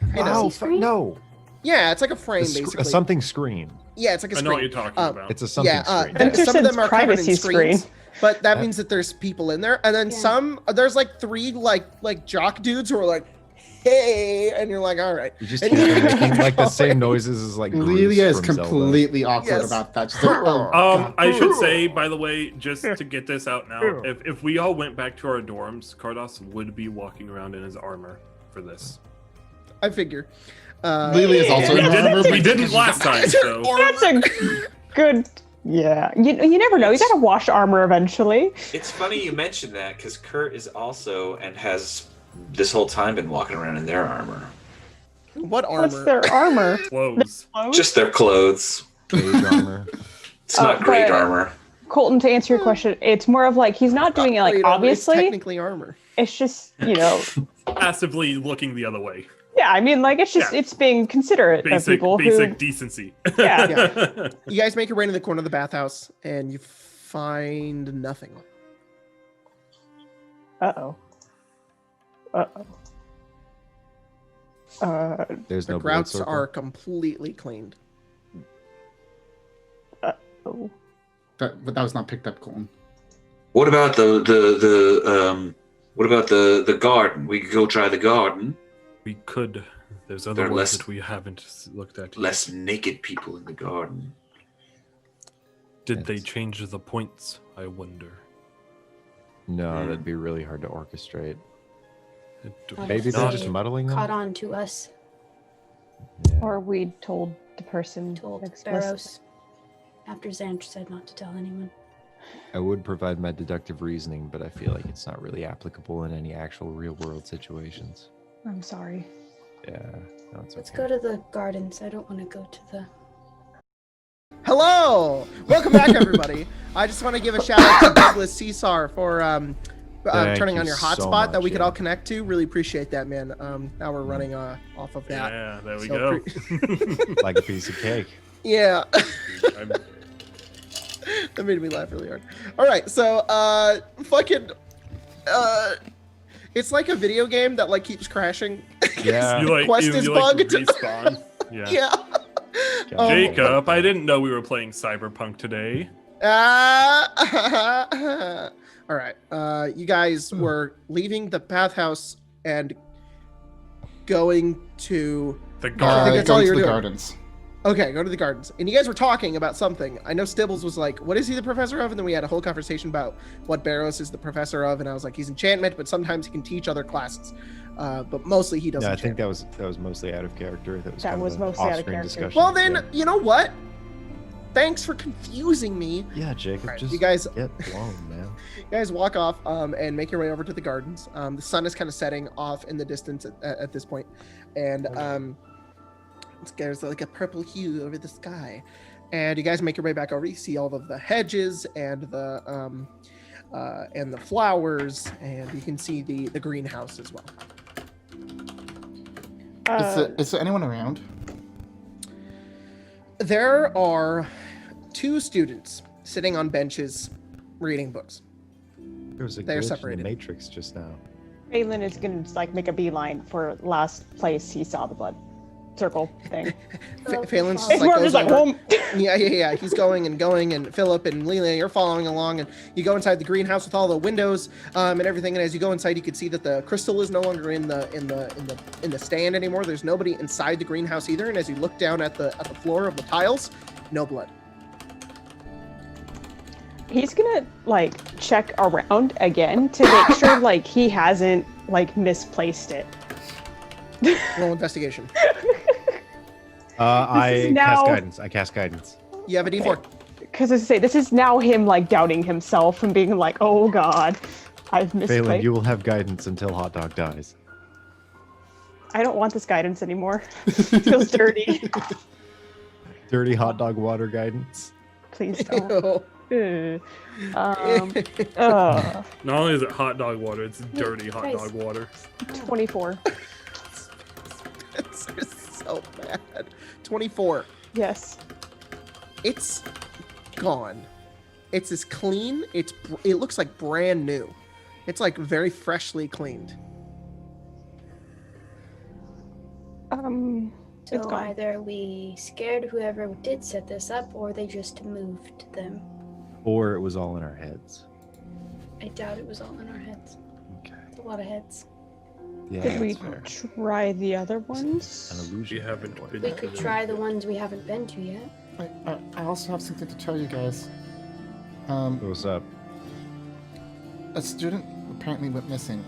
you know. Oh Screen? no! Yeah, it's like a frame A basically. something screen. Yeah, it's like a I know what you're screen. talking about. It's a something Yeah, screen. Spencer some of said them are covered in privacy screens, screen. but that means that there's people in there, and then Yeah. there's like 3 like jock dudes who are like, "Hey," and you're like, "All right." You just and hear you them keep making like the going. same noises as like Bruce Lelia is from Zelda. completely awkward Yes. about that. She's like, oh, God. I should say, by the way, just to get this out now, if we all went back to our dorms, Kardos would be walking around in his armor for this. I figure. Lelia is also We in armor. didn't, we but- didn't last time, so That's a good. Yeah, you never know. You gotta wash armor eventually. It's funny you mentioned that because Kurt is also and has this whole time been walking around in their armor. What What's armor? their armor? clothes. Just their clothes. Cage armor. It's not great but- armor. Colton, to answer your question, it's more of like he's not doing it like Wait, armor, it's obviously. technically armor. It's just Passively looking the other way. yeah. I mean, like it's just Yeah. it's being considerate of Basic, people basic who. decency. Yeah. You guys make your way to the corner of the bathhouse, and you find nothing. Uh-oh. There's The no blood grouts circle. are completely cleaned. Oh. But that was not picked up, Colton. What about the garden? We could go try the garden. We could. There's There other are ones less- that we haven't looked at. yet. Less naked people in the garden. Did they Yes. change the points? I wonder. No, Hmm. that'd be really hard to orchestrate. Not Maybe if they're they just muddling them. Caught on to us, Yeah. Or we told the person told explicitly. Baros. After Zanch said not to tell anyone. I would provide my deductive reasoning, but I feel like it's not really applicable in any actual real world situations. I'm sorry. Yeah, no, it's Let's okay. go to the gardens. I don't want to go to the. Hello! Welcome back, everybody. I just want to give a shout out to Douglas Cesar for turning on your you so hotspot that we much, could yeah. all connect to. Really appreciate that, man. Now we're running off of that. Yeah, there we So go. Like a piece of cake. Yeah. I'm- That made me laugh really hard. All right, so it's like a video game that like keeps crashing. Yeah. you like, Quest you, is you like bugged. respawn. Yeah. Yeah. God. Jacob, I didn't know we were playing Cyberpunk today. All right. You guys were leaving the bathhouse and going to. The I guard. think that's all Going you're to the doing. gardens. Okay, go to the gardens. And you guys were talking about something. I know Stibbles was like, what is he the professor of? And then we had a whole conversation about what Baros is the professor of. And I was like, he's enchantment, but sometimes he can teach other classes. But mostly he does Yeah, I think enchantment. that was mostly out of character. That was, That kind was of an mostly out of off-screen character. discussion. Well, then, Yeah, you know what? Thanks for confusing me. yeah Jacob, Right, just you guys- get blown, man. You guys walk off and make your way over to the gardens. The sun is kind of setting off in the distance at this point. And there's like a purple hue over the sky. And you guys make your way back over. You see all of the hedges and the flowers, and you can see the greenhouse as well. Is there anyone around? There are 2 students sitting on benches reading books. There was a They're glitch separated. in the Matrix just now. Phelan is gonna like make a beeline for last place he saw the blood circle thing. Phelan's It's more goes just like, over- whoa. Yeah. He's going, and Philip and Lelia, you're following along, and you go inside the greenhouse with all the windows and everything. And as you go inside, you can see that the crystal is no longer in the stand anymore. There's nobody inside the greenhouse either. And as you look down at the floor of the tiles, no blood. He's gonna like check around again to make sure like he hasn't like misplaced it. Roll investigation. I now- cast guidance. You have a D4. Because as I say, this is now him like doubting himself and being like, "Oh God, I've misplaced." Phelan, you will have guidance until Hot Dog dies. I don't want this guidance anymore. It feels dirty. Dirty hot dog water guidance. Please don't. Ew. Ugh. Not only is it hot dog water, it's dirty hot Guys. dog water. 24. This is so bad. 24. Yes. It's gone. It's as clean. It looks like brand new. It's like very freshly cleaned. It's So gone. either we scared whoever did set this up, or they just moved them. Or it was all in our heads. I doubt it was all in our heads. Okay. It's a lot of heads. Yeah, Did we that's fair. try the other An ones? illusion. We haven't been We could try the ones we haven't been to yet. I also have something to tell you guys. What's up? A student apparently went missing.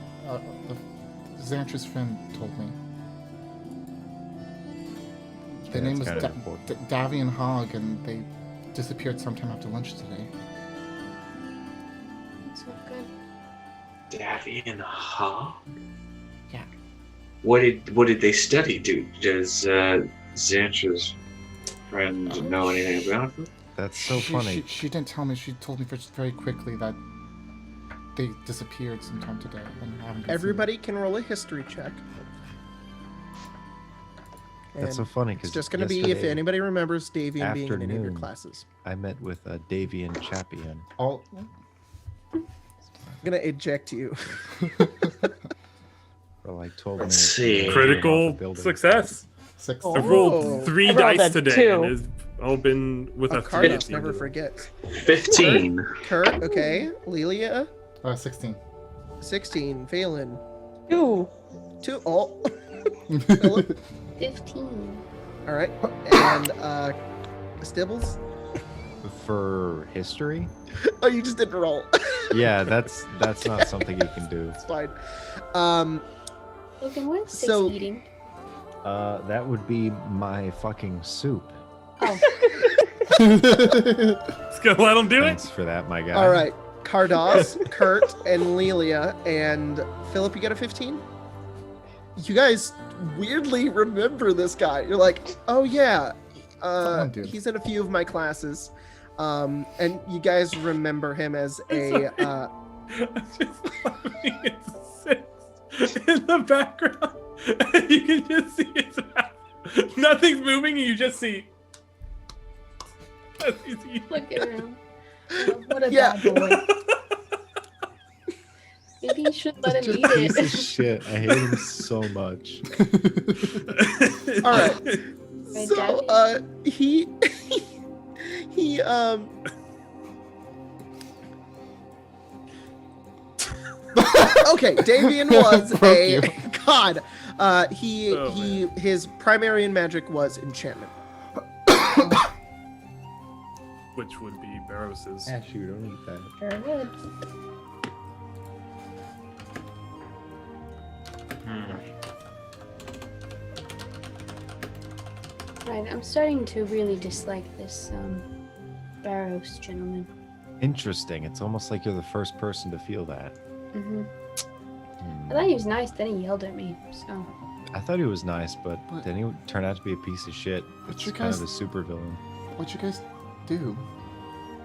Xantra's friend told me. Okay, Their name that's was kind of important. Davy and Hogg, and they disappeared sometime after lunch today. It's not good. Davy and Ha? Yeah. What did they study? Does Xantra's friend know anything about them? That's so funny. She didn't tell me. She told me very quickly that they disappeared sometime today and haven't been seen. Everybody can roll a history check. That's so And funny it's because just going to be if anybody remembers Davian being in any of your afternoon. classes. I met with Davian Chapian. All I'm going to eject you. For like 12 Let's minutes. see. Critical success. 6. I've Oh. rolled 3 I rolled dice a today, 2. and it's all been with a 3. Carlos never forgets. 15. Kurt, okay. Lelia, 16. 16. Phelan, Ooh. 2. Oh. Philip, 15. all right. And Stibbles. For history? Oh, you just didn't roll. Yeah, that's not something you can do. It's fine. Logan, what is 6 So- eating? That would be my fucking soup. Oh, Let's go let them do Thanks it. for that, my guy. All right. Cardos, Kurt, and Lelia, and Philip, you got a 15? You guys weirdly remember this guy. You're like, oh yeah, Someone did. he's in a few of my classes. And you guys remember him as a I'm just laughing. It's six in the background. You can just see his mouth. Nothing's moving, and you just see. Look at him. Oh, what a Yeah. bad boy. Maybe you should let him eat Piece of it. shit. I hate him so much. All right. My So daddy. he okay, Davian was Fuck a you. god. Oh, His primary in magic was enchantment. Which would be Baros's. Shoot, don't eat that. Very good. Right, I'm starting to really dislike this Baros gentleman. Interesting. It's almost like you're the first person to feel that. Mm-hmm. Hmm. I thought he was nice, then he yelled at me, so. I thought he was nice, but What? then he turned out to be a piece of shit. But It's you kind of guys- a super villain. What'd you guys do?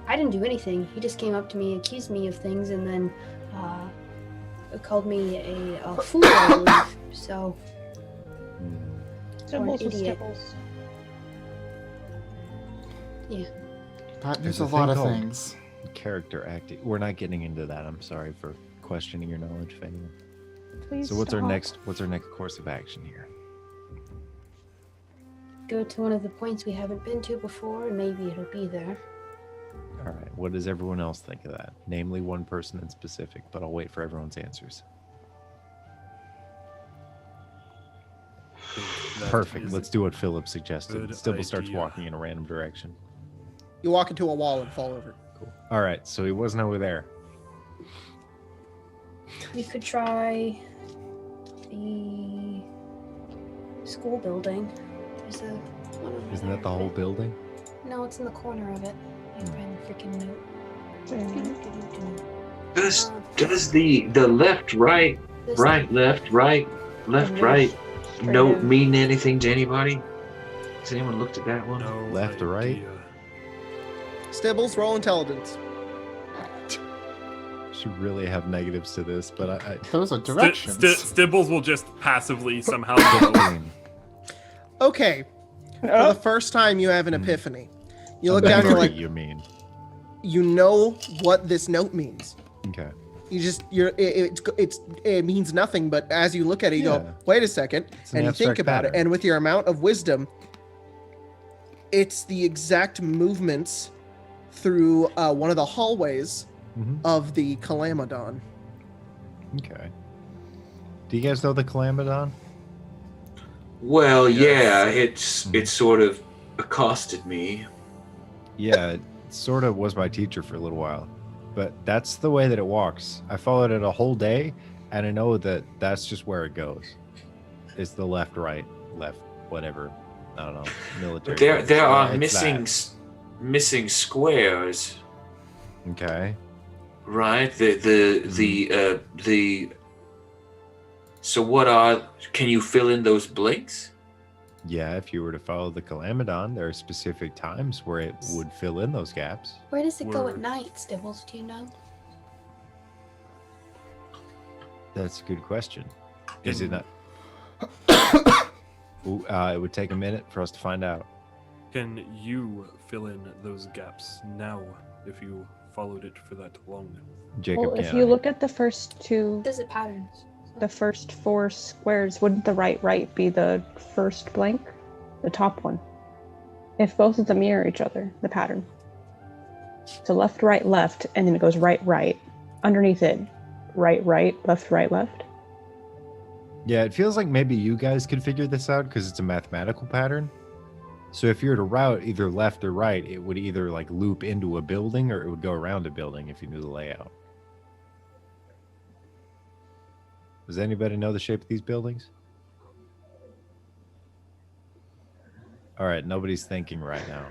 I didn't do anything. He just came up to me, accused me of things, and then called me a fool, I believe. So, Stibbles with idiot. stibbles. There's There's a a lot thing of called- things. Character acting. We're not getting into that. I'm sorry for questioning your knowledge, Fanny. Please So what's our stop. next course of action here? go to one of the points we haven't been to before, and maybe it'll be there. All right. What does everyone else think of that? Namely one person in specific, but I'll wait for everyone's answers. Perfect. Let's do what Philip suggested. good Stibble starts idea. walking in a random direction. You walk into a wall and fall over. Cool. All right. So he wasn't over there. We could try the school building. There's a one over Isn't there. that the whole building? No, it's in the corner of it. You find the freaking note. Does the left, right, This right, left, right, left, And right straight note in. mean anything to anybody? Has anyone looked at that one? No Left or right? idea. Stibbles, roll intelligence. Should really have negatives to this, but I Those are directions. Stibbles will just passively somehow. 15. Okay. For Oh, the first time, you have an epiphany. You look I'm down, gonna you're look at like, you mean. you know what this note means. Okay. It means nothing, but as you look at it, you Yeah. go, wait a second, It's an and you think abstract about it, pattern. and with your amount of wisdom, it's the exact movements through one of the hallways Mhm. of the Calamodon. Okay. Do you guys know the Calamodon? Well, Yes. yeah, it sort of accosted me. Yeah, it sort of was my teacher for a little while. But that's the way that it walks. I followed it a whole day, and I know that that's just where it goes. It's the left, right, left, whatever. I don't know. Military. There place. there Yeah, are it's missing squares, that. Okay. right? The So what are? Can you fill in those blanks? Yeah, if you were to follow the Calamodon, there are specific times where it would fill in those gaps. Where does it go at Word. night, Stibbles? Do you know? That's a good question. Is it not? Ooh, it would take a minute for us to find out. Can you fill in those gaps now if you followed it for that long? Jacob, well, if can you I? look at the first two, Does it patterns? the first four squares, wouldn't the right be the first blank? The top one. If both of them mirror each other, the pattern. So left, left, and then it goes right, right. Underneath it, right, left, left. Yeah, it feels like maybe you guys could figure this out because it's a mathematical pattern. So if you were to route either left or right, it would either like loop into a building or it would go around a building if you knew the layout. Does anybody know the shape of these buildings? All right, nobody's thinking right now.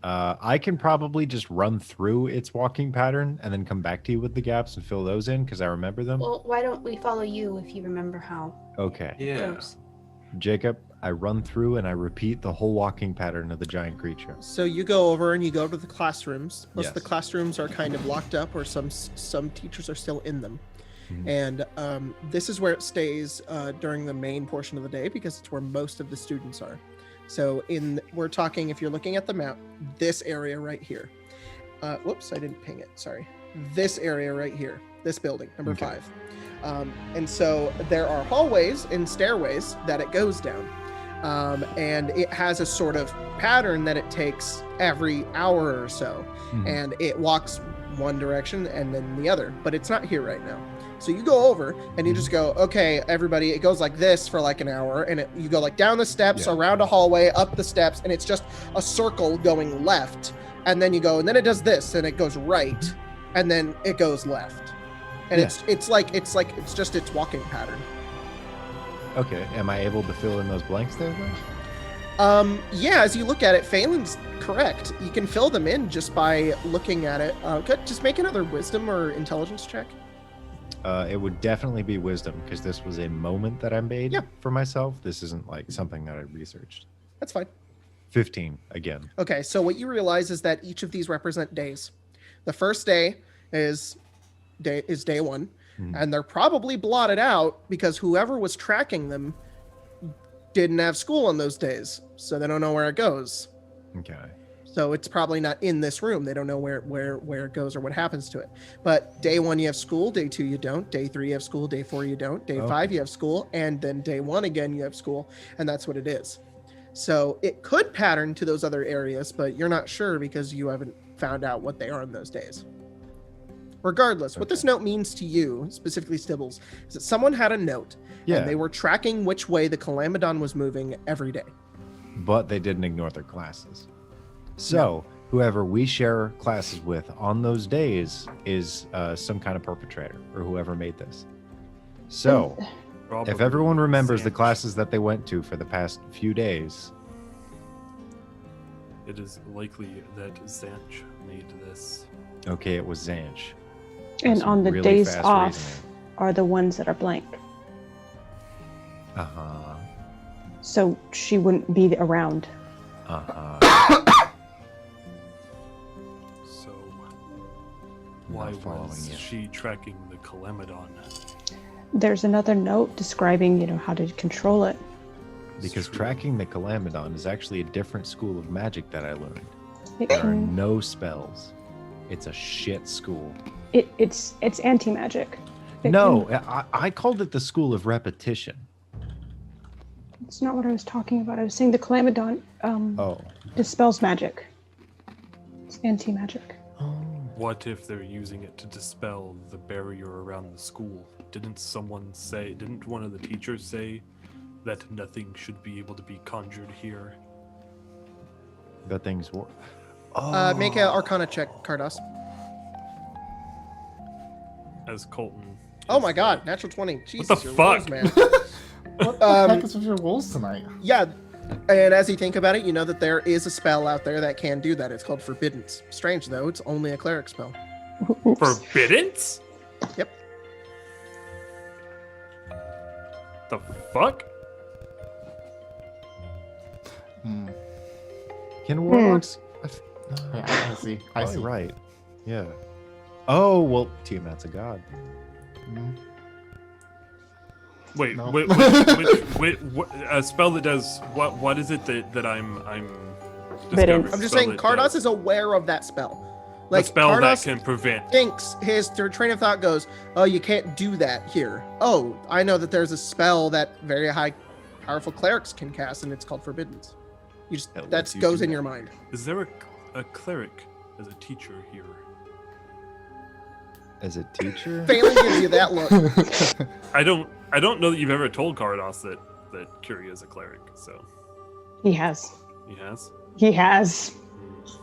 I can probably just run through its walking pattern and then come back to you with the gaps and fill those in because I remember them. Well, why don't we follow you if you remember how Okay. it Yeah. goes? Jacob, I run through and I repeat the whole walking pattern of the giant creature. So you go over and you go to the classrooms. Most of the Yes. classrooms are kind of locked up, or some teachers are still in them. Mhm. And this is where it stays during the main portion of the day, because it's where most of the students are. So we're talking, if you're looking at the map, this area right here. Whoops, I didn't ping it. Sorry. This area right here. This building, number Okay. 5. And so there are hallways and stairways that it goes down. And it has a sort of pattern that it takes every hour or so. Mhm. And it walks one direction and then the other, but it's not here right now. So you go over and you just go, okay, everybody, it goes like this for like an hour, and you go like down the steps, Yeah. around a hallway, up the steps, and it's just a circle going left. And then you go, and then it does this, and it goes right, and then it goes left. And Yeah. it's just its walking pattern. Okay, am I able to fill in those blanks there, though? Yeah, as you look at it, Phelan's correct. You can fill them in just by looking at it. Just make another wisdom or intelligence check. It would definitely be wisdom, because this was a moment that I made Yeah. for myself. This isn't like something that I researched. That's fine. 15 again. Okay, so what you realize is that each of these represent days. The first day is day 1, Mhm. and they're probably blotted out because whoever was tracking them didn't have school on those days, so they don't know where it goes. Okay. So it's probably not in this room. They don't know where it goes or what happens to it. But day 1 you have school, day 2 you don't, day 3 you have school, day 4 you don't, day Okay. 5 you have school, and then day 1 again you have school, and that's what it is. So it could pattern to those other areas, but you're not sure because you haven't found out what they are in those days. Regardless, what this note means to you, specifically Stibbles, is that someone had a note, Yeah, and they were tracking which way the Calamodon was moving every day. but they didn't ignore their classes. So whoever we share classes with on those days is some kind of perpetrator, or whoever made this. So Probably if everyone remembers the Sanch. classes that they went to for the past few days, It is likely that Zanch made this. okay, it was Zanch. And Some on the really days fast off reasoning. are the ones that are blank. Uh-huh. So she wouldn't be around. Uh-huh. So, I'm why not following was you. she tracking the Calamodon? There's another note describing, how to control it. Because True. tracking the Calamodon is actually a different school of magic that I learned. It There are can, no spells. It's a shit school. it's anti-magic. It No, can- I called it the school of repetition. it's not what I was talking about. I was saying the Calamodon Oh. dispels magic. It's anti-magic. What if they're using it to dispel the barrier around the school? Didn't one of the teachers say that nothing should be able to be conjured here? That thing's war. Make an Arcana check, Cardos. As Colton. Oh is my god, natural 20. Jesus, the your fuck? rolls, man. What the heck is with your wolves tonight? Yeah, and as you think about it, you know that there is a spell out there that can do that. It's called Forbiddance. Strange, though. It's only a cleric spell. Forbiddance? Yep. The fuck? Hmm. Can warlocks? Yeah, I see. I Probably see. right. Yeah. Oh well, Tiamat's a god. Mhm. Wait, No. a spell that does what? What is it that I'm Biddance. discovering? I'm just Spell saying, that Cardos does- is aware of that spell. a spell that Cardos can prevent. thinks his train of thought goes, oh, you can't do that here. Oh, I know that there's a spell that very high, powerful clerics can cast, and it's called Forbiddance. You just That that lets you goes do in that. your mind. Is there a cleric as a teacher here? As a teacher? Phelan gives you that look. I don't know that you've ever told Cardos that Curia is a cleric. So He has. he has. He has.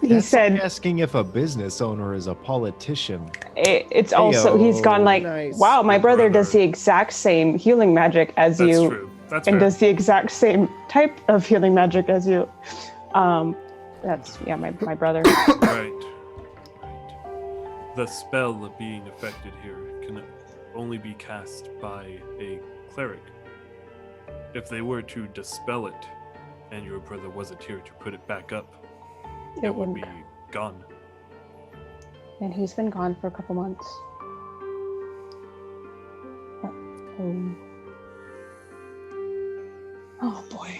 He That's said like asking if a business owner is a politician. it's also, he's gone like, Nice. wow, my Your brother does brother. the exact same healing magic as That's you. true. That's And fair. does the exact same type of healing magic as you. That's, yeah, my brother. Right. The spell being affected here can only be cast by a cleric. If they were to dispel it, and your brother wasn't here to put it back up, It it would wouldn't. be gone. And he's been gone for a couple months. Oh boy.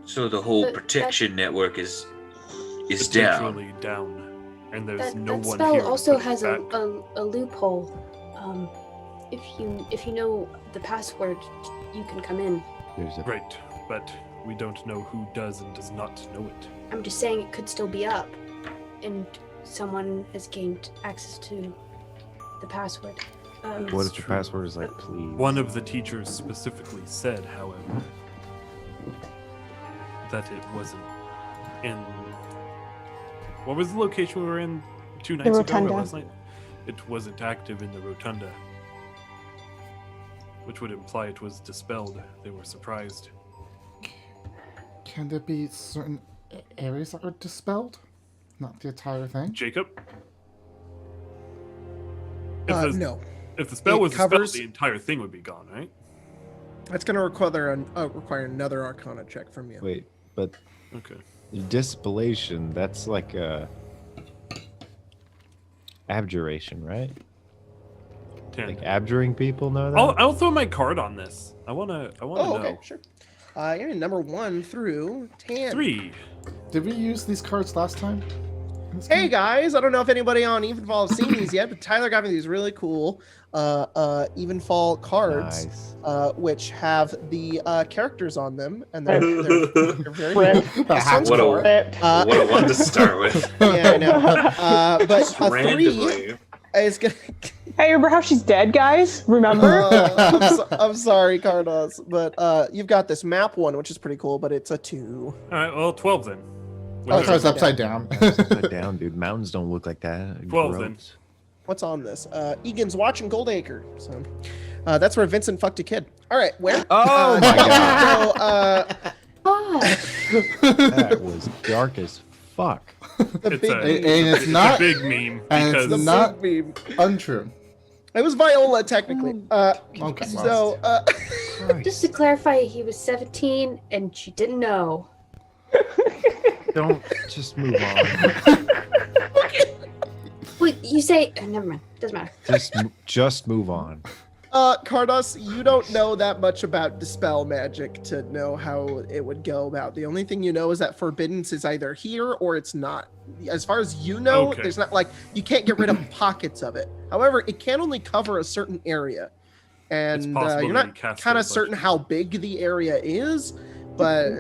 So the whole But protection network is down. Potentially down. And there's That, no that one spell here to also put it has back. a loophole. If you know the password, you can come in. There's a Right, but we don't know who does and does not know it. I'm just saying it could still be up, and someone has gained access to the password. what if the true. password is like, please? One of the teachers specifically said, however, that it wasn't in. What was the location we were in 2 nights ago or rotunda. last night? It wasn't active in the rotunda, which would imply it was dispelled. They were surprised. Can there be certain areas that are dispelled? Not the entire thing? Jacob? If the, No. if the spell It was covers- dispelled, the entire thing would be gone, right? That's going to require another Arcana check from you. Wait, but Okay. dispellation, that's like a abjuration, right? 10. Like abjuring people know that? I'll throw my card on this. I wanna Oh, know. okay, sure. You're in number 1 through 10. 3. Did we use these cards last time? in this Hey game? guys, I don't know if anybody on Evenfall has seen these yet, but Tyler got me these really cool Evenfall cards, Nice. which have the characters on them, and they're very Rip. cool. That's Sounds what a- cool. Rip. What a one to start with. Yeah, I know. But a 3 Randomly. is gonna. Hey, remember how she's dead, guys? Remember? I'm sorry, Cardos, but you've got this map one, which is pretty cool, but it's a 2. All right, well, 12 then. Oh, Which it's is- upside down. That's upside down, dude. Mountains don't look like that. 12 then. Gross. What's on this? Egan's watching Goldacre. So that's where Vincent fucked a kid. All right, where? Oh my god. So, Ah, That was dark as fuck. the It's big a- meme. And it's It's not a big meme and it's The because not- big meme. untrue. It was Viola, technically. Okay. So, just to clarify, he was 17 and she didn't know. Don't just move on. Wait, you say? Never mind. Doesn't matter. Just move on. Cardos, you don't know that much about Dispel magic to know how it would go about. The only thing you know is that Forbiddance is either here or it's not. As far as you know, Okay. there's not like you can't get rid of pockets of it. However, it can only cover a certain area, it's and possible you're that he not cast kind a of bunch certain how big the area is. But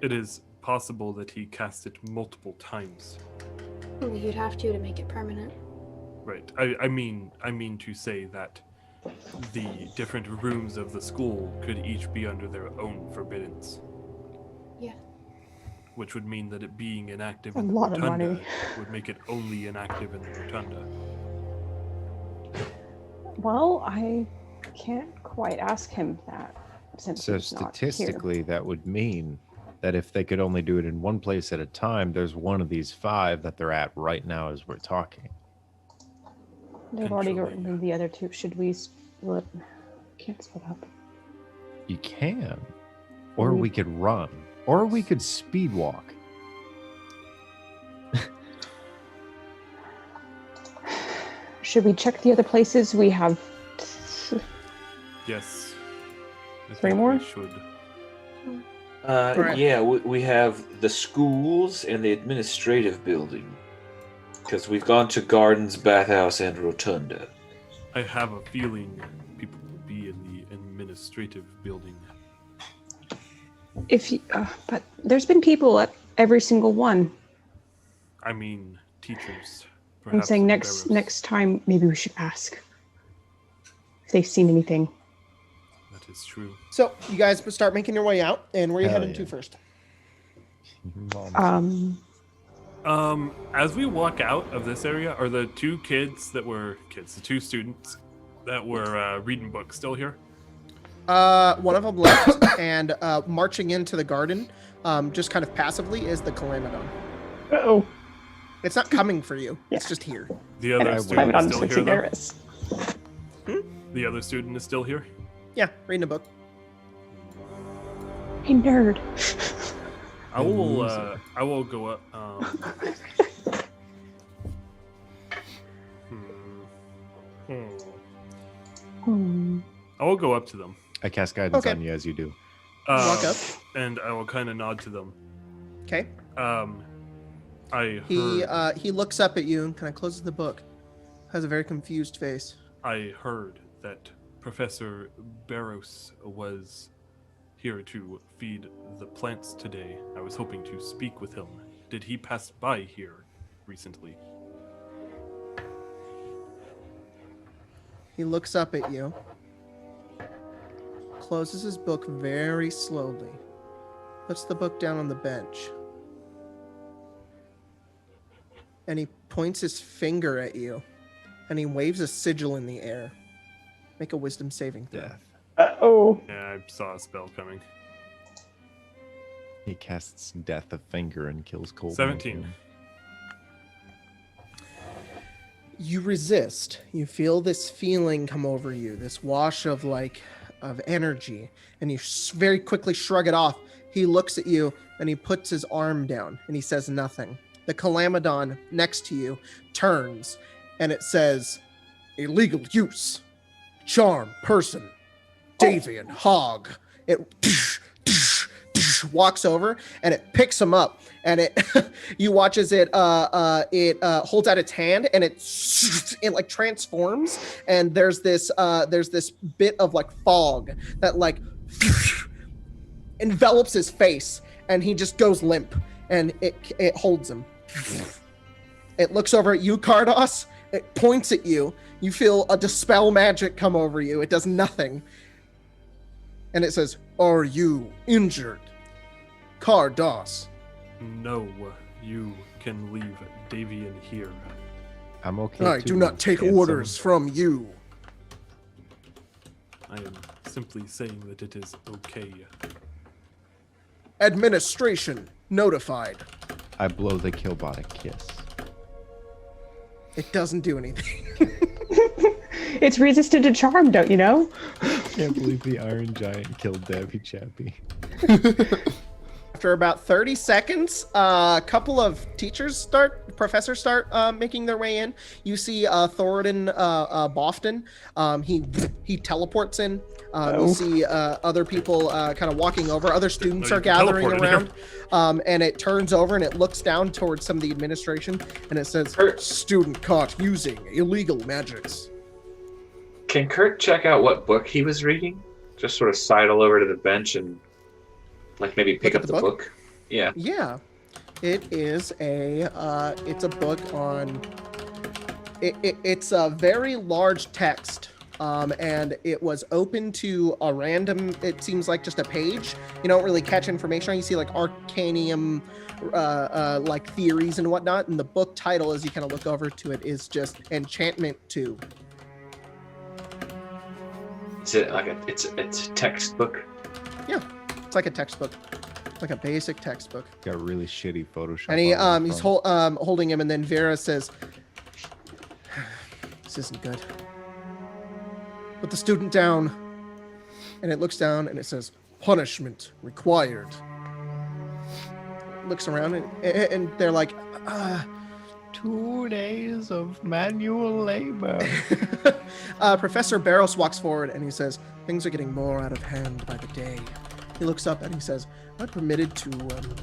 It is possible that he cast it multiple times. Well, you'd have to make it permanent. Right. I mean to say that the different rooms of the school could each be under their own forbiddance. Yeah. Which would mean that it being inactive A in the lot of rotunda money. would make it only inactive in the rotunda. Well, I can't quite ask him that since So he's not statistically, that would mean that if they could only do it in one place at a time, there's one of these 5 that they're at right now as we're talking. here. They've already Potentially. gotten the other 2. Should we split? Can't split up. You can. Or We- we could run. Or we could speed walk. Should we check the other places? We have. Yes. I 3 think more? we should. Right. Yeah, we have the schools and the administrative building. Because we've gone to gardens, bathhouse, and rotunda. I have a feeling people will be in the administrative building. If you, but there's been people at every single one. I mean, teachers. I'm perhaps saying Baros. next time maybe we should ask if they've seen anything. That is true. so you guys start making your way out, and where are you Hell heading yeah. to first? As we walk out of this area, are the 2 the 2 students that were reading books still here? One of them left, and marching into the garden, just kind of passively, is the Calamodon. Oh, It's not coming for you. It's Yeah. just here. The I other will. I'm student not is still here, though? embarrassed. The other student is still here? Yeah, reading a book. Hey, nerd. I will go up. I will go up to them. I cast guidance Okay. on you as you do. Walk up. And I will kind of nod to them. Okay. I heard, He looks up at you and kind of closes the book. Has a very confused face. I heard that Professor Baros was here to feed the plants today. I was hoping to speak with him. Did he pass by here recently? He looks up at you, closes his book very slowly, puts the book down on the bench, and he points his finger at you, and he waves a sigil in the air. Make a wisdom saving throw. Death. Uh-oh. Yeah, I saw a spell coming. He casts Death of Finger and kills Cold. 17. You resist. You feel this feeling come over you, this wash of energy, and you very quickly shrug it off. He looks at you and he puts his arm down and he says nothing. The Calamodon next to you turns and it says, illegal use, charm, person, Davian, hog. It walks over and it picks him up and it you watch as it holds out its hand and it like transforms, and there's this bit of like fog that like envelops his face and he just goes limp, and it holds him. It looks over at you, Cardos. It points at you. You feel a dispel magic come over you. It does nothing. And it says, "Are you injured, Cardos?" No, you can leave Davian here. I'm okay. I do not take orders from you. I am simply saying that it is okay. Administration notified. I blow the Killbot a kiss. It doesn't do anything. It's resistant to charm, don't you know? Can't believe the Iron Giant killed Davy Chappie. After about 30 seconds, a couple of professors start making their way in. You see Thoradin Bofton. He teleports in. You see other people kind of walking over. Other students are gathering around. And it turns over and it looks down towards some of the administration, and it says, "Student caught using illegal magics." Can Kurt check out what book he was reading? Just sort of sidle over to the bench and like maybe pick up the book? Yeah. Yeah. It is it's a book on it's a very large text. And it was open to a random, it seems like just a page. You don't really catch information on. You see like arcanium like theories and whatnot, and the book title as you kind of look over to it is just Enchantment 2. Is it like it's a textbook? Yeah, it's like a textbook, like a basic textbook. Got really shitty Photoshop. And he's holding him, and then Vera says, "This isn't good. Put the student down." And it looks down and it says, "Punishment required." It looks around and they're like, 2 days of manual labor. Professor Baros walks forward and he says, "Things are getting more out of hand by the day." He looks up and he says, "I'm permitted to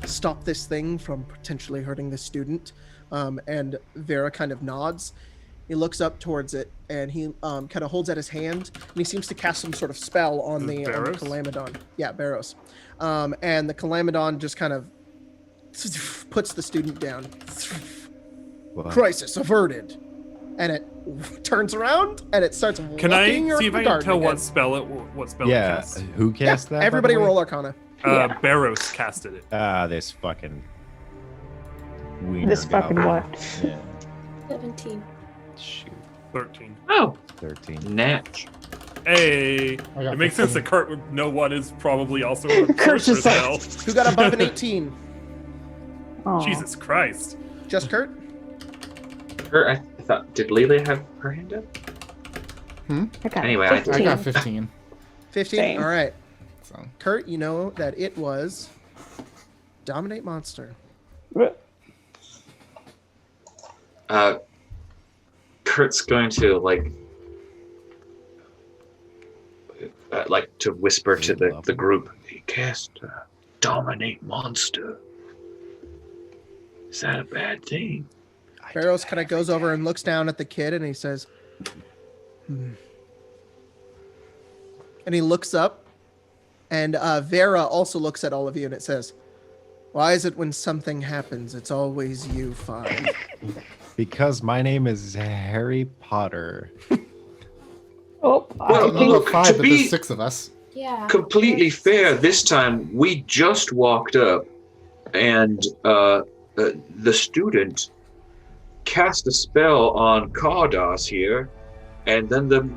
stop this thing from potentially hurting this student." And Vera kind of nods. He looks up towards it and he kind of holds out his hand and he seems to cast some sort of spell on the Calamodon. Yeah, Baros. And the Calamodon just kind of puts the student down. What? Crisis averted. And it turns around and it starts walking. Can I see if I can tell again. what spell it Yeah, casts? who cast that? by the Everybody way? roll Arcana. Baros casted it. This fucking wiener This fucking goblin. what? Yeah. 17. Shoot. 13. Oh, 13. natch. Hey, I got it makes sense 15. that Kurt would know what is probably also a Kurt's sorcerer just like- spell. Who got above an 18? Aw. Jesus Christ. Just Kurt? Kurt, I thought, did Lelia have her hand up? I got Anyway, I 15. I got 15. 15? Same. All right. So Kurt, you know that it was Dominate Monster. Kurt's going to like to whisper to the group. He cast Dominate Monster. Is that a bad thing? Baros kind of goes over and looks down at the kid and he says, And he looks up, and Vera also looks at all of you and it says, why is it when something happens, it's always you, Five? Because my name is Harry Potter. Oh, Well, I think look, five, to but be there's 6 of us. Yeah. completely fair, this time we just walked up and the student cast a spell on Kardas here, and then the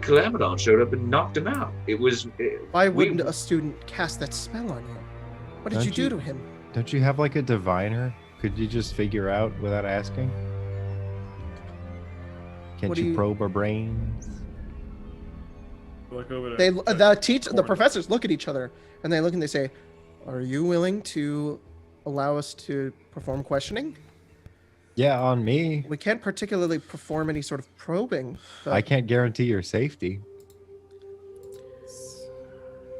Calamodon showed up and knocked him out. It was... Why wouldn't a student cast that spell on you? What did Don't you do you- to him? Don't you have like a diviner? Could you just figure out without asking? Can't What do you you- probe our brains? Look over to They, the Corn. professors look at each other and they look and they say, are you willing to allow us to perform questioning? Yeah, on me. We can't particularly perform any sort of probing. But I can't guarantee your safety.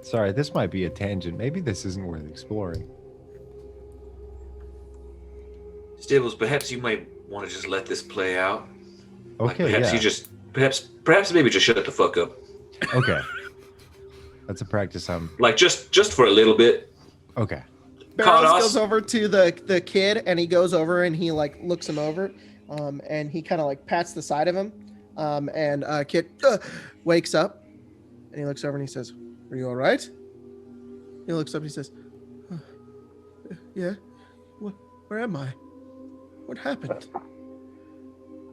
Sorry, this might be a tangent. Maybe this isn't worth exploring. Stibbles, perhaps you might want to just let this play out. Okay, perhaps yeah. you just... Perhaps maybe just shut the fuck up. Okay. That's a practice on. Like, just for a little bit. Okay. Baros Kardas. goes over to the kid and he goes over and he like looks him over, and he kind of like pats the side of him, and kid wakes up and he looks over and he says, "Are you all right?" He looks up and he says, "Yeah. Where am I? What happened?"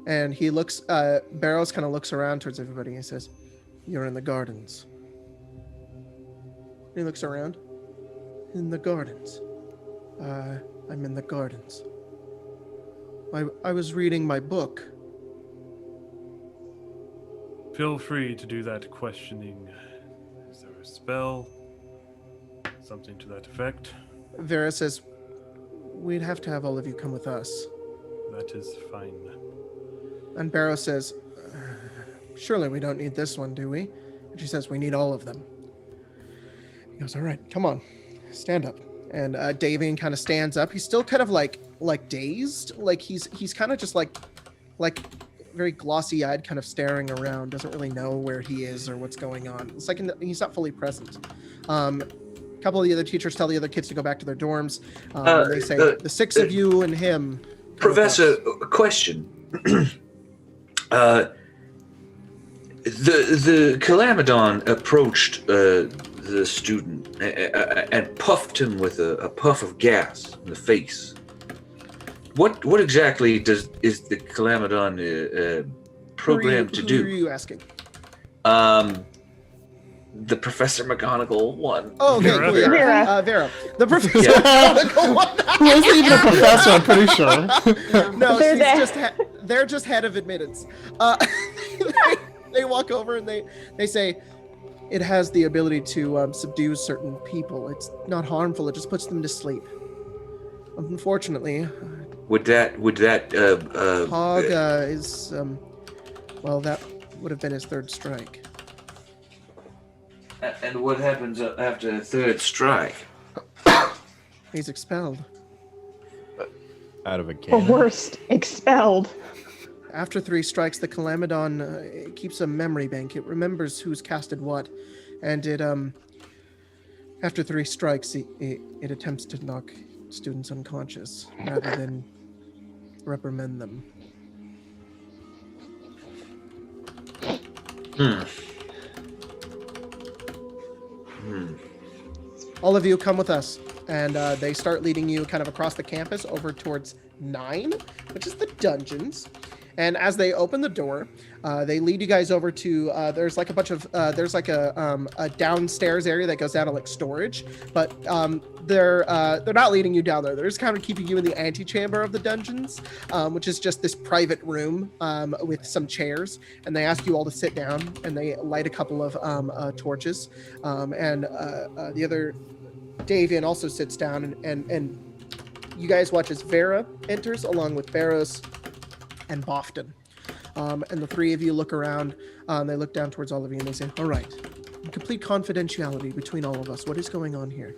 And he looks. Baros kind of looks around towards everybody and he says, "You're in the gardens." He looks around. In the gardens. I'm in the gardens. I was reading my book. Feel free to do that questioning. Is there a spell? Something to that effect? Vera says, we'd have to have all of you come with us. That is fine. And Barrow says, surely we don't need this one, do we? And she says, we need all of them. He goes, all right, come on, stand up. And Davian kind of stands up. He's still kind of like dazed. Like he's kind of just like very glossy-eyed, kind of staring around. Doesn't really know where he is or what's going on. It's like he's not fully present. A couple of the other teachers tell the other kids to go back to their dorms. And they say, the 6 of you and him. come with Professor, us." a question. The Calamodon approached the student and puffed him with a puff of gas in the face. What exactly is the Calamodon programmed to Who do? are you asking? The Professor McGonagall one. Oh, okay, Vera. cool, yeah. Vera. Vera. The professor. Yeah. He wasn't even a professor, I'm pretty sure. No, They're she's there. just they're just head of admittance. They walk over and they say it has the ability to subdue certain people. It's not harmful. It just puts them to sleep. Unfortunately, Would that Hog is well, that would have been his 3rd strike. and what happens after the 3rd strike? He's expelled. Out of a Or cannon. worst, expelled. After 3 strikes, the Calamodon it keeps a memory bank. It remembers who's casted what, and it after 3 strikes, it attempts to knock students unconscious rather than reprimand them. All of you come with us, and they start leading you kind of across the campus over towards 9, which is the dungeons. And as they open the door, they lead you guys over to there's like a bunch of there's like a downstairs area that goes down to like storage, but they're not leading you down there. They're just kind of keeping you in the antechamber of the dungeons, which is just this private room with some chairs. And they ask you all to sit down, and they light a couple of torches, and the other Davian also sits down, and you guys watch as Vera enters along with Baros and Bofton. And the three of you look around. They look down towards all of you and they say, all right, complete confidentiality between all of us. What is going on here?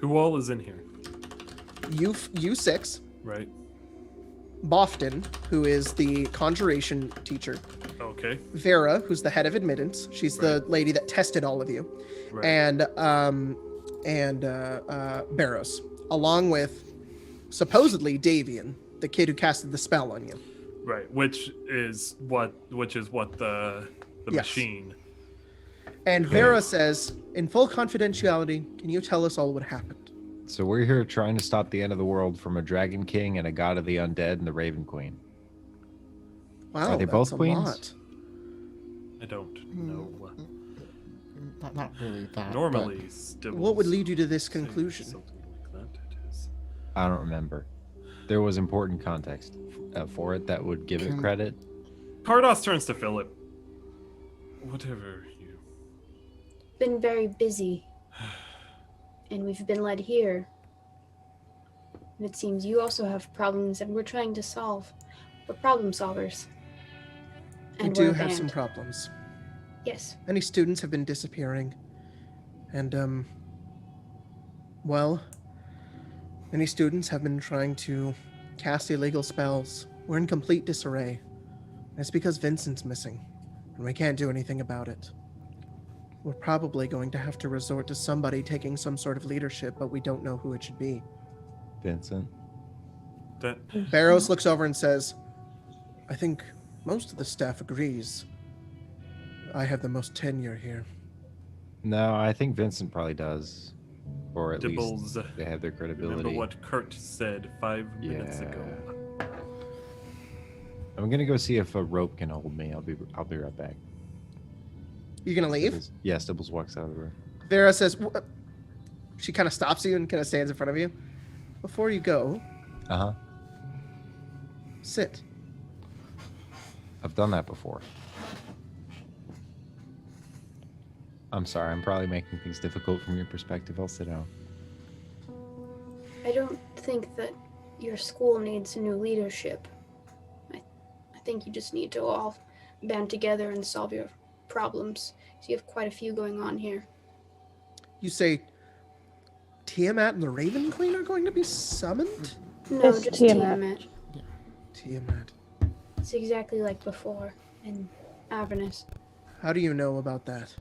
Who all is in here? You six. Right. Bofton, who is the conjuration teacher. Okay. Vera, who's the head of admittance. She's the lady that tested all of you. Right. And Baros, along with supposedly Davian, the kid who casted the spell on you. Right, which is what the Yes. machine. And Vera says, in full confidentiality, can you tell us all what happened? So we're here trying to stop the end of the world from a Dragon King and a God of the Undead and the Raven Queen. Wow, Are they that's both a queens? lot. I don't know. Not really that. Normally, Stibbles What would lead you to this say conclusion? something like that. It is. I don't remember. There was important context for it that would give it credit. Cardos turns to Philip. Whatever you. Been very busy. And we've been led here. And it seems you also have problems that we're trying to solve. We're problem solvers. We And do we're a have some band. problems. Yes. Many students have been disappearing. And, well, many students have been trying to cast illegal spells. We're in complete disarray. And it's because Vincent's missing, and we can't do anything about it. We're probably going to have to resort to somebody taking some sort of leadership, but we don't know who it should be. Vincent. That Baros looks over and says, I think most of the staff agrees. I have the most tenure here. No, I think Vincent probably does. Or at Dibbles. least they have their credibility. Remember what Kurt said 5 minutes ago. I'm gonna go see if a rope can hold me. I'll be right back. You gonna leave? Stibbles walks out of the room. Vera says, she kind of stops you and kind of stands in front of you. Before you go, Uh-huh. sit. I've done that before. I'm sorry, I'm probably making things difficult from your perspective. I'll sit down. I don't think that your school needs a new leadership. I think you just need to all band together and solve your problems. So you have quite a few going on here. You say Tiamat and the Raven Queen are going to be summoned? No, It's just Tiamat. Tiamat. Tiamat. It's exactly like before in Avernus. How do you know about that?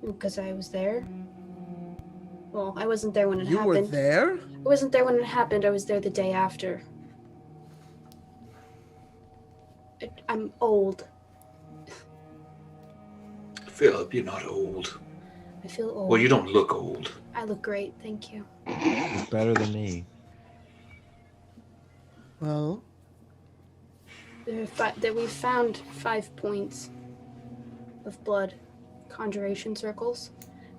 Because I was there. Well, I wasn't there when it You happened. were there? I wasn't there when it happened. I was there the day after. I'm old. Philip, you're not old. I feel old. Well, you don't look old. I look great, thank you. It's better than me. Well, That we've found 5 points of blood, conjuration circles,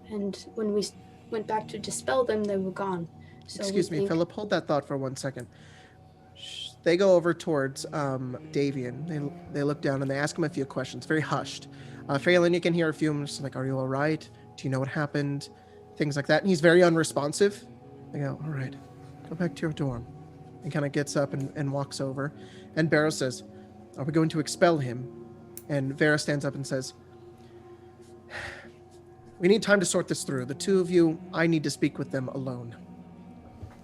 and when we went back to dispel them, they were gone. So excuse we me, think- Philip, hold that thought for 1 second. They go over towards Davian. They look down and they ask him a few questions, very hushed. Phelan, you can hear a few of them just like, are you all right? Do you know what happened? Things like that. And he's very unresponsive. They go, all right, go back to your dorm. And kind of gets up and walks over. And Baros says, are we going to expel him? And Vera stands up and says, we need time to sort this through. The two of you, I need to speak with them alone.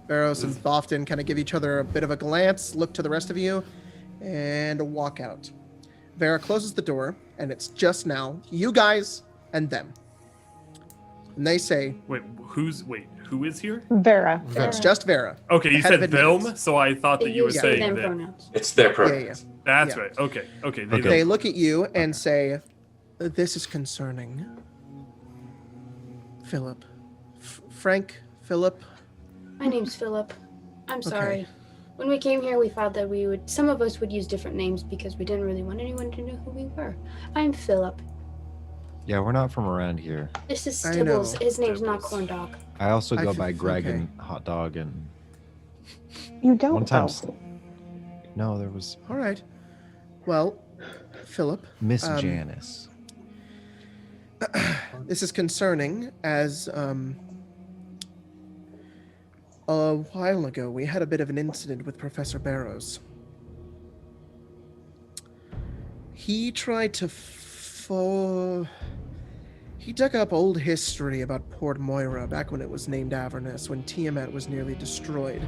Baros and Bofton kind of give each other a bit of a glance, look to the rest of you, and walk out. Vera closes the door, and it's just now you guys and them. And they say, Who is here? Vera. it's just Vera. Okay, you The head said of them, admittance. so I thought that They you were use saying them that. pronouns. It's their Yeah, pronouns. That's Yeah. right. Okay. Okay. They look at you and say, this is concerning. Philip. Frank, Philip. My name's Philip. I'm sorry. When we came here, we thought that some of us would use different names because we didn't really want anyone to know who we were. I'm Philip. Yeah, we're not from around here. This is I know. Stibbles. His name's not Stibbles. Corn Dog. I also I go f- by Greg okay. and Hot Dog and You don't one time. though. No, there was All right. Well, Philip, Miss Janice. this is concerning as a while ago we had a bit of an incident with Professor Baros. He tried to he dug up old history about Port Moira back when it was named Avernus, when Tiamat was nearly destroyed,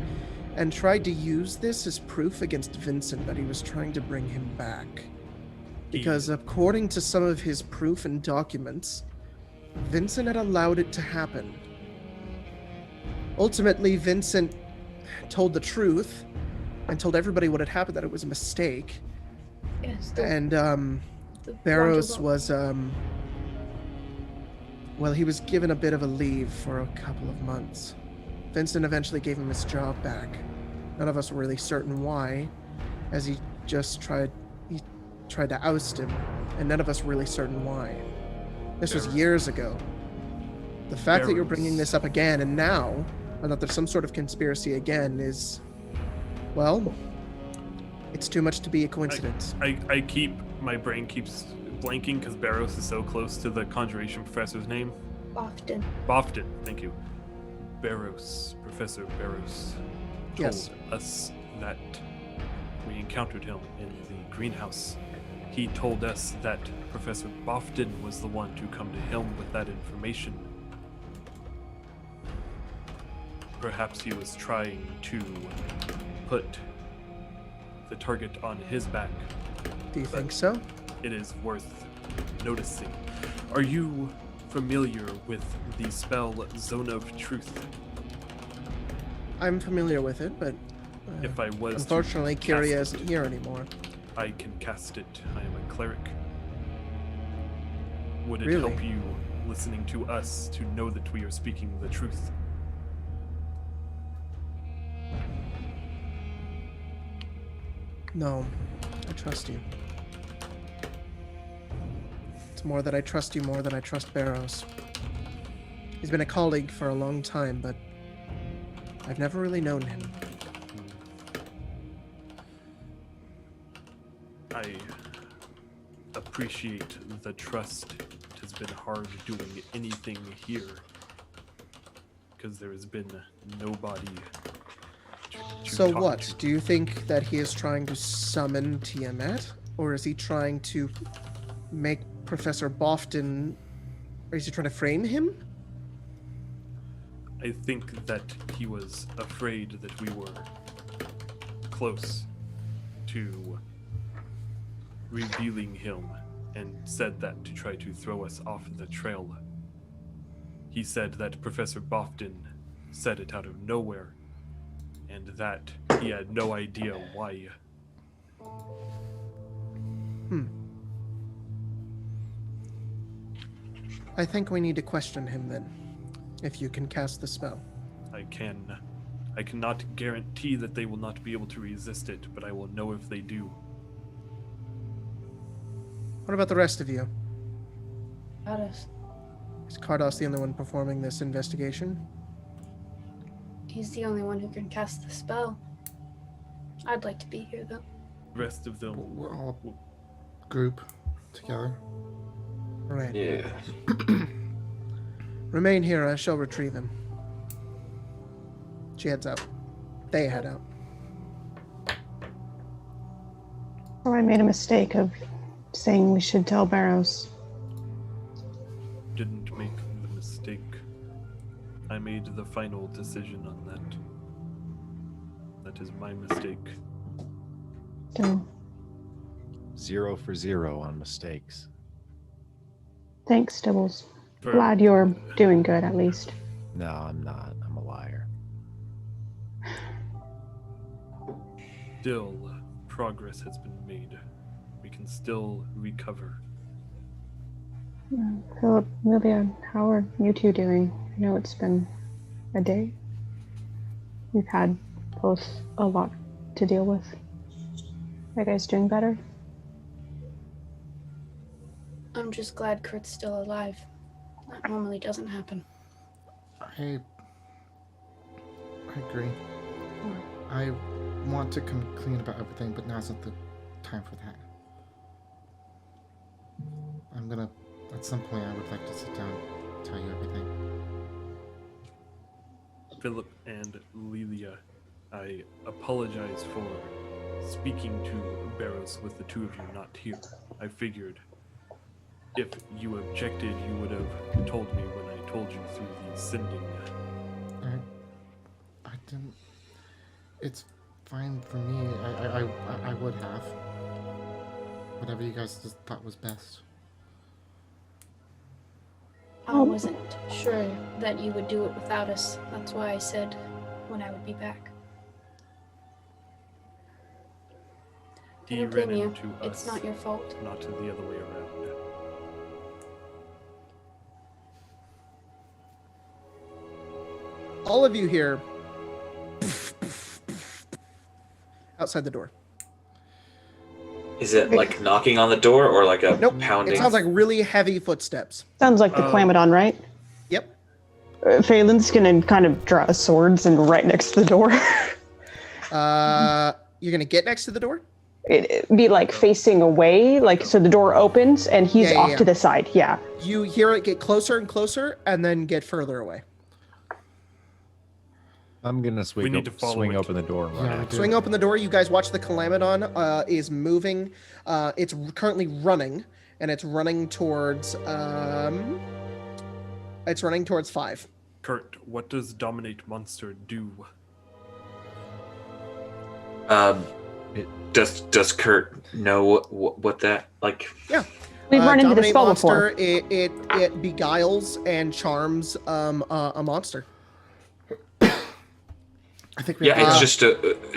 and tried to use this as proof against Vincent that he was trying to bring him back. Because according to some of his proof and documents, Vincent had allowed it to happen. Ultimately, Vincent told the truth and told everybody what had happened, that it was a mistake. Yes. And the Baros wonderful- was well, he was given a bit of a leave for a couple of months. Vincent eventually gave him his job back. None of us were really certain why, as he tried to oust him, and none of us were really certain why. This was years ago. The fact that you're bringing this up again, and now, and that there's some sort of conspiracy again, is, well, it's too much to be a coincidence. My brain keeps blanking because Baros is so close to the conjuration professor's name. Bofton. Thank you. Professor Baros told Yes. us that we encountered him in the greenhouse. He told us that Professor Bofton was the one to come to him with that information. Perhaps he was trying to put the target on his back. Do you think so? It is worth noticing. Are you familiar with the spell Zone of Truth? I'm familiar with it, but If I was to unfortunately, Kyria cast isn't here anymore. I can cast it. I am a cleric. Would it Really? help you listening to us to know that we are speaking the truth? No, I trust you. It's more that I trust you more than I trust Baros. He's been a colleague for a long time, but I've never really known him. I appreciate the trust. It has been hard doing anything here because there has been nobody to So talk what? to. Do you think that he is trying to summon Tiamat? Or is he trying to make Professor Bofton... Or is he trying to frame him? I think that he was afraid that we were close to revealing him and said that to try to throw us off the trail. He said that Professor Bofton said it out of nowhere and that he had no idea why. I think we need to question him then, if you can cast the spell. I cannot guarantee that they will not be able to resist it, but I will know if they do. What about the rest of you? Baros. Is Kardos the only one performing this investigation? He's the only one who can cast the spell. I'd like to be here, though. The rest of them We're all group together. Right. Yeah. Remain here, I shall retrieve him. She heads out. They head out. Oh, I made a mistake of saying we should tell Baros. didn't make the mistake. I made the final decision on that. That is my mistake. So, 0 for 0 on mistakes. thanks, Stibbles. For- Glad you're doing good, at least. No, I'm not. I'm a liar. Still, progress has been made. We can still recover. Philip, Lelia, how are you two doing? I know it's been a day. We've had both a lot to deal with. Are you guys doing better? I'm just glad Kurt's still alive. That normally doesn't happen. I agree. I want to come clean about everything, but now's not the time for that. At some point, I would like to sit down and tell you everything. Philip and Lelia, I apologize for speaking to Baros with the two of you not here. I figured if you objected, you would have told me when I told you through the sending. I didn't. It's fine for me. I would have. Whatever you guys just thought was best. I wasn't sure that you would do it without us. That's why I said when I would be back. I He don't ran blame you. into us. It's not your fault. Not the other way around. All of you hear outside the door. Is it like knocking on the door or like a Nope. pounding? It sounds like really heavy footsteps. Sounds like the Clamidon, right? Yep. Phelan's gonna kind of draw his swords and right next to the door. You're gonna get next to the door? It'd be like facing away, like so the door opens and he's Yeah, off to the side. Yeah. You hear it get closer and closer, and then get further away. I'm gonna swing open the door and run out. Swing open the door. You guys watch the Calamidon is moving. It's currently running, and it's running towards. It's running towards 5. Kurt, what does Dominate Monster do? Does Kurt know what that like? Yeah. We've run into the Dominate spell monster, before. It beguiles and charms a monster. I think we Yeah, have it's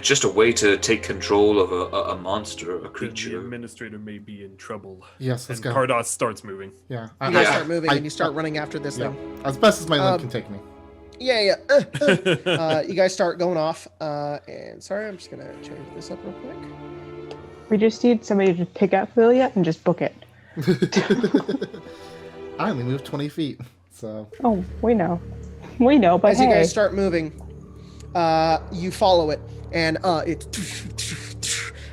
just a way to take control of a monster, a Then the creature. administrator may be in trouble. Yes, let's And go. Cardos starts moving. Yeah. You guys start moving, and you start running after this Yeah. thing. As best as my limb can take me. Yeah. You guys start going off. And sorry, I'm just gonna change this up real quick. We just need somebody to pick up Lelia and just book it. I only moved 20 feet, so. Oh, we know. We know, but As hey. you guys start moving, you follow it, and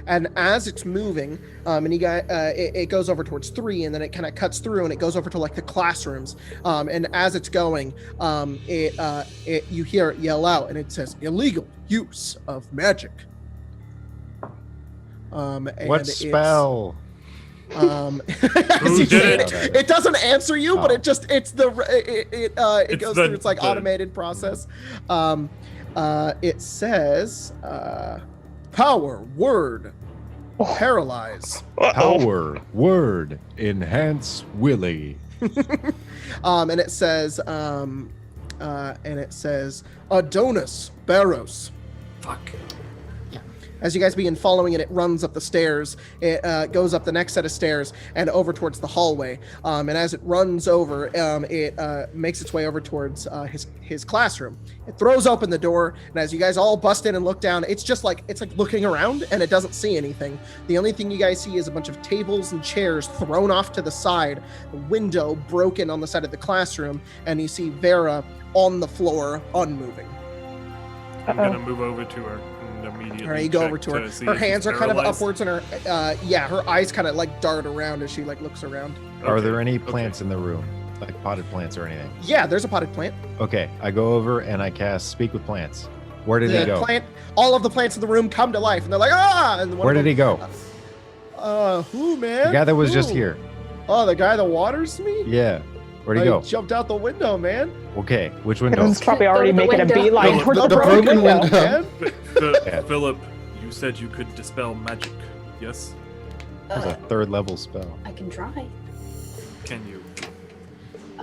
and as it's moving, and you guys, it goes over towards 3, and then it kind of cuts through, and it goes over to like the classrooms. And as it's going, you hear it yell out, and it says illegal use of magic. And What spell? As you say it doesn't answer you, but it just it goes through its like automated process. It says power word paralyze. Power word enhance Willie. And it says Adonis Baros. Fuck. As you guys begin following it, it runs up the stairs. It goes up the next set of stairs and over towards the hallway. And as it runs over, it makes its way over towards his classroom. It throws open the door, and as you guys all bust in and look down, it's like looking around, and it doesn't see anything. The only thing you guys see is a bunch of tables and chairs thrown off to the side, a window broken on the side of the classroom, and you see Vera on the floor, unmoving. I'm gonna move over to her and immediately. All right, you go over to her. Her hands are kind of upwards, and her her eyes kind of like dart around as she like looks around. Are there any plants in the room, like potted plants or anything? Yeah, there's a potted plant. Okay, I go over and I cast Speak with Plants. Where did he go? All of the plants in the room come to life, and they're like, ah! And Where did he go? Who, man? The guy that was just Who? here. Oh, the guy that waters me? Yeah. Where'd he go? He jumped out the window, man. Okay, which window? Everyone's probably Go to already the making a window. beeline No, towards the the broken broken window. window. man. Philip, you said you could dispel magic. Yes? That's a 3rd level spell. I can try. Can you?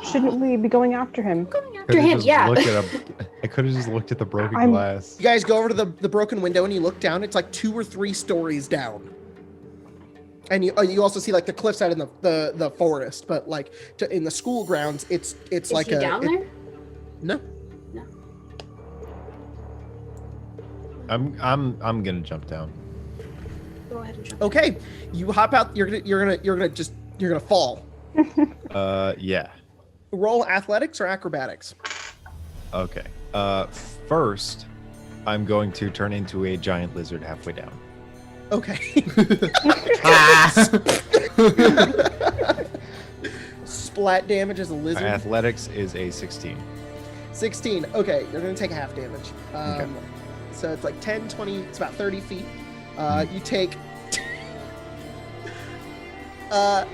Shouldn't we be going after him? Going after him, yeah. I could have just looked at the broken I'm- glass. You guys go over to the broken window, and you look down. It's like 2 or 3 stories down. And you also see like the cliffside in the forest, but like in the school grounds, it's Is like he down there? No. No. I'm gonna jump down. Go ahead and jump. Okay, you hop out. You're gonna fall. Yeah. Roll athletics or acrobatics. Okay. First, I'm going to turn into a giant lizard halfway down. Okay. Splat damage as a My lizard. athletics is a 16. 16. Okay, you're gonna take half damage. Okay. So it's like 10, 20. It's about 30 feet. You take 8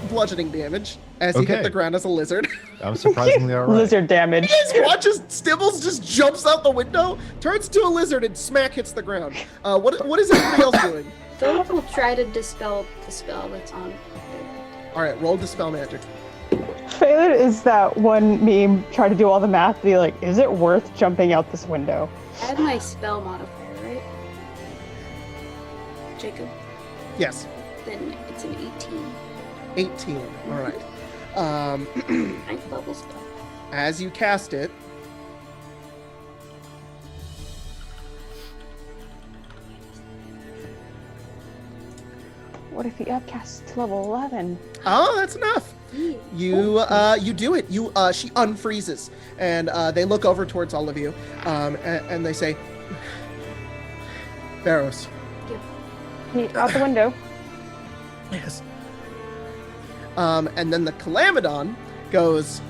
bludgeoning damage as you hit Okay. the ground as a lizard. I'm surprisingly alright. Lizard damage. Just watches Stibbles just jumps out the window, turns to a lizard, and smack hits the ground. What is everybody else doing? Philip will try to dispel the spell that's on. All right, roll dispel magic. Phelan is that one meme trying to do all the math, be like, is it worth jumping out this window? Add my spell modifier, right? Jacob? Yes, Then it's an 18. 18. All right. 9th level spell. As you cast it, What if he upcasts to level 11? oh, that's enough. You do it. She unfreezes, and they look over towards all of you, and they say, "Baros." He out the window. Yes. And then the Calamidon goes,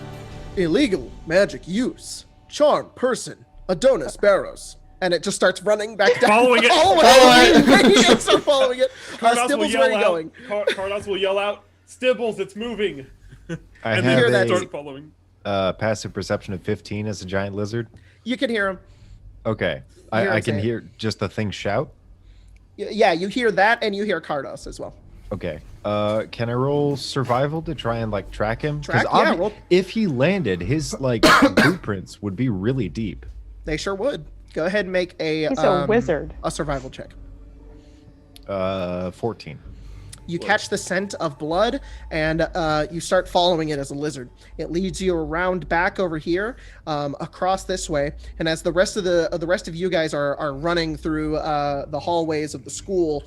illegal magic use, charm person, Adonis Baros. And it just starts running back down. Following it. Oh, Follow it. Start following it. Stibbles, where are you going? Cardos will yell out, "Stibbles, it's moving!" I and have then that. start following. passive perception of 15 as a giant lizard. You can hear him. Okay. Hear him I can say it. hear just the thing shout. Yeah, you hear that, and you hear Cardos as well. Okay. Can I roll survival to try and like track him? 'Cause Yeah, roll. if he landed, his like blueprints would be really deep. They sure would. Go ahead and make He's a wizard. a survival check. 14. You catch the scent of blood, and you start following it as a lizard. It leads you around back over here, across this way, and as the rest of you guys are running through the hallways of the school,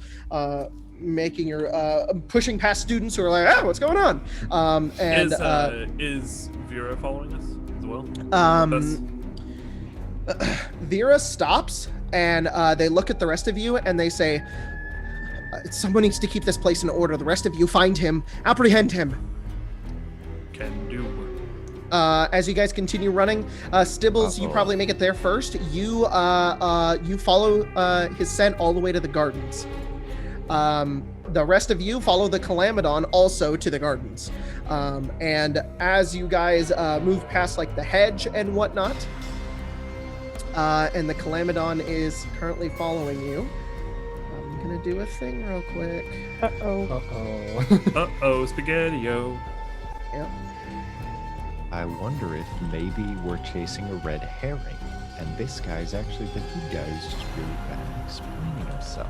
making your pushing past students who are like, "Ah, what's going on?" Is Vera following us as well? Vera stops, and they look at the rest of you, and they say, "Someone needs to keep this place in order. The rest of you find him, apprehend him." Can do. As you guys continue running, Stibbles, you probably make it there first. You follow his scent all the way to the gardens. The rest of you follow the Calamidon also to the gardens. And as you guys move past like the hedge and whatnot, and the Calamidon is currently following you, I'm gonna do a thing real quick. Uh-oh, spaghetti-o. Yep. I wonder if maybe we're chasing a red herring, and this guy's actually the good guy who's just really bad at explaining himself.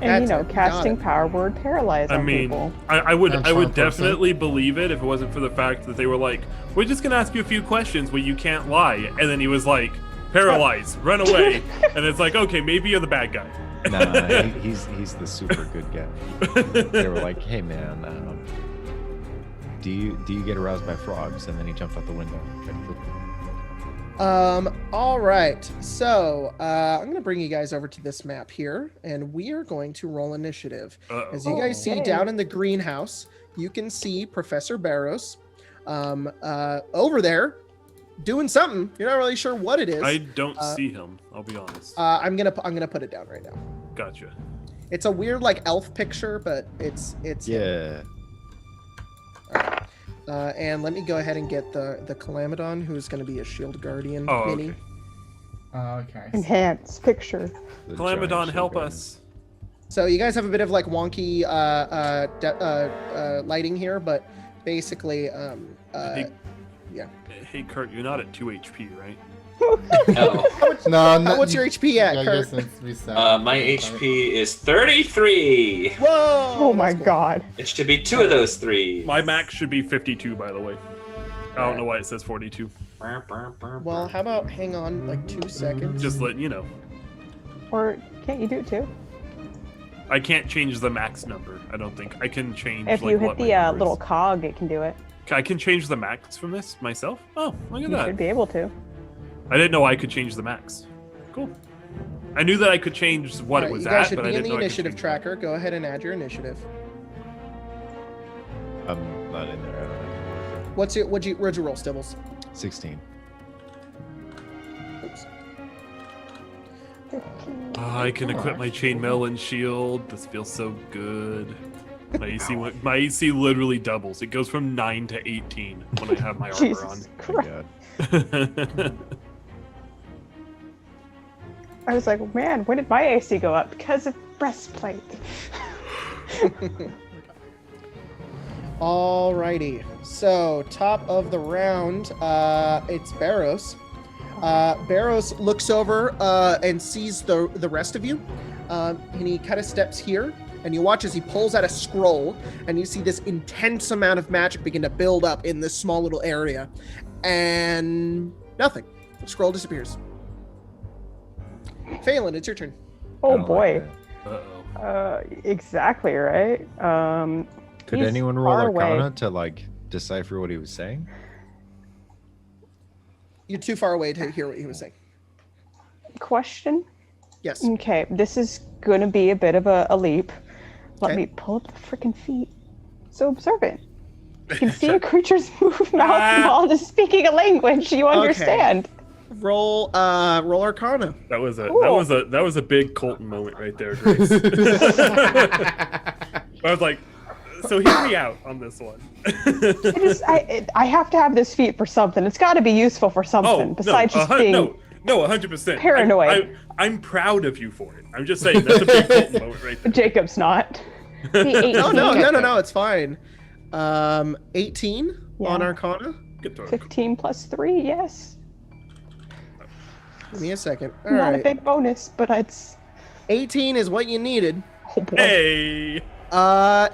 And That's it. casting Got it. power word paralyze I on mean, people. I would And charm definitely believe it if it wasn't for the fact that they were like, "We're just gonna ask you a few questions where you can't lie," and then he was like, "Paralyze, run away," and it's like, okay, maybe you're the bad guy. Nah, he's the super good guy. They were like, "Hey man, do you get aroused by frogs?" And then he jumped out the window. All right. So, I'm going to bring you guys over to this map here, and we are going to roll initiative. Uh-oh. As you guys see down in the greenhouse, you can see Professor Baros over there doing something. You're not really sure what it is. I don't see him. I'll be honest. I'm gonna put it down right now. Gotcha. It's a weird like elf picture, but it's Yeah. and let me go ahead and get the Calamidon, who's going to be a shield guardian Oh, mini. okay. Okay. Enhance picture. The Calamidon, giant help shield us. So you guys have a bit of like wonky lighting here, but basically, Hey, Kurt, you're not at 2 HP, right? No. No, what's your HP at, I Kurt? guess it's reset. My HP is 33. Whoa! Oh my that's cool. god. It should be 2 of those 3. My max should be 52, by the way. I don't know why it says 42. Well, how about hang on like 2 seconds? Just letting you know. Or can't you do it too? I can't change the max number. I don't think I can change. If like, you hit what my the number is. little cog, it can do it. I can change the max from this myself. Oh, look at You that! should be able to. I didn't know I could change the max. Cool. I knew that I could change what All it right, was you guys at, should but I be in didn't the know I could initiative change tracker. Go ahead and add your initiative. I'm not in there. I don't know. What's your where'd you roll, Stibbles? 16. Oops. I can equip my chainmail and shield. This feels so good. My AC literally doubles. It goes from 9 to 18 when I have my armor Jesus on. Oh my Christ. God. I was like, man, when did my AC go up? Because of breastplate. Alrighty. So top of the round, it's Baros. Baros looks over and sees the rest of you, and he kind of steps here, and you watch as he pulls out a scroll, and you see this intense amount of magic begin to build up in this small little area, and nothing. The scroll disappears. Phelan, it's your turn. Oh I don't boy. like Uh-oh. Exactly right. Could He's anyone roll far away. Arcana to like decipher what he was saying? You're too far away to hear what he was saying. Question. Yes. Okay, this is gonna be a bit of a leap. Let Okay. me pull up the freaking feet. So observant. You can see a creature's move mouth while just speaking a language you understand. Roll Arcana. That was a Cool. that was a big Colton moment right there, Grace. I was like, so hear me out on this one. I have to have this feat for something. It's got to be useful for something besides just being. no, 100%. paranoid. I'm proud of you for it. I'm just saying that's a big Colton moment right there. Jacob's not. No, it's fine. 18 Yeah. on Arcana. Good throw. 15 plus 3, yes. Give me a second. All Not right. a big bonus, but it's. 18 is what you needed. Oh boy. Hey.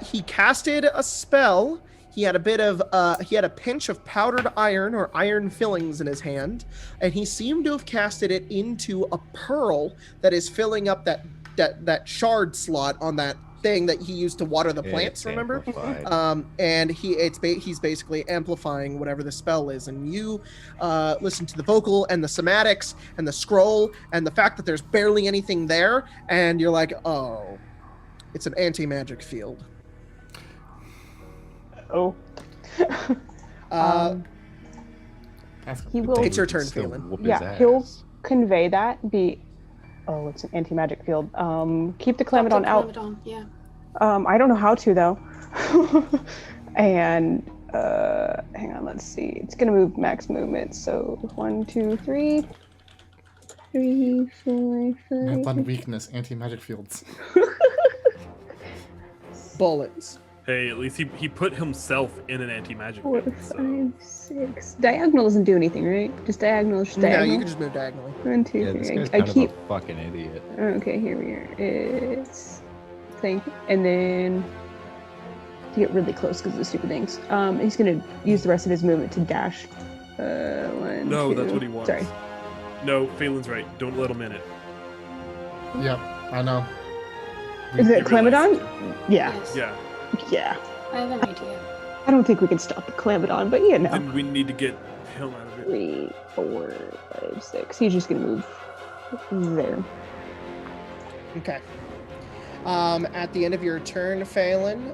He casted a spell. He had a pinch of powdered iron or iron fillings in his hand, and he seemed to have casted it into a pearl that is filling up that shard slot on that thing that he used to water the plants, It's remember? amplified. And he's basically amplifying whatever the spell is, and you listen to the vocal and the somatics and the scroll and the fact that there's barely anything there, and you're like, oh, it's an anti-magic field. Oh. He will. It's your turn, Still Phelan. whoop his Yeah, he'll ass. convey that. Oh, it's an anti-magic field. Keep the Clamidon out. Clamidon, yeah. I don't know how to though. And hang on, let's see. It's gonna move max movement. So 1, 2, 3, 3, 4, 5. One weakness, anti-magic fields. Bullets. Hey, at least he put himself in an anti-magic 4, field, so. 5, 6. Diagonal doesn't do anything, right? Just diagonal. Just No, diagonal. you can just move diagonally. 1, 2, Yeah, 3. this guy's I kind keep. of a fucking idiot. Okay, here we are. It's thing, and then to get really close because of the stupid things. He's gonna use the rest of his movement to dash. 1, No, 2. that's what he wants. Sorry. No, Phelan's right. Don't let him in it. Yep, I know. Is You it realize Clamidon? it. Yeah. Yes. Yeah. Yeah. I have an idea. I don't think we can stop the Clamidon, but you know. Then we need to get him out of it. 3, 4, 5, 6. He's just gonna move there. Okay. At the end of your turn, Phelan,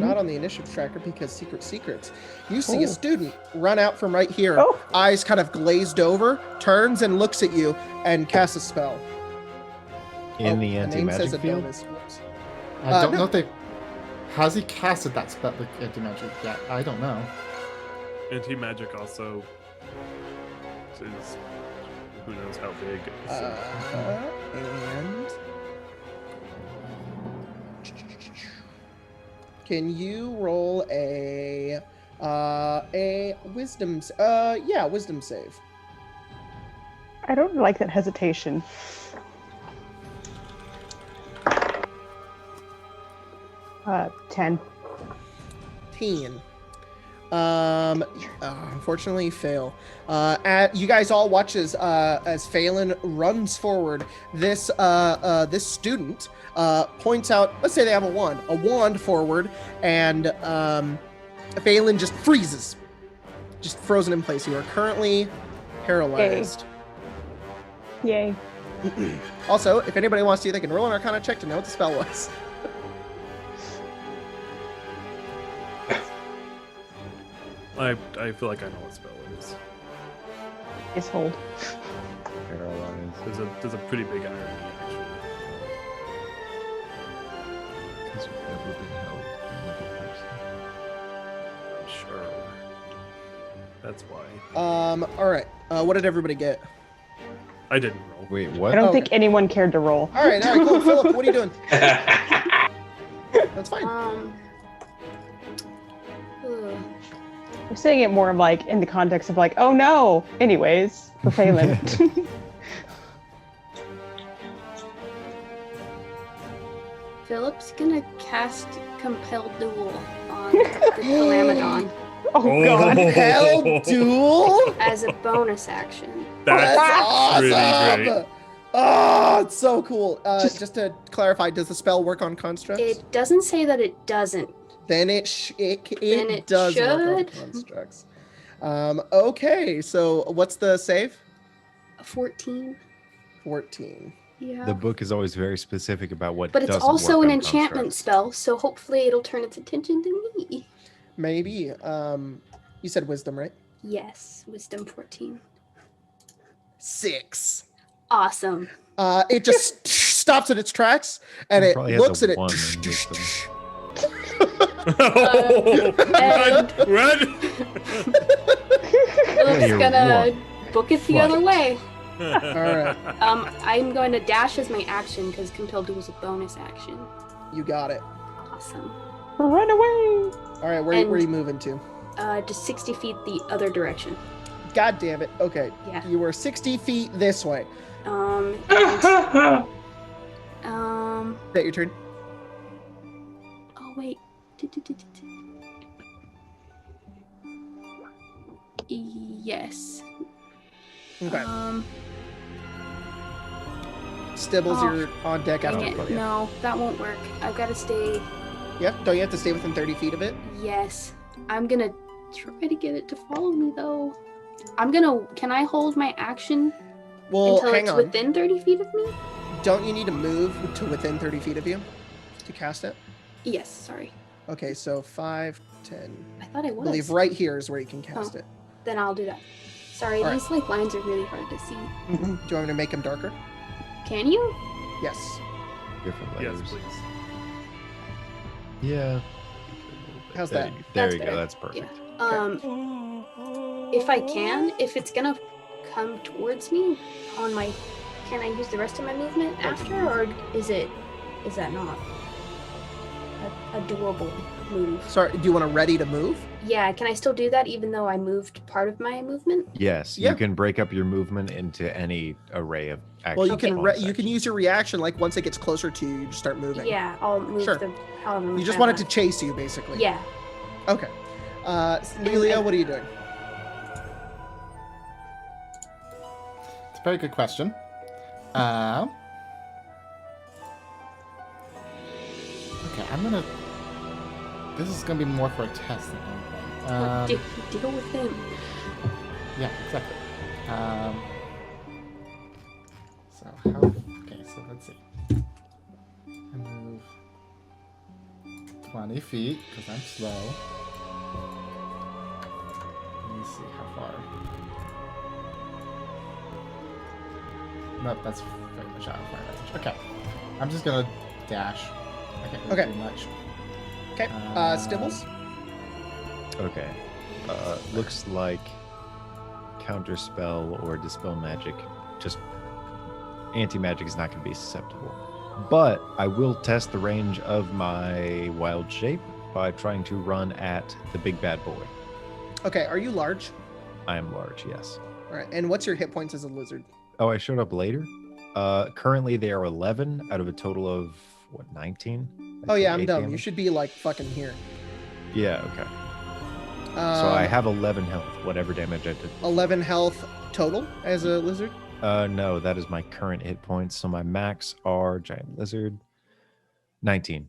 not on the initiative tracker because secrets, you see a Oh. student run out from right here, Oh. eyes kind of glazed over, turns and looks at you and casts a spell. In the name says anti-magic a field? bonus. Whoops. I don't no. know if they. Has he casted that spell with anti-magic yet? I don't know. Anti-magic also is who knows how big. So. And can you roll a wisdom? Wisdom save. I don't like that hesitation. Uh, 10. 10. Unfortunately, fail. You guys all watch as Phelan runs forward. This student points out. Let's say they have a wand forward, and Phelan just freezes, just frozen in place. You are currently paralyzed. Yay. Also, if anybody wants to, they can roll an Arcana check to know what the spell was. I feel like I know what spell it is. It's hold. Paralyzed. There's a pretty big irony actually. Because you've never been held in another person. Sure. That's why. All right. What did everybody get? I didn't roll. Wait, what? I don't Oh, think okay. anyone cared to roll. All right, cool. Philip, what are you doing? That's fine. Ugh. I'm saying it more of like in the context of like, oh no. Anyways, for Phelan. Philip's gonna cast Compel Duel on the Calamodon Oh god. Hell duel? as a bonus action. That's That's really awesome! great. Oh, it's so cool. Just to clarify, does the spell work on constructs? It doesn't say that it doesn't. Then it Then it does work on should. constructs. Okay, so what's the save? 14. 14. Yeah. The book is always very specific about what But it's doesn't also work an on enchantment constructs. spell, so hopefully it'll turn its attention to me. Maybe. You said wisdom, right? Yes, wisdom 14. 6. Awesome. It just stops in its tracks and It it probably has looks a at it. 1 in wisdom. Run! Run! Philip's you're gonna book it the other Flight. way. Alright, I'm going to dash as my action because Compel Duel is a bonus action. you got it. Awesome. Run away. Alright, where are you moving to? Just 60 feet the other direction. God damn it. Okay. Yeah. You were 60 feet this way. And, Is that your turn? oh wait. Yes. Okay. Stibbles, oh, you're on deck Dang after it. Claudia. No, that won't work. I've got to stay. Yeah, don't you have to stay within 30 feet of it? Yes. I'm gonna try to get it to follow me though. Can I hold my action Well, until hang it's on. within 30 feet of me? Don't you need to move to within 30 feet of you to cast it? Yes, sorry. Okay, so 5, 10. I thought I I was. believe right here is where you can cast Oh. it. Then I'll do that. Sorry, All right. these like lines are really hard to see. Do you want me to make them darker? Can you? Yes. Different Yes, layers. please. Yeah. How's There that? you- There That's you go. better. That's perfect. If I can, if it's gonna come towards me on my, can I use the rest of my movement after, or is that not a doable move? Sorry, do you want to ready to move? Yeah, can I still do that even though I moved part of my movement? Yes, Yeah. you can break up your movement into any array of actions. Well, you Okay. can you can use your reaction, like once it gets closer to you, you just start moving. Yeah, I'll move Sure. the. However You much just I want it to want. chase you, basically. Yeah. Okay. Lelia, what are you doing? It's a very good question. Okay, I'm gonna. This is gonna be more for a test than anything. Deal with him. Yeah, exactly. So how? Okay, so let's see. I move 20 feet because I'm slow. Let me see how far. Nope, that's very much out of my range. Okay, I'm just gonna dash. I can't really Okay. do much. Okay. Stibbles? Okay. Looks like counterspell or dispel magic. Just anti-magic is not going to be susceptible. But I will test the range of my wild shape by trying to run at the big bad boy. Okay, are you large? I am large, yes. All right, and what's your hit points as a lizard? Oh, I showed up later. Currently they are 11 out of a total of what, 19? Oh yeah, I'm 8 dumb. You damage? should be like fucking here. Yeah, okay. So I have 11 health, whatever damage I did. 11 health total as a lizard? No, that is my current hit points. So my max are giant lizard 19.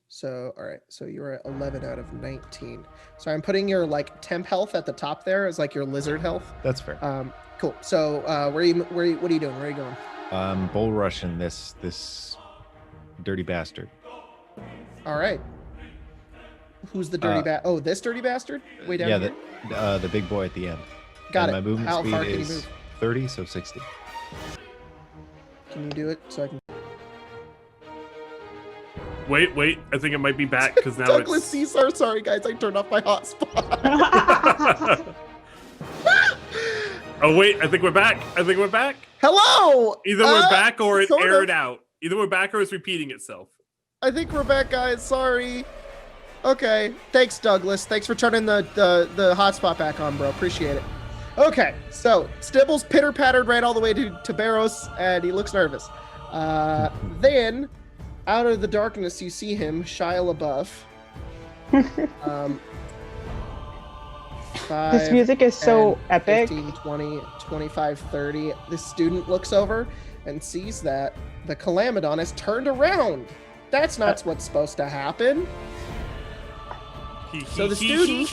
So, all right. So you're at 11 out of 19. So I'm putting your like temp health at the top there as like your lizard health. That's fair. Cool. So what are you doing? Where are you going? Bull rushing this dirty bastard. All right. Who's the dirty Oh, this dirty bastard? Way down here? The big boy at the end. Got and it. My movement How speed far can you is move? 30, so 60. Can you do it so I can? Wait. I think it might be back because now Douglas it's. Caesar. Sorry, guys. I turned off my hotspot. Oh wait, I think we're back. Hello. Either we're back or it sort of. aired out. Either we're back or it's repeating itself. I think we're back, guys. Sorry. Okay. Thanks, Douglas. Thanks for turning the hotspot back on, bro. Appreciate it. Okay. So Stibbles pitter-pattered right all the way to Baros, and he looks nervous. Then, out of the darkness, you see him, Shia LaBeouf. 5, This music is so 10, epic. 15, 20, 25, 30. The student looks over and sees that the Calamodon has turned around. That's not what's supposed to happen. So the student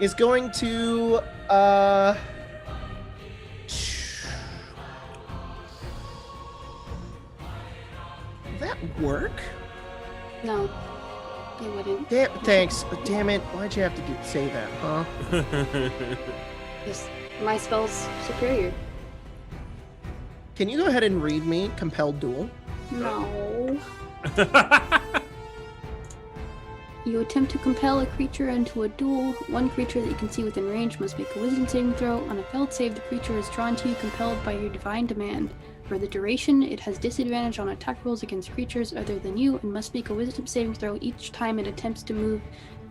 is going to Will that work? No, it wouldn't. Thanks. Damn it. Why'd you have to say that, huh? Just, my spell's superior. Can you go ahead and read me Compelled Duel? No. You attempt to compel a creature into a duel. One creature that you can see within range must make a wisdom saving throw. On a failed save, the creature is drawn to you, compelled by your divine demand. For the duration, it has disadvantage on attack rolls against creatures other than you and must make a wisdom saving throw each time it attempts to move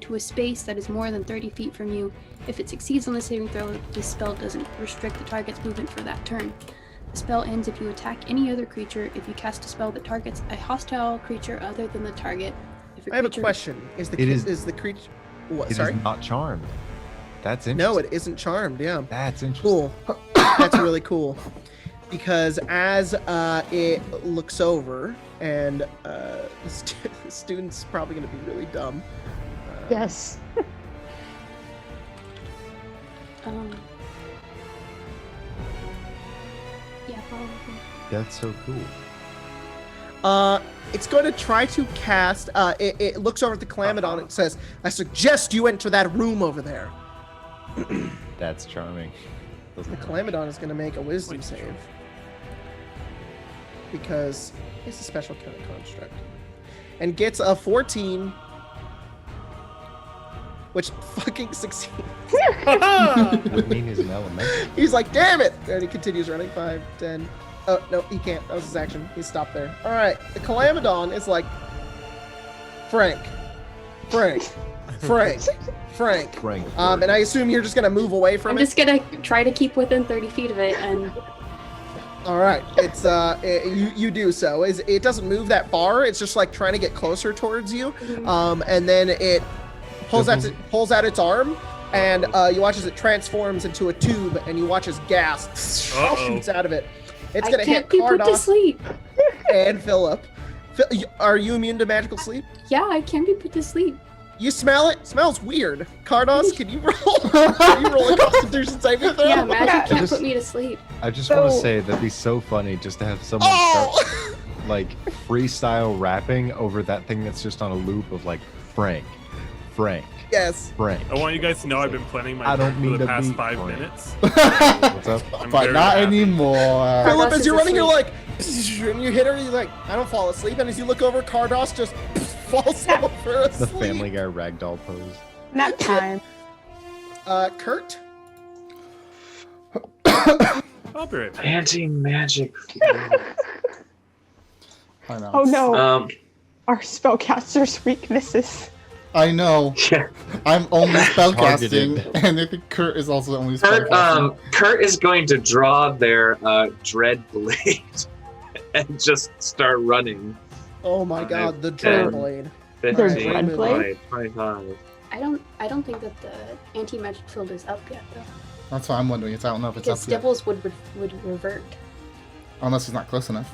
to a space that is more than 30 feet from you. If it succeeds on the saving throw, this spell doesn't restrict the target's movement for that turn. The spell ends if you attack any other creature. If you cast a spell that targets a hostile creature other than the target. If I have a question. Is the creature... What, sorry? It is not charmed. That's interesting. No, it isn't charmed, yeah. That's interesting. Cool. That's really cool. Because as it looks over, and the student's probably going to be really dumb. Yes. Yeah, probably. That's so cool. It's going to try to cast. It looks over at the Calamodon and says, "I suggest you enter that room over there." That's charming. The Calamodon is going to make a wisdom save because it's a special kind of construct, and gets a 14, which fucking succeeds. Would mean he's an elemental. He's like, "Damn it!" And he continues running. 5, 10. Oh, no, he can't. That was his action. He stopped there. All right. The Calamodon is like, Frank. And I assume you're just going to move away from I'm it? just gonna try to keep within 30 feet of it, and All right. It's, you do so. It doesn't move that far. It's just like trying to get closer towards you. And then it pulls out its arm, and you watch as it transforms into a tube, and you watch as gas shoots out of it. It's going to hit be put to Cardos sleep. and Philip. Are you immune to magical sleep? Yeah, I can't be put to sleep. You smell it? Smells weird. Cardos, can you roll? Can you roll a Constitution saving throw? Yeah, magic can't put me to sleep. I just want to say that'd be so funny just to have someone start like freestyle rapping over that thing that's just on a loop of like Frank. Yes. Frank. I want you guys to know I've been planning my I don't for mean the to past be 5 Frank. minutes. What's up? I'm But very not happy. anymore. Philip, Cardos as is you're running, you're asleep. like, and you hit her, you're like, I don't fall asleep. And as you look over, Cardos just falls over asleep. The Family Guy ragdoll pose. Nap time. Kurt? I'll be right back. Anti-magic. I know. Oh no, Um, our spellcaster's weaknesses. I know. yeah. I'm only spellcasting, Targeted. and I think Kurt is also only Kurt, spellcasting. Kurt is going to draw their dread blade and just start running. Oh my god, the Ten. Dread Blade. 15, dread blade? 25. I don't think that the anti-magic field is up yet though. That's what I'm wondering. I don't know if it's Because up yet. Stibbles would revert. Unless he's not close enough.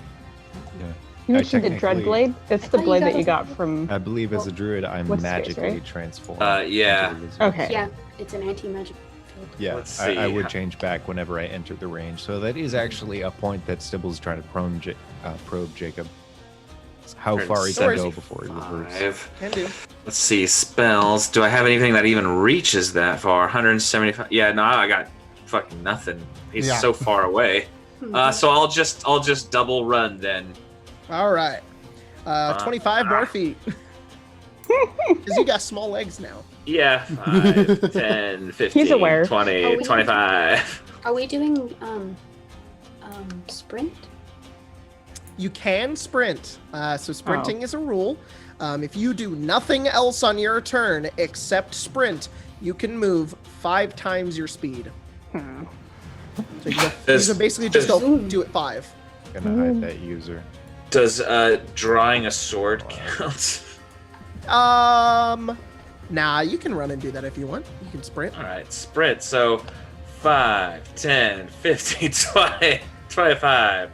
Yeah. You mentioned the dread technically- blade. It's the thought you blade that guys- you got from. I believe as a druid, I'm What's space, magically right? transformed. Yeah. into a lizard. Okay. Yeah, it's an anti-magic field. Yeah, Let's I see. would change back whenever I entered the range. So that is actually a point that Stibble's trying to probe Jacob. How far he So can is go he? before he reverts. 5. Can do. Let's see, spells. Do I have anything that even reaches that far? 175. Yeah, no, I got fucking nothing. He's Yeah. so far away. So I'll just double run then. All right. 25 more feet. Because you got small legs now. Yeah, 5, 10, 15, He's aware. 20, Oh, we- 25. Are we doing sprint? You can sprint. So sprinting is a rule. If you do nothing else on your turn except sprint, you can move 5 times your speed. Hmm. So you can Does- basically just go does- do it 5. Gonna hide that user. Does drawing a sword count? Nah, you can run and do that if you want. You can sprint. All right, sprint. So 5, 10, 15, 20, 25.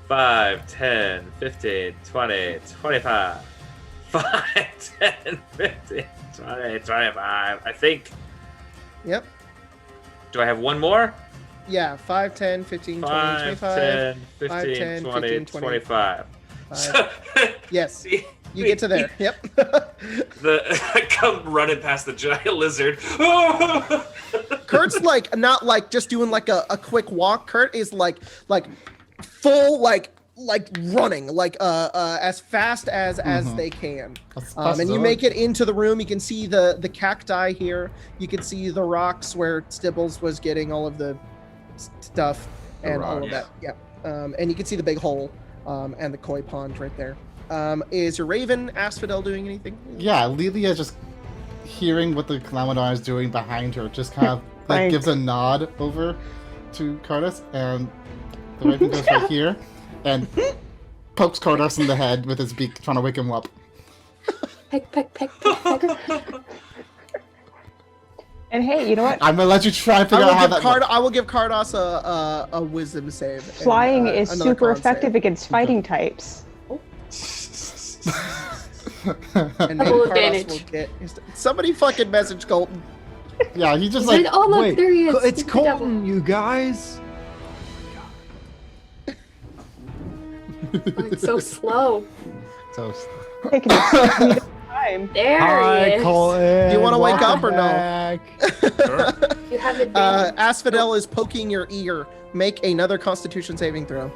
5, 10, 15, 20, 25. 5, 10, 15, 20, 25. I think. Yep. Do I have one more? Yeah, 5, 10, 15, 20, 5, 25. 10, 15, 5, 10, 20, 15, 20. 25. 5. Yes, See, you get to there. Yep. I come running past the giant lizard. Kurt's like not like just doing like a quick walk. Kurt is like full like running like as fast as they can. And you make it into the room. You can see the cacti here. You can see the rocks where Stibbles was getting all of the stuff and all of that. Yeah. And you can see the big hole and the koi pond right there. Is your Raven Asphodel doing anything? Yeah, Lelia just hearing what the Calamadar is doing behind her, just kind of like Right. gives a nod over to Cardus, and the Raven goes right here and pokes Cardus in the head with his beak, trying to wake him up. Peck, peck, peck, peck, peck. And hey, you know what? I'm gonna let you try and figure out how that I will give Cardos a wisdom save. and, Flying is another super con effective save. against fighting types. And maybe Double Cardos advantage. will get somebody fucking message Colton. Yeah, he just He's like, oh look, wait, there he is. It's He's the devil. Colton, you guys. Oh, it's so slow. So Taking a sweet time. There hi, he is. Colton. Do you wanna wake welcome up or no? back. You have advantage. Asphodel is poking your ear. Make another Constitution saving throw.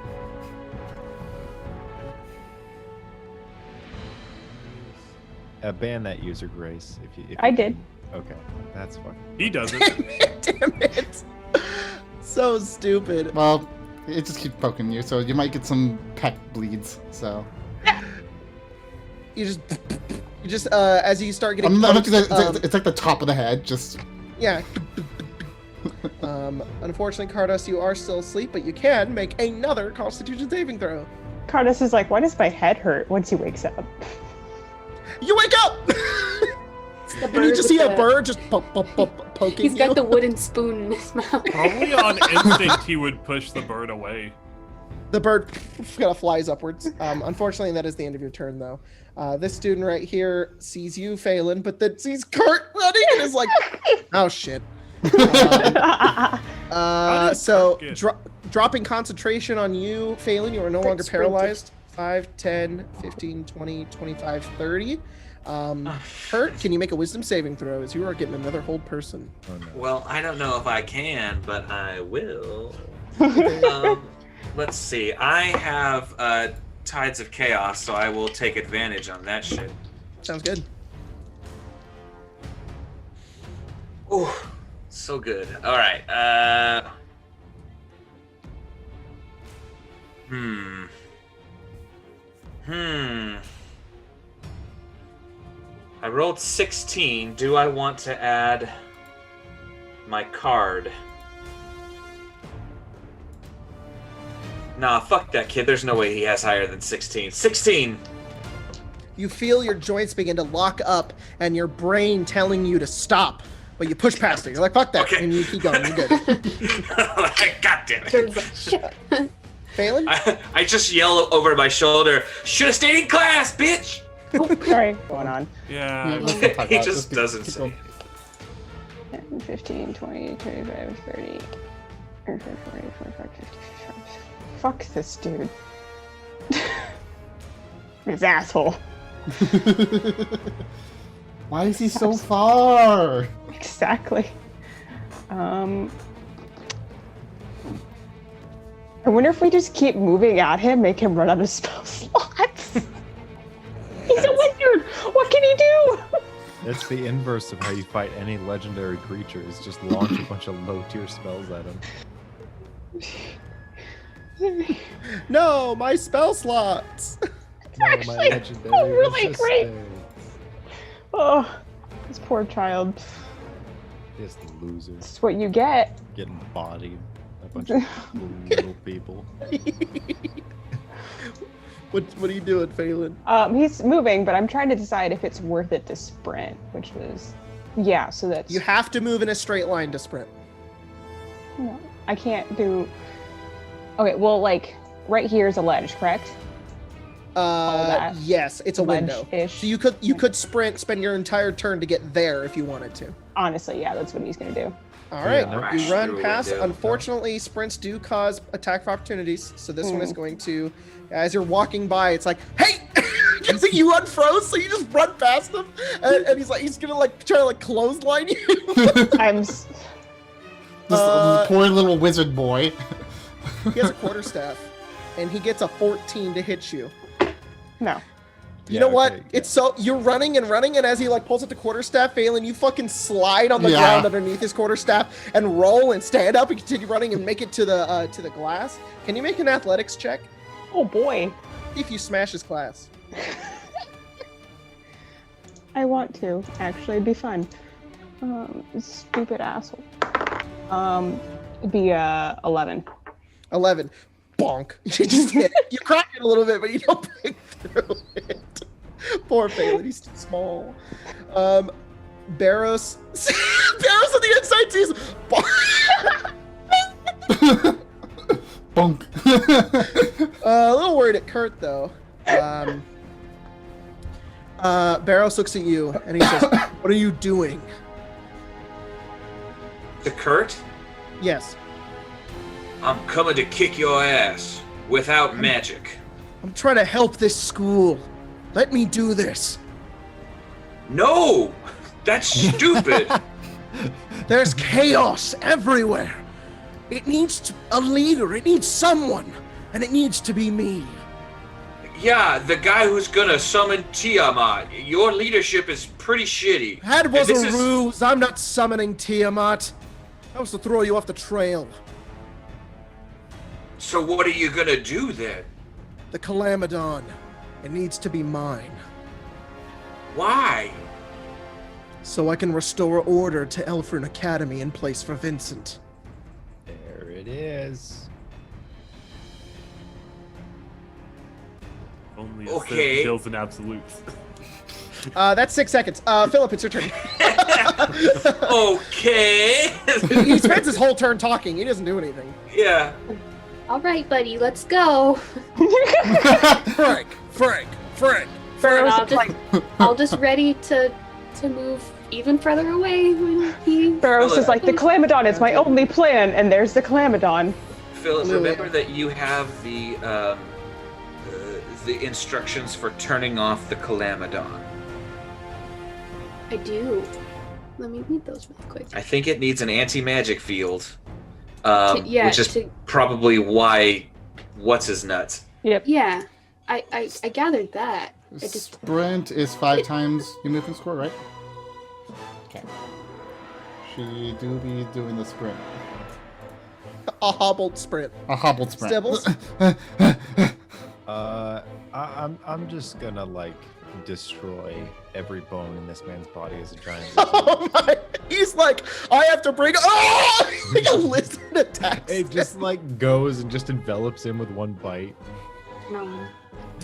Ban that user, Grace. If I you did. can. Okay, that's fine. He doesn't. Damn it! So stupid. Well, it just keeps poking you, so you might get some peck bleeds. So You just as you start getting I'm poked, it's like the top of the head, just yeah. Unfortunately, Cardos, you are still asleep, but you can make another Constitution saving throw. Cardus is like, why does my head hurt once he wakes up? You wake up! It's the And you bird just with see a the- bird just poking He's got you. the wooden spoon in his mouth. Probably on instinct, he would push the bird away. The bird kind of flies upwards. Unfortunately, that is the end of your turn, though. This student right here sees you, Phelan, but then sees Kurt running and is like, oh shit. So dropping concentration on you, Phelan, you are no longer sprinted. paralyzed. 5, 10, 15, 20, 25, 30. Kurt, can you make a wisdom saving throw as you are getting another hold person? Oh, no. Well, I don't know if I can, but I will. Let's see. I have Tides of Chaos, so I will take advantage on that shit. Sounds good. Oh, so good. All right. I rolled 16. Do I want to add my card? Nah, fuck that kid. There's no way he has higher than 16. 16! You feel your joints begin to lock up and your brain telling you to stop. But you push past it. You're like, fuck that. Okay. And you keep going. You're good. God damn it. Turns like, shit. Phelan? I just yell over my shoulder, should have stayed in class, bitch! Sorry, going on. Yeah. let's not talk He about it. just doesn't keep say. going. 10, 15, 20, 25, 30, 40, 45, 50, 55. Fuck this dude. This asshole. Why is he so far? Exactly. I wonder if we just keep moving at him, make him run out of spell slots. He's a wizard! What can he do? That's the inverse of how you fight any legendary creature, is just launch a bunch of low-tier spells at him. No, my spell slots. Actually, really great. Oh, this poor child. This loser. This is what you get. Getting bodied. A bunch of little people. What are you doing, Phelan? He's moving, but I'm trying to decide if it's worth it to sprint, which was, yeah, so that's... You have to move in a straight line to sprint. No, I can't do... Okay, well, like, right here is a ledge, correct? that Yes, it's a window. Ledge-ish. So you could sprint, spend your entire turn to get there if you wanted to. Honestly, yeah, that's what he's gonna do. All right, Yeah, you run through a past. window. Unfortunately, sprints do cause attack of opportunities. So this one is going to, as you're walking by, it's like, hey! Because you unfroze, so you just run past him, and he's gonna like try to like clothesline you. I'm... This poor little wizard boy. He has a quarterstaff, and he gets a 14 to hit you. No. You know what? It's so you're running, and as he like pulls up the quarterstaff, Phelan, you fucking slide on the ground underneath his quarterstaff and roll and stand up and continue running and make it to the glass. Can you make an athletics check? Oh boy. If you smash his glass. I want to. Actually, it'd be fun. Stupid asshole. It'd be 11. 11. Bonk. You just hit it. You crack it a little bit, but you don't break through it. Poor Phelan, he's too small. Baros. Baros on the inside sees. Bonk. A little worried at Kurt though. Baros looks at you and he says, "What are you doing?" To Kurt, Yes. I'm coming to kick your ass without magic. I'm trying to help this school. Let me do this. No! That's stupid! There's chaos everywhere. It needs a leader. It needs someone. And it needs to be me. Yeah, the guy who's gonna summon Tiamat. Your leadership is pretty shitty. That was And a this is- ruse. I'm not summoning Tiamat. That was to throw you off the trail. So what are you gonna do then? The Calamodon. It needs to be mine. Why? So I can restore order to Elfrin Academy in place for Vincent. There it is. Only Okay. Bills and absolutes. That's 6 seconds. Philip, it's your turn. Okay. He spends his whole turn talking. He doesn't do anything. Yeah. All right, buddy, let's go. Frank. And I'll just ready to move even further away when he. Baros is like, the Calamodon is my only plan, and there's the Calamodon. Philip, Lelia. remember that you have the instructions for turning off the Calamodon. I do. Let me read those real quick. I think it needs an anti-magic field. Yeah, which is probably why what's his nuts. Yep. Yeah, I gathered that. I just Sprint is 5 times your movement score, right? Okay. She do be doing the sprint. A hobbled sprint. A hobbled sprint. Stibbles? I'm just gonna like destroy every bone in this man's body as a giant lizard. Oh my! He's like, I have to bring. Oh! Like a lizard attacks. It just like goes and just envelops him with one bite. no.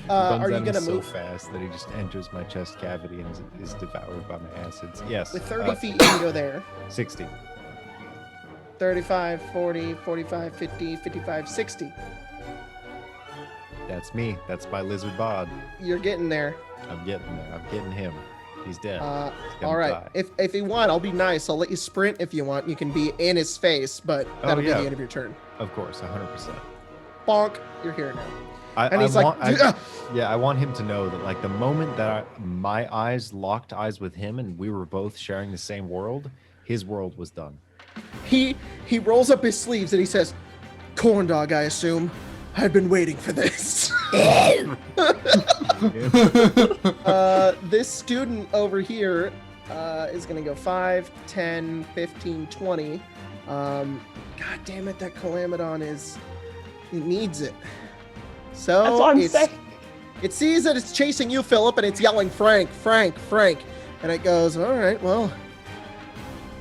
Runs are you at him gonna so move? fast that he just enters my chest cavity and is devoured by my acids? Yes. With 30 feet, you can go there. 60. 35, 40, 45, 50, 55, 60. That's me. That's my lizard bod. You're getting there. I'm getting there. I'm getting him. He's dead. He's gonna All right. die. If you want, I'll be nice. I'll let you sprint if you want. You can be in his face, but that'll be yeah. the end of your turn. Of course, 100%. Bonk. You're here now. I he's want, like, I want him to know that like the moment that my eyes locked eyes with him and we were both sharing the same world, his world was done. He rolls up his sleeves and he says, "Corn dog, I assume. I've been waiting for this." This student over here is going to go 5, 10, 15, 20. God damn it, that Calamodon it needs it. So That's what I'm saying. it sees that it's chasing you, Philip, and it's yelling, "Frank, Frank, Frank." And it goes, "All right, well,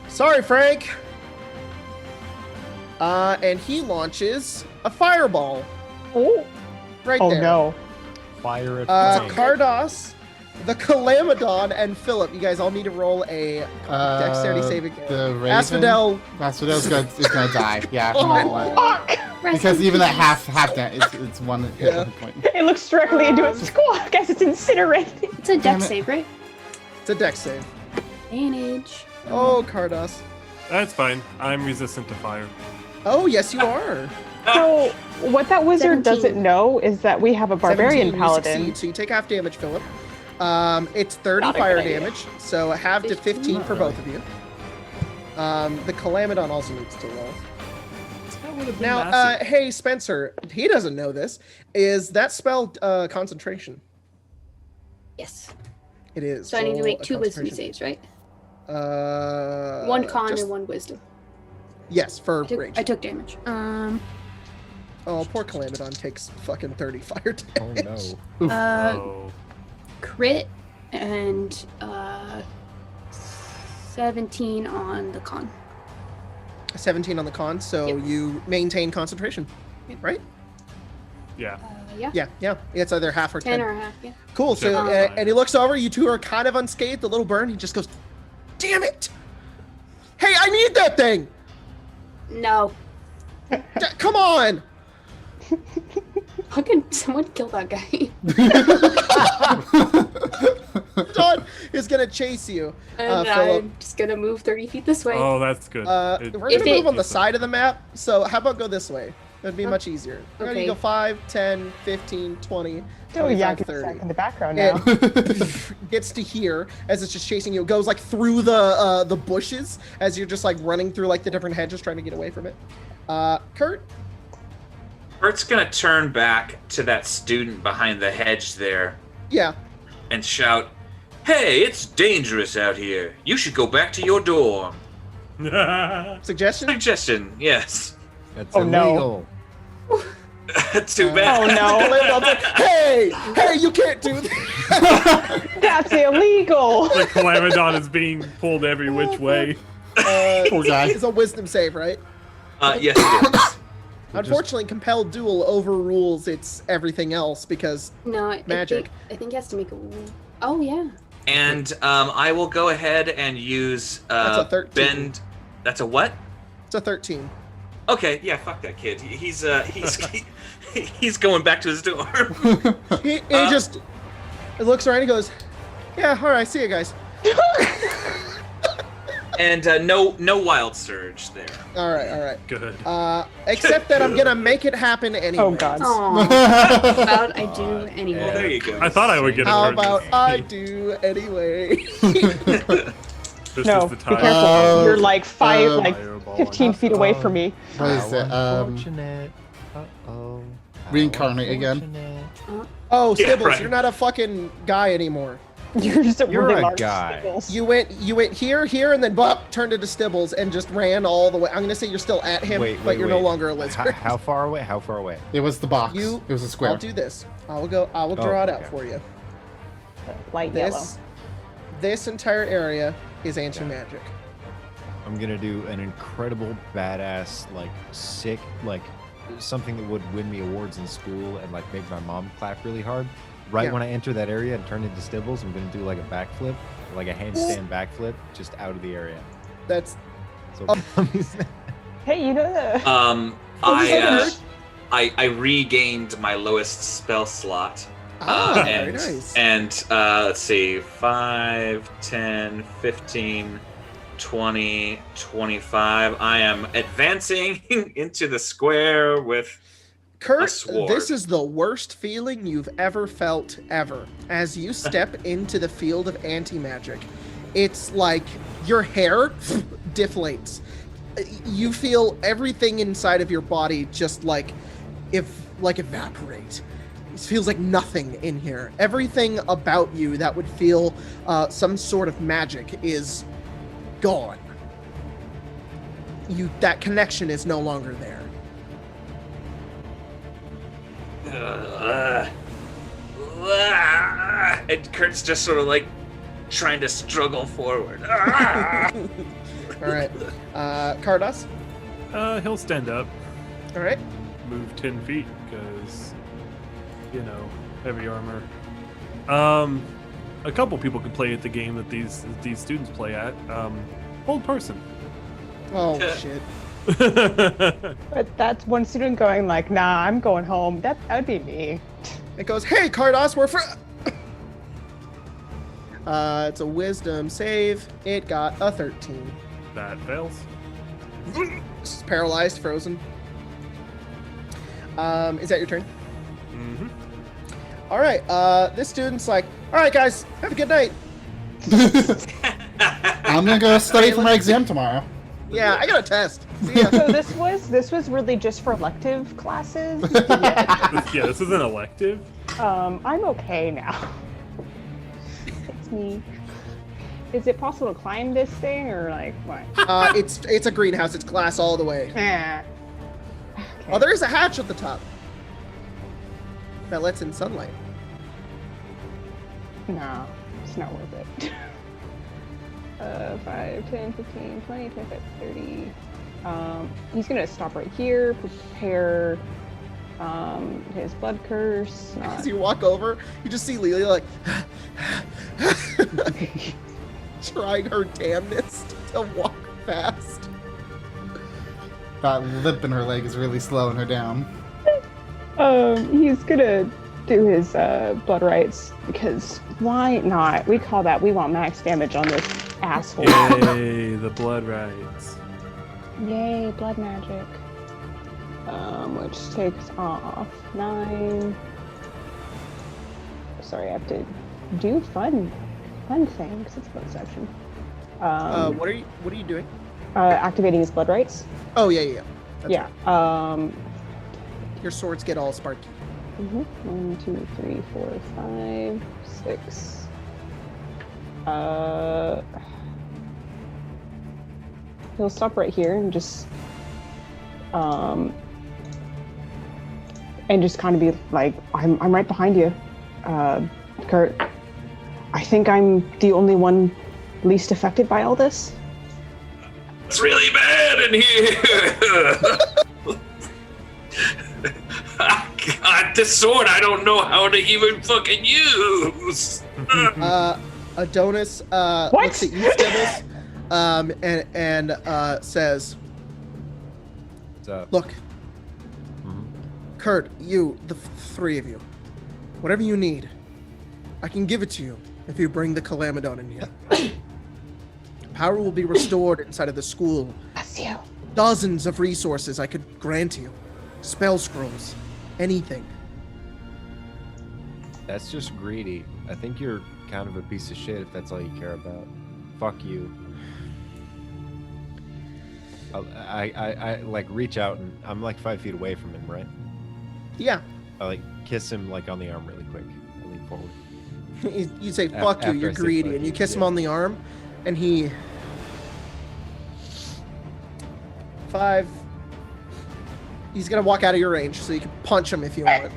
sorry, Frank." And he launches a fireball Oh, right oh there. no. Fire it. Cardos, the Calamodon, and Philip. You guys all need to roll a dexterity saving. The Raven. Asphodel. Asphodel's gonna die. Yeah. Oh, no way. Fuck! Because even at half that, it's one hit Yeah. point. It looks directly into its skull. I guess it's incinerated. It's a Damn dex it. save, right? It's a dex save. Advantage. Oh, Cardos. That's fine. I'm resistant to fire. Oh, yes, you are. So, what that wizard 17. doesn't know is that we have a barbarian 17, you paladin. succeed, so you take half damage, Philip. It's 30 Not a fire good idea. damage, so half to 15 for Not both of you. The Calamodon also needs to roll. That would have been Now, massive. hey, Spencer, he doesn't know this. Is that spell concentration? Yes. It is. So I need to Roll make a 2 wisdom concentration. saves, right? One 1 con and 1 wisdom. Yes, for rage. I took damage. Oh, poor Calamodon takes fucking 30 fire Oh damage. no. Oh. Crit and 17 on the con. 17 on the con, so Yep. you maintain concentration, right? Yeah. Yeah. Yeah. It's either half or 10. 10 or a half, yeah. Cool. So, Sure. and he looks over. You two are kind of unscathed. The little burn. He just goes, "Damn it! Hey, I need that thing! No. Come on!" Fucking someone kill that guy. Don is gonna chase you. And Philip. I'm just gonna move 30 feet this way. Oh, that's good. It- We're If gonna move it- on the side of the map. So how about go this way? That'd be much easier. We're gonna Okay. go 5, 10, 15, 20, Oh, 25, yeah, get 30. in the background now. It gets to here as it's just chasing you. It goes like through the bushes as you're just like running through like the different hedges trying to get away from it. Kurt? Bert's gonna turn back to that student behind the hedge there Yeah. and shout, "Hey, it's dangerous out here. You should go back to your dorm." Suggestion? Suggestion, yes. That's Oh, no. illegal. Too bad. Oh no, Calamodon's like, hey, you can't do that. that's illegal. The Calamodon is being pulled every which way. Poor guy. It's a wisdom save, right? Yes, it is. Unfortunately, compelled duel overrules its everything else because No, Magic. I think he has to make a. Oh yeah. And I will go ahead and use That's a 13. bend. That's a what? it's a 13. Okay, yeah, fuck that kid. He's he's going back to his dorm. He just looks around and goes, "Yeah, all right, see you guys." And no wild surge there. All right. Good. Except that I'm gonna make it happen anyway. Oh god. Aw. About I do anyway. Well, there you go. I thought I would get How it. about I do anyway? This No, is the be time. careful. You're like Fireball 15 feet away from me. What is it? Unfortunate. Uh-oh. Reincarnate again. Unfortunate. Oh, Yeah, Stibbles, right. you're not a fucking guy anymore. You're just a You're really a large guy. Stickles. You went here, and then bop, turned into Stibbles and just ran all the way. I'm gonna say you're still at him, but you're no longer a lizard. How far away? How far away? It was the box. You- It was a square. I'll do this. I will draw it out okay. for you. Light yellow. This entire area is anti-magic. I'm gonna do an incredible badass, like sick, like something that would win me awards in school and like make my mom clap really hard. right Yeah. when I enter that area and turn into Stibbles, I'm gonna do like a backflip, like a handstand backflip, just out of the area. That's So Hey, you know the. I regained my lowest spell slot. very nice. And let's see, 5, 10, 15, 20, 25. I am advancing into the square with a Kurt, sword. this is the worst feeling you've ever felt ever. As you step into the field of anti-magic, it's like your hair deflates. You feel everything inside of your body just like evaporate. It feels like nothing in here. Everything about you that would feel some sort of magic is gone. That connection is no longer there. And Kurt's just sort of like trying to struggle forward. All right, Kardas. He'll stand up, All right. move 10 feet, because, heavy armor. A couple people can play at the game that these students play at. Old person. Oh shit. But that's one student going like, nah, I'm going home. That'd be me. It goes, hey, Kardas, we're it's a wisdom save. It got a 13. That fails. It's paralyzed, frozen. Is that your turn? Mm-hmm. All right. This student's like, all right, guys, have a good night. I'm gonna go study for my exam tomorrow. Yeah, I got a test. See ya. So this was really just for elective classes. Yeah, this is an elective. I'm okay now. It's me. Is it possible to climb this thing or like what? It's a greenhouse. It's glass all the way. Okay. Oh, there is a hatch at the top that lets in sunlight. No, it's not worth it. 5, 10, 15, 20, 25, 30. He's gonna stop right here, prepare his blood curse. As you walk over, you just see Lelia like trying her damnedest to walk fast. That lip in her leg is really slowing her down. He's gonna do his blood rights because why not? We want max damage on this asshole. Yay, the blood rights. Yay, blood magic. Which takes off 9. Sorry, I have to do fun things. It's bonus section. What are you doing? Activating his blood rights. Oh yeah. That's Yeah. right. Your swords get all sparky. 1, 2, 3, 4, 5, 6. He'll stop right here and just kind of be like, I'm right behind you, Kurt. I think I'm the only one least affected by all this. It's really bad in here. God, this sword I don't know how to even fucking use. Adonis looks at you, Stibbles, and says, What's up? look, Kurt, you, the three of you, whatever you need, I can give it to you if you bring the Calamidon in here. Power will be restored inside of the school. Bless you. Dozens of resources I could grant you. Spell scrolls, anything. That's just greedy. I think you're kind of a piece of shit if that's all you care about. Fuck you. I like reach out and I'm like 5 feet away from him, right? Yeah. I like kiss him like on the arm really quick. I lean forward. You say, fuck you, After you're I say greedy. fuck And you you, kiss him yeah. on the arm, and he... 5... He's gonna walk out of your range, so you can punch him if you want.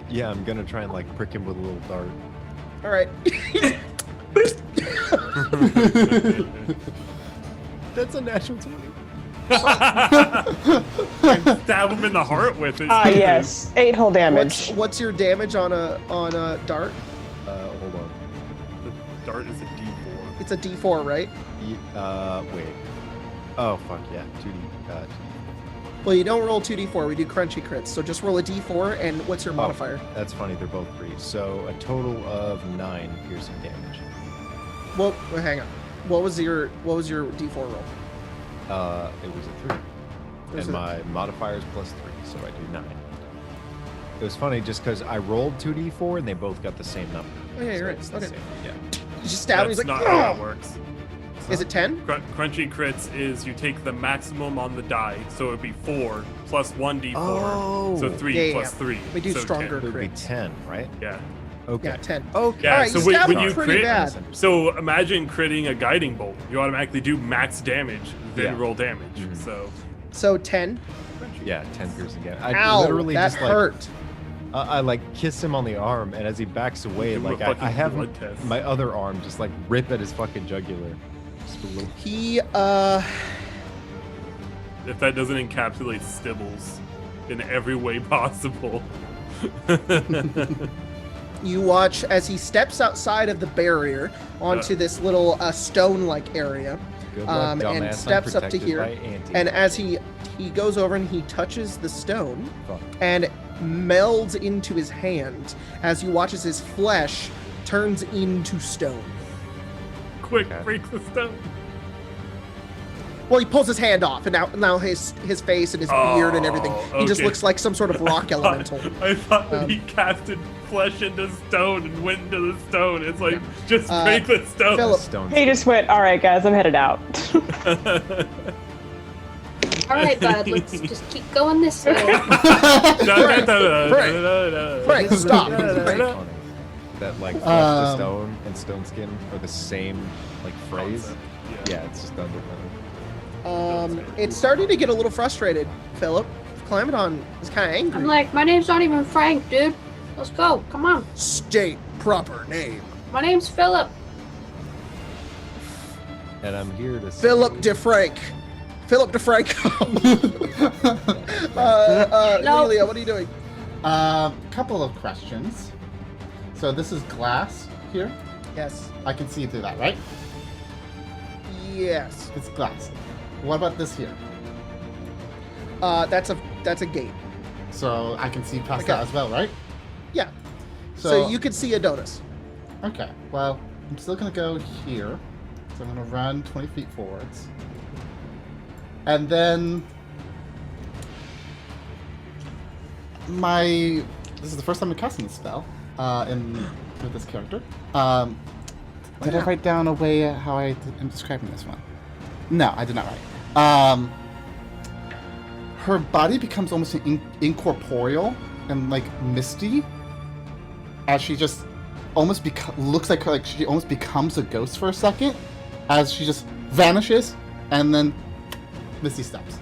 Yeah, I'm gonna try and like prick him with a little dart. All right. That's a natural 20. And stab him in the heart with it. Yes. 8 whole damage. What's your damage on a dart? Hold on. The dart is a D4. It's a D4, right? Wait. Oh fuck yeah, 2D. Well, you don't roll 2d4. We do crunchy crits. So just roll a d4. And what's your modifier? That's funny. They're both 3. So a total of 9 piercing damage. Well, hang on. What was your d4 roll? It was a 3. And my modifier is +3, so I do 9. It was funny just because I rolled 2d4 and they both got the same number. Oh yeah, you're right. It's the Okay. same. Yeah. You just stab him. That's He's like, not how that "Ugh!" works. Is it 10? Crunchy crits is you take the maximum on the die, so it would be 4 plus 1d4. Oh, so 3 yeah, plus 3. We do so stronger It would be crits. 10, right? 10. Yeah. Okay. Yeah, 10. Okay. Yeah, All right, so you when stabbed him you pretty crit- bad. So imagine critting a guiding bolt. You automatically do max damage, then Yeah. roll damage. Mhm. So 10. Yeah, 10 piercing damage. I Ow, literally that just hurt. I like kiss him on the arm, and as he backs away, Give him a like fucking I have blood test. my other arm just like rip at his fucking jugular. Just a little. He If that doesn't encapsulate Stibbles in every way possible. You watch as he steps outside of the barrier onto this little stone-like area, Good luck, and dumbass. I'm steps up to protected here. by Auntie. And as he goes over and he touches the stone Fuck. and melds into his hand, as you watch as his flesh turns into stone. Quick, Okay. break the stone. Well, he pulls his hand off, and now his face and his beard and everything. He just okay. looks like some sort of rock elemental. I thought that he casted flesh into stone and went into the stone. It's like, just break the stone. Philip. Stone. He just went, all right, guys, I'm headed out. All right, bud, let's just keep going this way. Frank, stop. Frank. That like flesh to stone and stone skin are the same like phrase. Concept, Yeah, it's just done differently. It's starting to get a little frustrated, Philip. Clamidon is kind of angry. I'm like, my name's not even Frank, dude. Let's go. Come on. State proper name. My name's Philip. And I'm here to say, Philip DeFrank. Philip DeFranco. No. Lelia, what are you doing? Couple of questions. So this is glass here. Yes. I can see through that, right? Yes. It's glass. What about this here? That's a gate. So I can see past Okay. that as well, right? Yeah. So, So you could see Adonis. Okay. Well, I'm still gonna go here. So I'm gonna run 20 feet forwards. And then this is the first time I'm casting this spell with this character. Did I write down a way how I'm describing this one? No, I did not write. Her body becomes almost incorporeal and like misty, as she just almost looks like she almost becomes a ghost for a second, as she just vanishes, and then misty steps.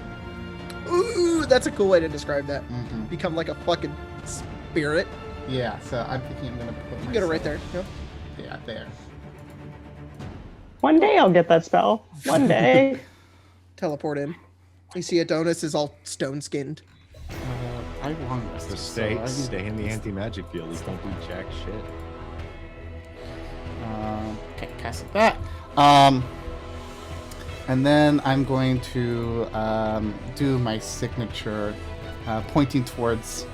Ooh, that's a cool way to describe that. Mm-hmm. Become like a fucking spirit. Yeah, so I'm thinking I'm gonna put. You can get it right there. Yeah. Yeah, there. One day I'll get that spell. One day. Teleport in. You see Adonis is all stone skinned. I won this. So stay in the anti-magic field. You can't do jack shit. Okay, cast that. And then I'm going to do my signature, pointing towards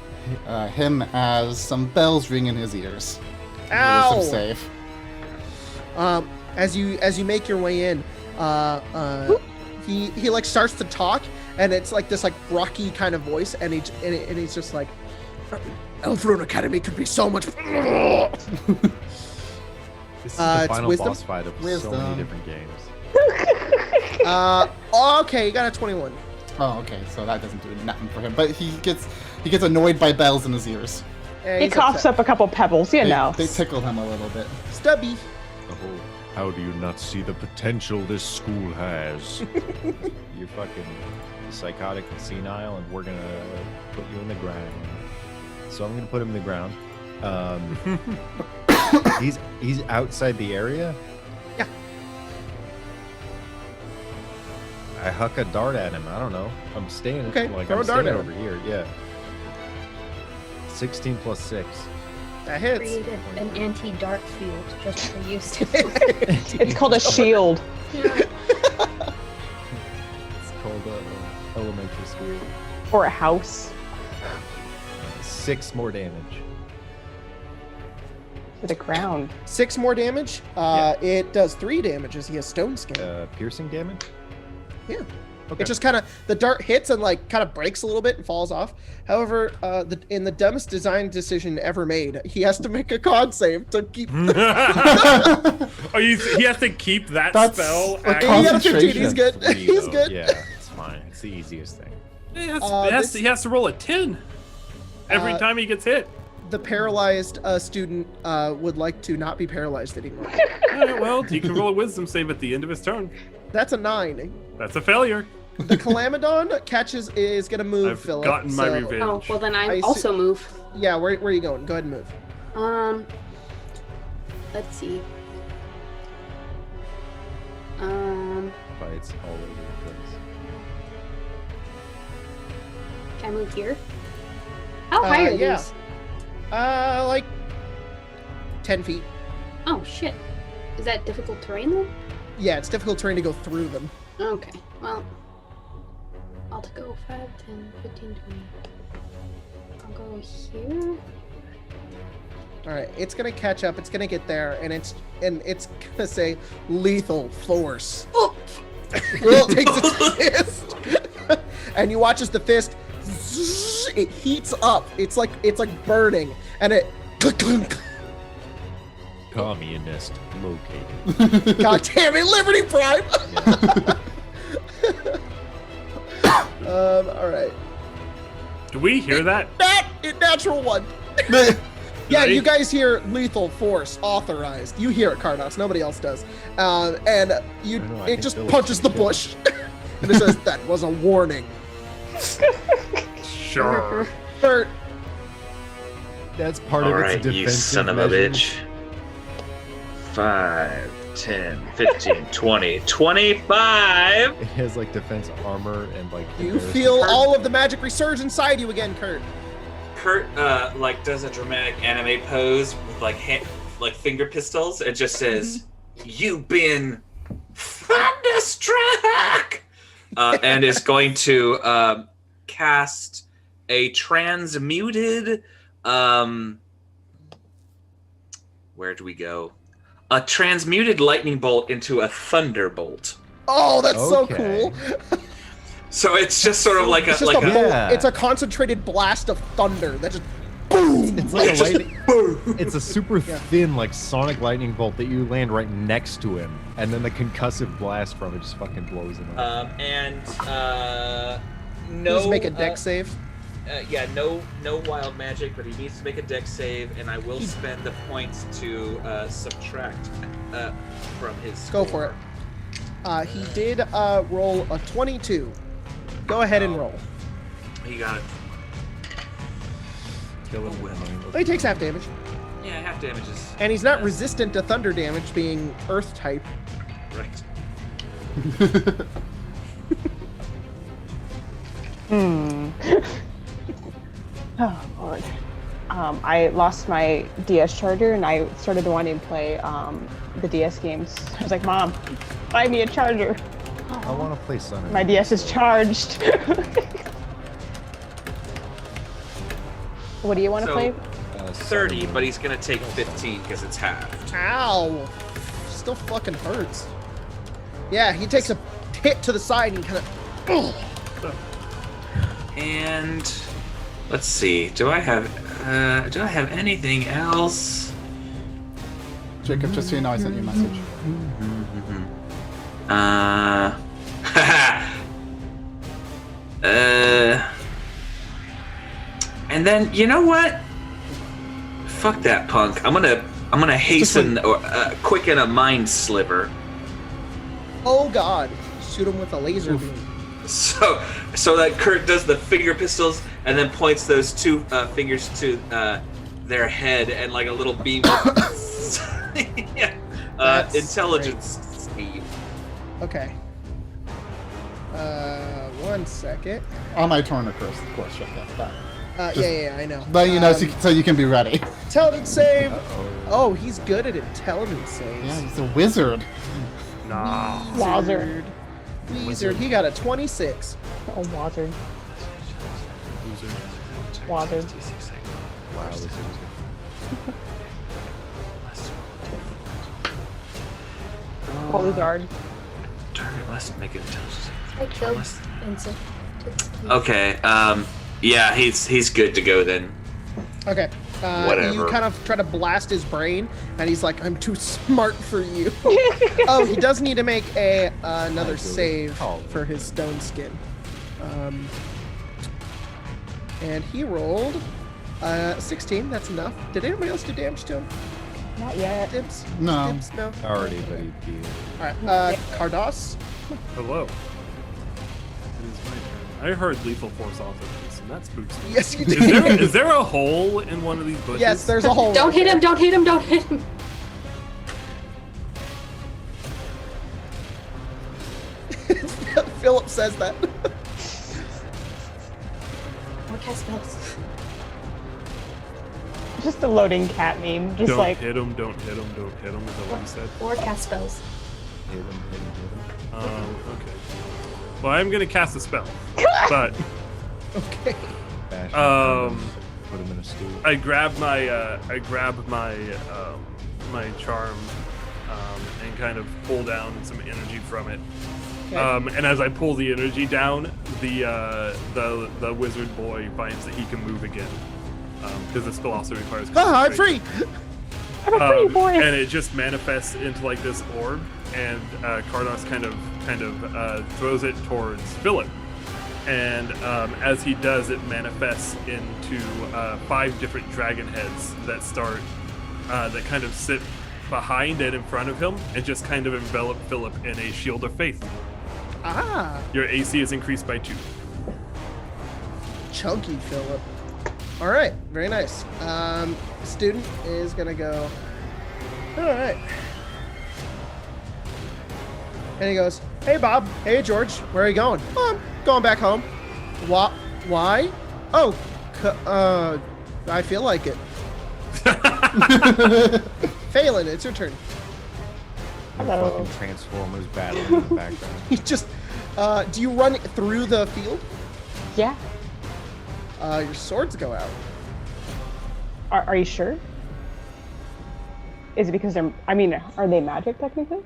him as some bells ring in his ears. Ow! Some save. As you make your way in, he like starts to talk, and it's like this like rocky kind of voice, and he's just like, Elfrune Academy could be so much. This is the It's final wisdom? boss fight of so Wisdom. many different games. Okay, you got a 21. Oh, okay. So that doesn't do nothing for him, but he gets annoyed by bells in his ears. Yeah, He he's coughs upset. up a couple pebbles, you know. They tickle him a little bit. Stubby. Oh, how do you not see the potential this school has? You're fucking psychotic and senile, and we're gonna put you in the ground. So I'm gonna put him in the ground. He's outside the area. Yeah. I huck a dart at him. I don't know. I'm staying. Okay, like throw I'm a dart staying at him. over here. Yeah. 16 plus 6. That hits. Created an anti-dart field just for use to. It's called a shield. Yeah. It's called elementary school. Or a house. 6 more damage. To the ground. 6 more damage. It does 3 damage as he has stone skin. Piercing damage? Yeah. Okay. It just kind of, the dart hits and like kind of breaks a little bit and falls off. However, in the dumbest design decision ever made, he has to make a con save to keep. He has to keep that That's spell a active. He got a 15. concentration. He's good. 3, He's though. good. Yeah, it's fine. It's the easiest thing. He has to roll a 10 every time he gets hit. The paralyzed student would like to not be paralyzed anymore. Alright, well, he can roll a wisdom save at the end of his turn. That's a 9. That's a failure. The Calamodon is gonna move. I've Philip. gotten my so- revenge. Oh, well then I I see- also move. Yeah, where are you going? Go ahead and move. Let's see. Fights all over the place. Can I move here? How high are yeah. these? Like 10 feet. Oh shit. Is that difficult terrain then? Yeah, it's difficult terrain to go through them. Okay, well. I'll go 5, 10, 15, 20. I'll go here. All right, it's gonna catch up. It's gonna get there, and it's gonna say lethal force. It takes its fist, and you watch as the fist it heats up. It's like burning, and it. Communist located. God damn it, Liberty Prime. All right. Do we hear that? Natural one. Yeah, Ready? you guys hear lethal force authorized. You hear it, Cardos. Nobody else does. And I don't know, I it think just Philip punches the should. bush, and it says that was a warning. Sure. Bert, That's part All of its right, defensive you son of a measures. bitch. 5, 10, 15, 20, 25. It has like defense armor and like. you embarrassing- feel all of the magic resurge inside you again, Kurt. Kurt does a dramatic anime pose with like finger pistols and just says, "You've been thunderstruck," and is going to cast a transmuted. Where do we go? A transmuted lightning bolt into a thunderbolt. Oh, that's so Okay. cool. So it's just sort of like It's a just like a a. bolt. Yeah. It's a concentrated blast of thunder that just boom. It's like a Just lightning. boom. It's a super Yeah. thin, like sonic lightning bolt that you land right next to him, and then the concussive blast from it just fucking blows him up. No. Please make a dex save. No wild magic, but he needs to make a dex save, and I will spend the points to subtract from his. Go for it. He did roll a 22. Go ahead and roll. He got it. Kill him with Oh, he takes half damage. Yeah, half damage is And he's not resistant to thunder damage, being earth type. right. Oh, Lord. I lost my DS charger and I started wanting to play the DS games. I was like, Mom, buy me a charger. I want to play Sun. My DS is charged. What do you want to So- play? 30, but he's gonna take 15 because it's halved. Ow! Still fucking hurts. Yeah, he takes a hit to the side and kind of. And let's see. Do I have anything else? Jacob, just so you know, I sent you a message. And then you know what? Fuck that punk. I'm gonna hasten or quicken a mind sliver. Oh God! Shoot him with a laser beam. So that Kurt does the finger pistols and then points those two fingers to their head and like a little beam. That's Intelligence, Steve. Okay. 1 second. On my turn, of course, shut that back. Yeah, I know. But you know, so you can be ready. Intelligence save. Oh, he's good at intelligence saves. Yeah, he's a wizard. Nah. Wazard. Wizard. He got a 26. Oh, Wazard. Loser. Wazard. Wow, this is Wazard. Target must make it intelligence. I killed Vincent. Okay. Yeah, he's good to go then. Okay. Whatever. You kind of try to blast his brain, and he's like, "I'm too smart for you." Oh, he does need to make another save for his stone skin. And he rolled 16. That's enough. Did anybody else do damage to him? Not yet. Dibs? No. Dibs? No. already, but he'd be. All right. Cardos. Hello. It is my turn. I heard lethal force off of this, and that spooks me. Yes, you did. Is there a hole in one of these bushes? Yes, there's a hole. Don't right hit there. him! Don't hit him! Don't hit him! Philip says that. More cast spells. Just a loading cat meme. Just Don't like, hit him, don't hit him, don't hit him. Is that what you said? More cast spells. Hit him. Okay. Well, I'm gonna cast a spell, but Okay. Bash him, put him in a stew. I grab my my charm and kind of pull down some energy from it. Okay. And as I pull the energy down, the wizard boy finds that he can move again because the spell also requires. Ah, I'm free. I'm a pretty boy. And it just manifests into like this orb, and Cardos kind of throws it towards Philip. And as he does, it manifests into 5 different dragon heads that start that kind of sit behind and in front of him, and just kind of envelop Philip in a shield of faith. Ah, Your AC is increased by 2. chunky Philip. All right, very nice. Student is gonna go. All right. And he goes, "Hey Bob, hey George, where are you going?" "Oh, I'm going back home." Why? Oh, I feel like it. Phelan, it's your turn. Hello. Fucking Transformers battling in the background. You just, do you run through the field? Yeah. Your swords go out. Are you sure? Is it because they're? I mean, are they magic technically?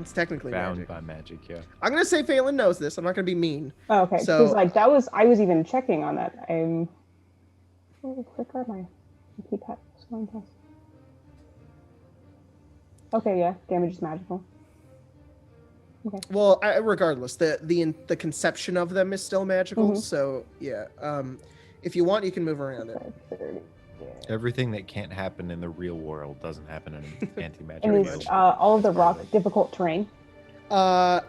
It's technically Bound magic. by magic, yeah. I'm gonna say Phelan knows this. I'm not gonna be mean. Oh, okay. So- Because like that was, I was even checking on that. I'm. Where the frick are my keypad? Okay, yeah, damage is magical. Okay. Well, regardless, the conception of them is still magical. Mhm. So yeah, if you want, you can move around it. 30. Yeah. Everything that can't happen in the real world doesn't happen in anti-magic And world. is all of the rock difficult terrain? No,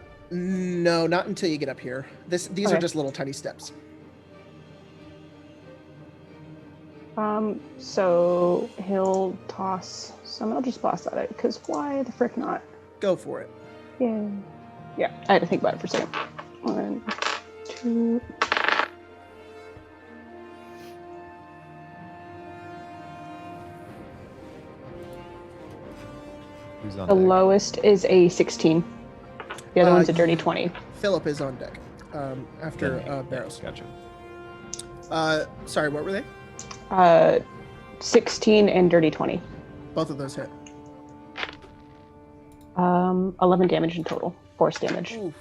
not until you get up here. These are Okay. just little tiny steps. So he'll toss some. I'll just blast at it because why the frick not? Go for it. Yeah. Yeah, I had to think about it for a second. 1, 2. Who's on The deck? lowest is a 16. The other one's a you- dirty 20. Philip is on deck. After Yeah, Baros. Gotcha. Sorry, what were they? 16 and dirty 20. Both of those hit. 11 damage in total. Force damage. Oof.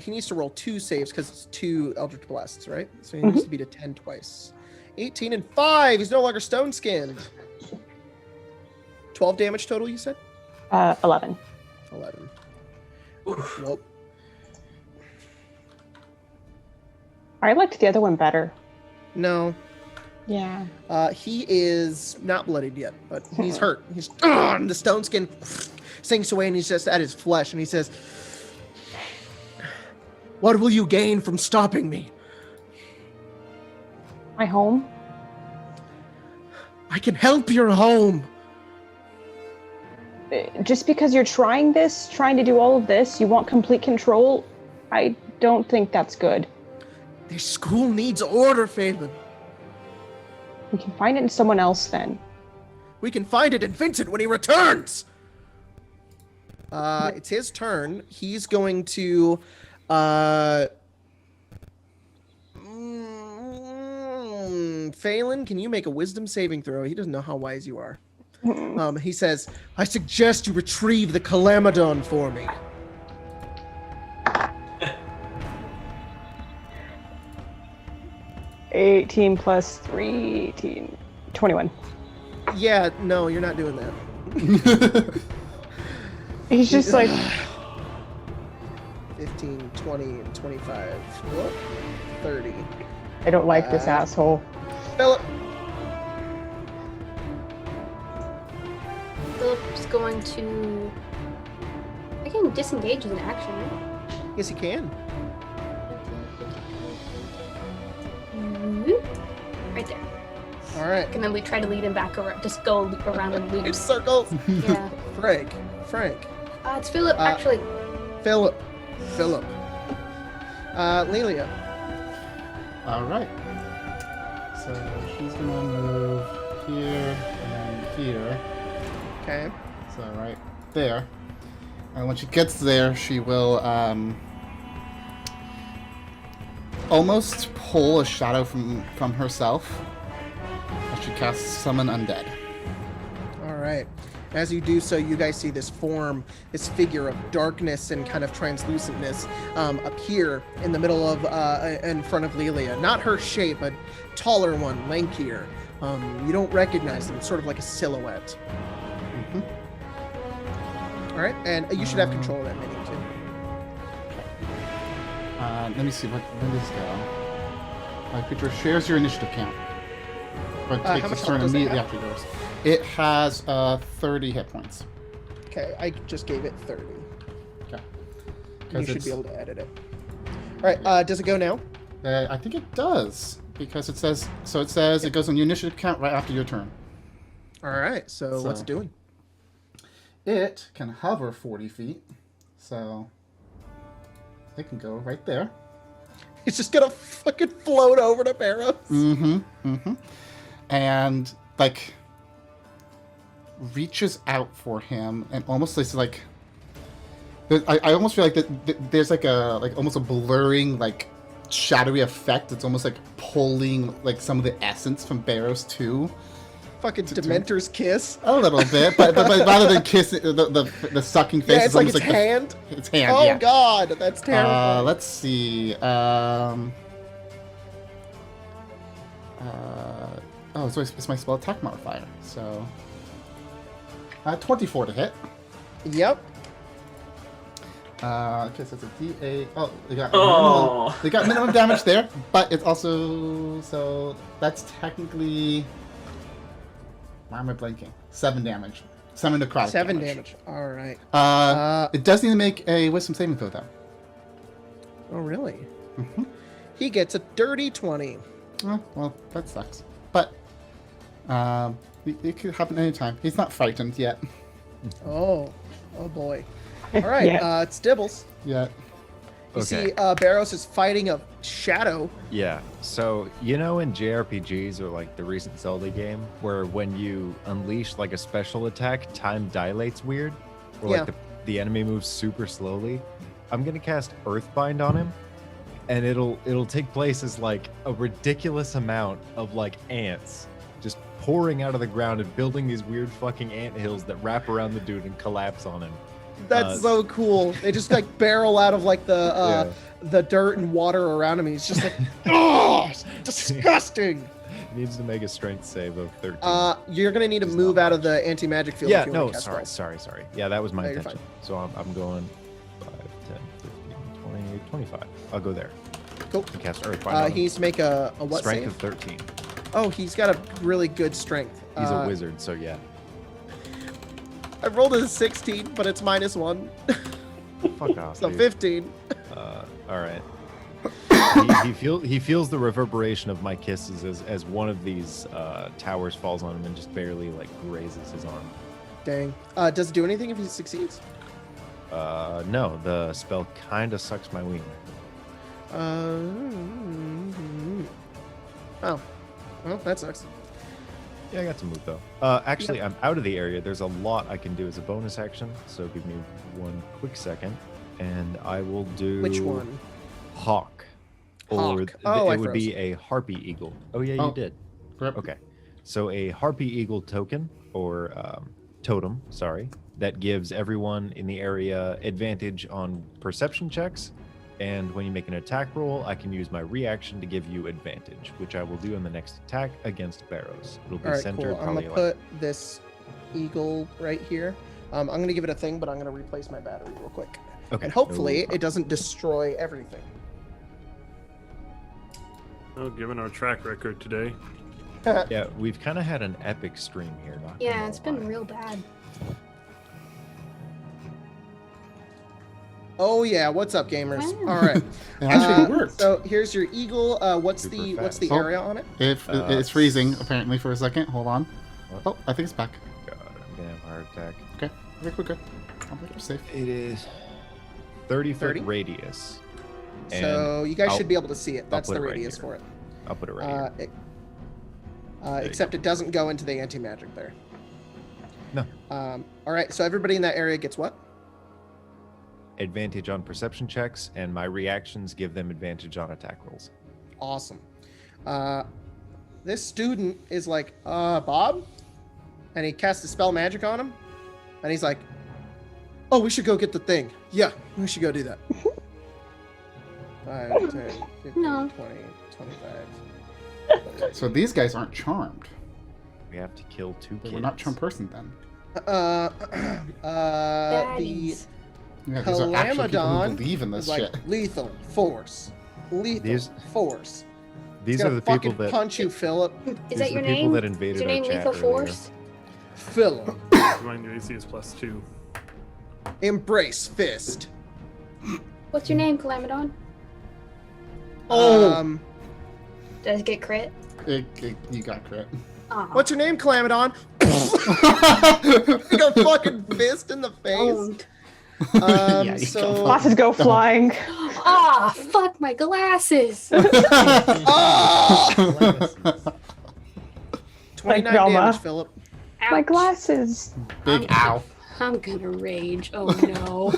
He needs to roll 2 saves because it's 2 Eldritch Blasts, right? So he needs to beat a 10 twice. 18 and 5. He's no longer stone skinned. 12 damage total, you said? 11. 11. Oof. Well, I liked the other one better. no. Yeah. He is not bloodied yet, but he's hurt. He's and the stone skin sinks away, and he's just at his flesh, and he says, "What will you gain from stopping me? My home? I can help your home." Just because you're trying to do all of this, you want complete control, I don't think that's good. Their school needs order, Phelan. We can find it in someone else then. We can find it in Vincent when he returns. It's his turn. He's going to Phelan, can you make a wisdom saving throw? He doesn't know how wise you are. He says, I suggest you retrieve the Calamodon for me. $18 plus 3, 18, 21. Yeah, no, you're not doing that. He's just like 15, 20, and 25. Whoop, 30. I don't like this asshole. Philip. Philip's going to. I can disengage as an action, right? Yes, he can. Right there. All right. And then we try to lead him back around. Just go around in loops. Circles. Yeah. Frank. It's Philip, actually. Philip. Lelia. All right. So she's gonna move here and here. Okay. So right there. And when she gets there, she will almost pull a shadow from herself as she casts Summon Undead. All right. As you do so, you guys see this form, this figure of darkness and kind of translucentness appear in the middle of, in front of Lelia. Not her shape, a taller one, lankier. You don't recognize them. It's sort of like a silhouette. All right, and you should have control of that minion too. Let me see, when does this go? My creature shares your initiative count. But how takes much its turn health does it immediately have? after yours. It has 30 hit points. Okay, I just gave it 30. Okay. You should be able to edit it. All right, does it go now? I think it does, because it says, it goes on your initiative count right after your turn. All right, so what's it doing? It can hover 40 feet, so it can go right there. It's just gonna fucking float over to Baros. And, like, reaches out for him and almost like I almost feel like that there's like almost a blurring, like, shadowy effect. It's almost like pulling, like, some of the essence from Baros too. Fucking Dementor's kiss. A little bit, but rather than kissing the sucking face, Yeah, it's like its almost hand. Its hand. Oh yeah. God, that's terrible. Let's see. So it's my spell attack modifier. So 24 to hit. Yep. Okay, so it's a D8. Oh, they got minimum damage there, but it's also, so that's technically. Why am I blanking? 7 damage. 7 necrotic 7 damage. All right. It does need to make a wisdom saving throw, though. Oh, really? He gets a dirty 20. Oh, well, that sucks. But it could happen anytime. He's not frightened yet. Oh boy. All right, Yeah. it's Dibbles. Yet. You Okay. see Baros is fighting a shadow. Yeah. So, you know, in JRPGs or like the recent Zelda game, where when you unleash like a special attack, time dilates weird, or like the enemy moves super slowly. I'm gonna cast Earthbind on him, and it'll take place as like a ridiculous amount of like ants just pouring out of the ground and building these weird fucking ant hills that wrap around the dude and collapse on him. That's so cool. They just like barrel out of like the dirt and water around him. He's just like, oh, it's disgusting. He needs to make a strength save of 13. You're gonna need to move out of the anti-magic field. Yeah, if you no, want to cast sorry. spells. Yeah, that was my No, you're intention. So I'm going 5, 10, 15, 20, 25. I'll go there. Cool. And cast Earthbind on him. He's make a what Strength save? of 13. Oh, he's got a really good strength. He's a wizard, so yeah. I rolled a 16, but it's -1. Fuck off. So dude. 15. All right. He feels the reverberation of my kisses as one of these towers falls on him and just barely like grazes his arm. Dang. Does it do anything if he succeeds? No, the spell kind of sucks my wiener. Oh. Well, that sucks. Yeah, I got to move though. Actually, I'm out of the area. There's a lot I can do as a bonus action, so give me one quick second, and I will do. Which one? Hawk. Hawk. Or Oh, I it would froze. be a harpy eagle. Oh yeah, Oh. you did. Rip. Okay. So a harpy eagle token or totem, sorry, that gives everyone in the area advantage on perception checks. And when you make an attack roll, I can use my reaction to give you advantage, which I will do in the next attack against Baros. It'll be All right, centered cool. I'm probably gonna like put this eagle right here. I'm gonna give it a thing, but I'm gonna replace my battery real quick. okay. And hopefully no it doesn't destroy everything. Well, given our track record today, Yeah, we've kind of had an epic stream here. Not Yeah, gonna it's been lie. real bad. Oh yeah, what's up, gamers? Wow. All right. It actually worked. So here's your eagle. What's Super the fast. Oh. area on it? It's freezing apparently for a second. Hold on. What? Oh, I think it's back. God, I'm gonna have a heart attack. Okay, I think we're good. I think we're safe. It is 30 foot 30? radius. So you guys I'll- should be able to see it. That's put the it right radius here. for it. I'll put it right here. you Except it doesn't go into the anti-magic there. No. All right. So everybody in that area gets what? Advantage on perception checks, and my reactions give them advantage on attack rolls. Awesome. This student is like, Bob? And he casts a spell magic on him. And he's like, oh, we should go get the thing. Yeah, we should go do that. 5, 10, 15, No. 20, 25. So these guys aren't charmed. We have to kill 2 They kids. were not charmed person then. The Baddies. Yeah, these are actual people who Calamodon believe in is this like shit. lethal force. Lethal These- force. These He's are gonna the people fucking that. punch you, Philip. Is these that are your the people name? that Is invaded your our name chat Lethal earlier. Force? Philip. remind your AC is +2. Embrace fist. What's your name, Calamodon? Oh. Does it get crit? You got crit. Aw. What's your name, Calamodon? You got fucking fist in the face. Owned. Yeah, you So got Glasses go flying. Ah, fuck my glasses. Ah! 29 Velma. damage, Philip. My Ouch. glasses. Big ow. I'm gonna rage. Oh no.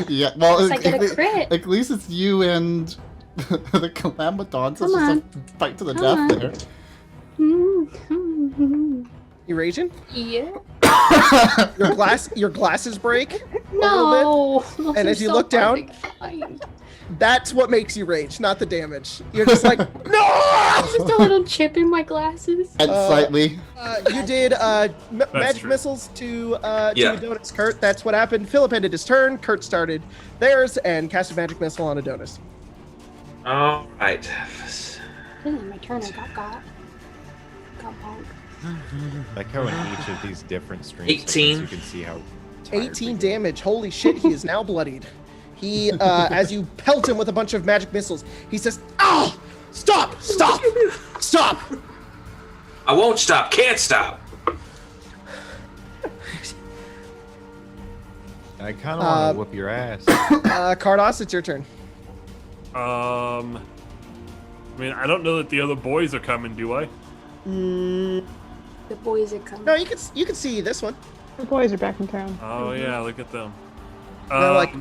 Yeah, well, Unless I get a crit. at least it's you and the Calamodon, so it's Come just a fight to the Come death on. there. You raging? Yeah. Your glasses break? No. Those And are as you so look hard down- to find. That's what makes you rage, not the damage. You're just like, no! Just a little chip in my glasses. And slightly. You did magic true. missiles to Yeah. Adonis, Kurt. That's what happened. Philip ended his turn. Kurt started theirs and cast a magic missile on Adonis. All right. Then my turn, I got bonked. Like how in each of these different streams, 18. you can see how. tired 18 we get. damage. Holy shit, he is now bloodied. He, as you pelt him with a bunch of magic missiles, he says, "Ah! Stop! Stop! Stop!" I won't stop. Can't stop. I kind of want to whoop your ass. Kardos, it's your turn. I mean, I don't know that the other boys are coming, do I? The boys are coming. No, you can see this one. The boys are back in town. Oh yeah, look at them. They're like,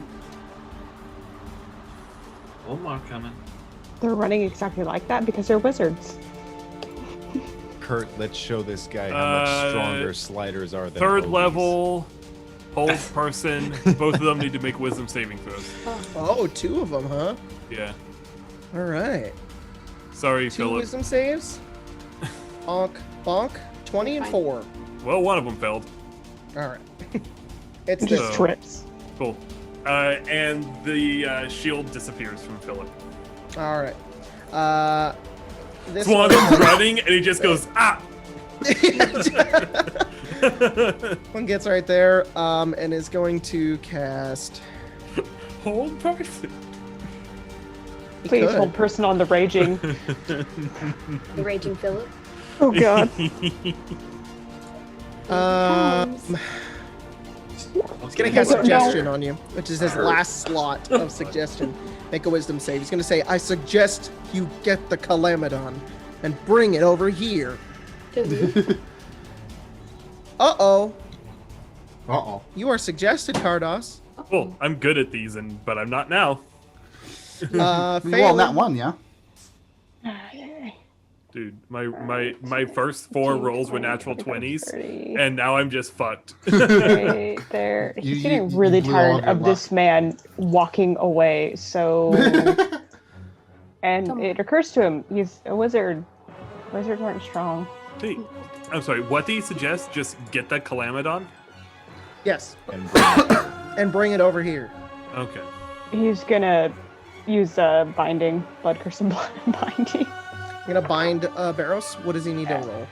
One more coming. They're running exactly like that because they're wizards. Kurt, let's show this guy how much stronger sliders are than third Ogies. level, hold person. Both of them need to make wisdom saving throws. oh, 2 of them, huh? Yeah. All right. Sorry, 2 Philip. wisdom saves. Bonk, bonk. 20 and 4. Well, one of them failed. All right. It's It this. just So- trips. Cool. And the shield disappears from Philip. All right. This Swan one, is running, and he just goes, ah! one gets right there, and is going to cast. Hold person. He Please could. hold person on the raging. The raging Philip. Oh god. He's gonna cast suggestion on you, which is his last slot of suggestion. Make a wisdom save. He's gonna say, I suggest you get the Calamodon and bring it over here. Uh-oh. Uh-oh. You are suggested, Cardos. Cool. I'm good at these, but I'm not now. Well, Phelan. that one, yeah. Dude, my first 4 rolls were natural 20s, and now I'm just fucked. Right there. He's getting really blew all tired your of this man walking away, so... and it occurs to him, he's a wizard. Wizards aren't strong. Hey, I'm sorry, what do you suggest? Just get that Calamodon? Yes. And And bring it over here. Okay. He's gonna use binding, blood curse and binding. I'm gonna bind Baros. What does he need to roll?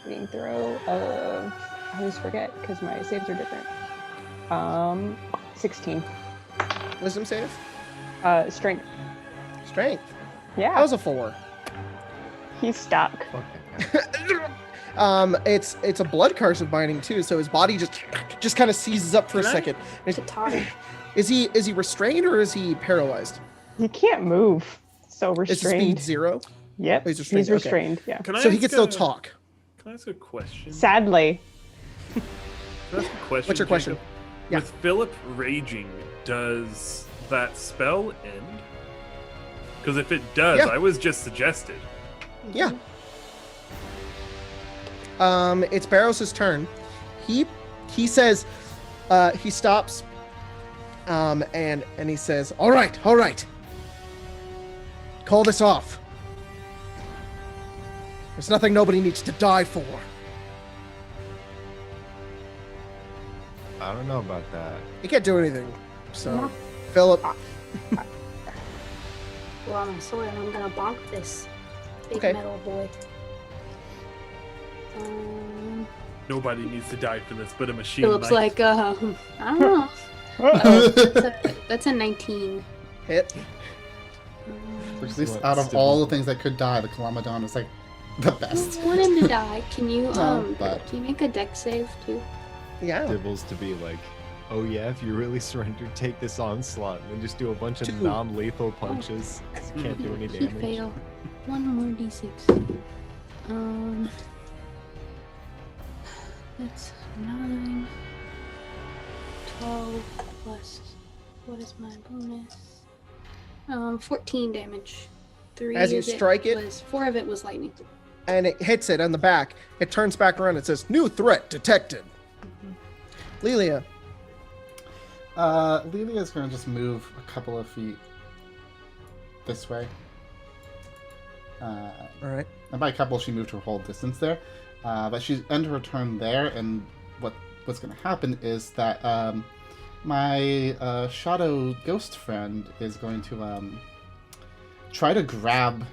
Saving throw of... I always forget, because my saves are different. 16. Wisdom save? Strength. Strength. Yeah. That was a 4. He's stuck. It's a blood curse of binding too, so his body just kind of seizes up for a second. Detaining. Is he restrained or is he paralyzed? He can't move, so Is his restrained. speed 0? Yep, Oh, he's restrained, he's restrained, yeah. Can I So he ask can still a- talk. Can I ask a question? Sadly. Can I ask a question? What's your question? Jacob? Yeah. With Philip raging, does that spell end? Because if it does, Yeah. I was just suggested. Yeah. It's Barros' turn. He says, he stops, and he says, all right. Call this off. There's nothing nobody needs to die for. I don't know about that. He can't do anything. So, Philip, Well, I'm sorry, I'm gonna bonk this big Okay. metal boy. Nobody needs to die for this, but a machine. Philip's might. like, I don't know. That's a 19. hit. At least out of all the things that could die, the Calamodon is like the I best. don't want him to die. Can you but- can you make a deck save too? Yeah. Dibbles to be like, oh yeah, if you really surrender, take this onslaught and then just do a bunch of 2. non-lethal punches. Can't do any He damage. failed. One more d6. That's 9, 12 plus. What is my bonus? 14 damage. 3 As you of strike it? was 4 of it was lightning. And it hits it on the back. It turns back around. It says, new threat detected. Lelia. Lelia's gonna just move a couple of feet this way. All right. And by a couple, she moved her whole distance there. But she's ended her turn there, and what's going to happen is that my shadow ghost friend is going to try to grab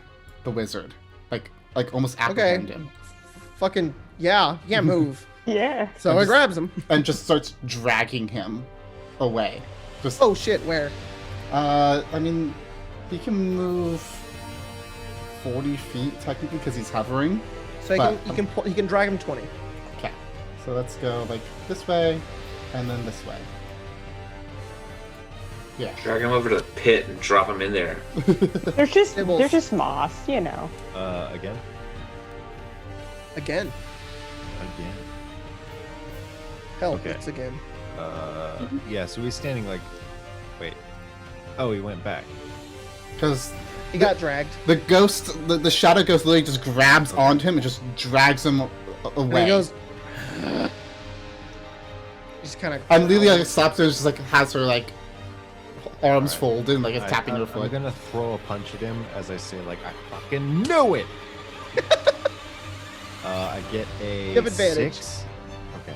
the wizard, like almost apprehend him, Fucking, yeah. You can't move. Yeah. So it grabs him. and just starts dragging him away. Just, Oh shit, where? I mean, he can move 40 feet technically because he's hovering. So But- he can drag him 20. Okay, so let's go like this way, and then this way. Yeah. Drag him over to the pit and drop him in there. There's just It will- there's just moss, you know. Again? Again. Hell, Okay. it's again. Yeah, so he's standing like, wait. Oh, he went back. Because He got dragged. the ghost, the shadow ghost literally just grabs onto him and just drags him And away. he goes. Just kind of. And Lelia stops her and just like has her like arms folded and like is tapping her I'm foot. gonna throw a punch at him as I say, like, I fucking knew it! I get a You have advantage. 6. Okay.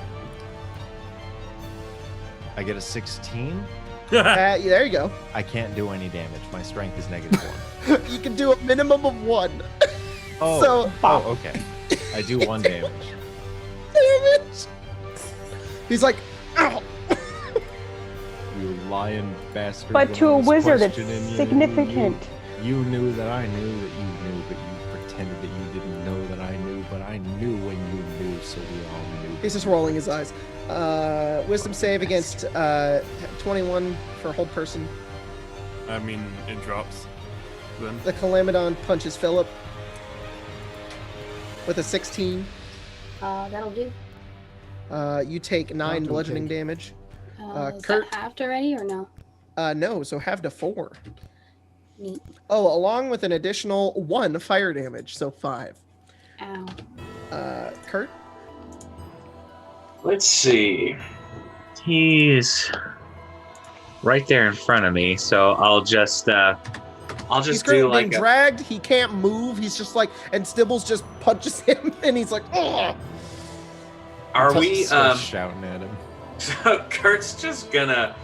I get a 16. There you go. I can't do any damage. My strength is -1. You can do a minimum of 1. Oh, So- okay. I do 1 damage. Damage. He's like, ow. You lying bastard. But to a I'm just wizard, it's questioning you. significant. You knew that I knew that you knew, but you pretended that you didn't know that I knew, but I knew when you knew, so we all knew He's just rolling his eyes. Wisdom save against 21 for hold person. I mean, it drops. Then The Calamodon punches Philip with a 16. That'll do. You take 9 do bludgeoning take. damage. Is Kurt? that halved already or no? No, so half to 4. Neat. Oh, along with an additional 1 fire damage, so 5. Ow. Kurt? Let's see. He's right there in front of me, so I'll just He's do currently like being dragged. He can't move. He's just like, and Stibbles just punches him, and he's like, ugh. Are we? Starts shouting at him. So Kurt's just gonna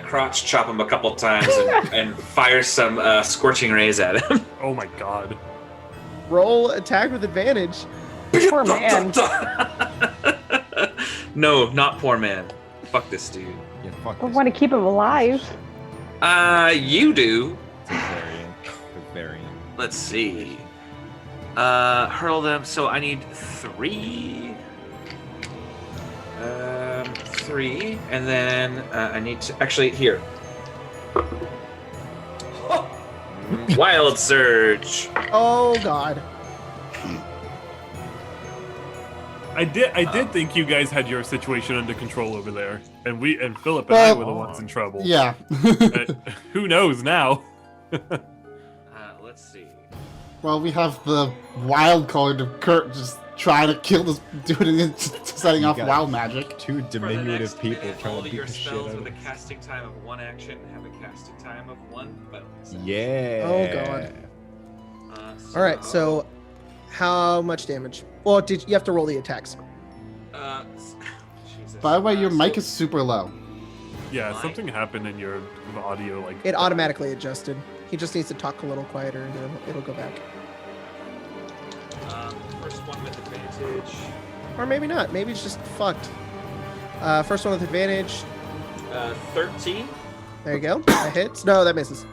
crotch chop him a couple times and fire some scorching rays at him. oh my god. Roll attack with advantage. Poor man. No, not poor man. Fuck this dude. Yeah, fuck I this. want to keep him alive. You do. It's a variant. A variant. Let's see. Hurl them. So I need 3. 3, and then I need to actually here. Wild surge. Oh God. I did think you guys had your situation under control over there, and Philip and Well, I were the ones in trouble. Yeah. But who knows now? Let's see. Well, we have the wild card of Kurt just trying to kill this dude and setting You off got wild magic. Two For the diminutive next people minute, trying all to of beat your the shit spells out with of a casting time of 1 action have a casting time of 1 bonus. Yeah. Oh, God. So, All right. So, how much damage? Well, you have to roll the attacks? Jesus. By the way, your mic so- is super low. Yeah, Mine? something happened in your audio. Like It automatically adjusted. He just needs to talk a little quieter, and it'll go back. First one with advantage. Or maybe not. Maybe it's just fucked. First one with advantage. 13. There you go. That hits. No, that misses.